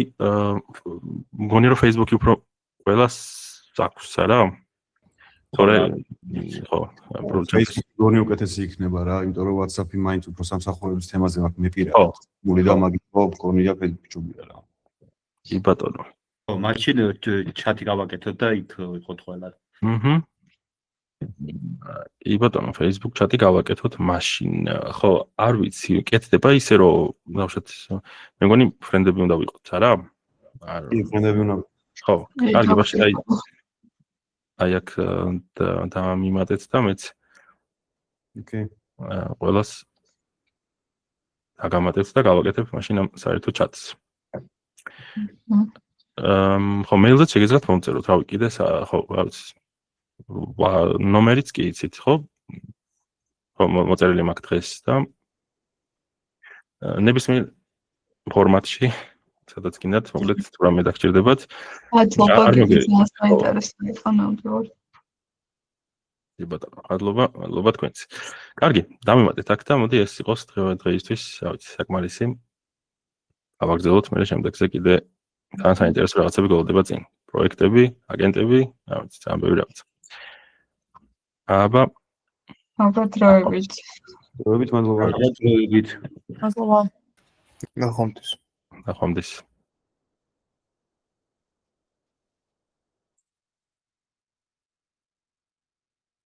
მგონი რომ Facebook-ი უფრო ყველას აქვს არა თორე ხო, Facebook გონი უკეთესი იქნება რა, იმიტომ რომ WhatsApp-ი მაინც უფრო სამსახურების თემაზე მაქვს მე ხო. პირადად. მული და მაგითო გონია Facebook ჯობია რა. კი ბატონო. ხო, მაშინ ჩატი გავაკეთოთ და იქ ვიყოთ ყველა. აჰა. კი ბატონო, Facebook ჩატი გავაკეთოთ მაშინ. ხო, არ ვიცი, კეთდება ისე რომ ბავშვად მე მგონი ფრენდები უნდა ვიყოთ, არა? არ კი, ფრენდები უნდა. ხო, კარგი ბავშვი, აი აქ დამიმატეთ და მეც ოკეი. ყველას დაგამატებთ და გავაკეთებ მაშინ ამ საერთო ჩატს. ხო, მეილზეც შეგიძლიათ მომწეროთ, რავი, კიდე ხო, რა ვიცი. ნომერიც კი იცით, ხო? ხო, მოწერილი მაქვს დღეს და ნებისმიერ ფორმატში, სადაც გინდათ, მოკლედ თუ რამე დაგჭირდებათ. კი ბატონო, მადლობა თქვენს. კარგი, დამიმატეთ აქ და მოდი ეს იყოს დღეისთვის, რა ვიცი, საკმარისი. გავაგრძელოთ, მე შემდეგზე კიდე თან საინტერესო რაღაცები გველოდება წინ. პროექტები, აგენტები, რა ვიცი, ძალიან ბევრი რაღაცა. აბა, დროებით. დროებით მადლობა. დროებით. მადლობა. ნახვამდის. ნახვამდის.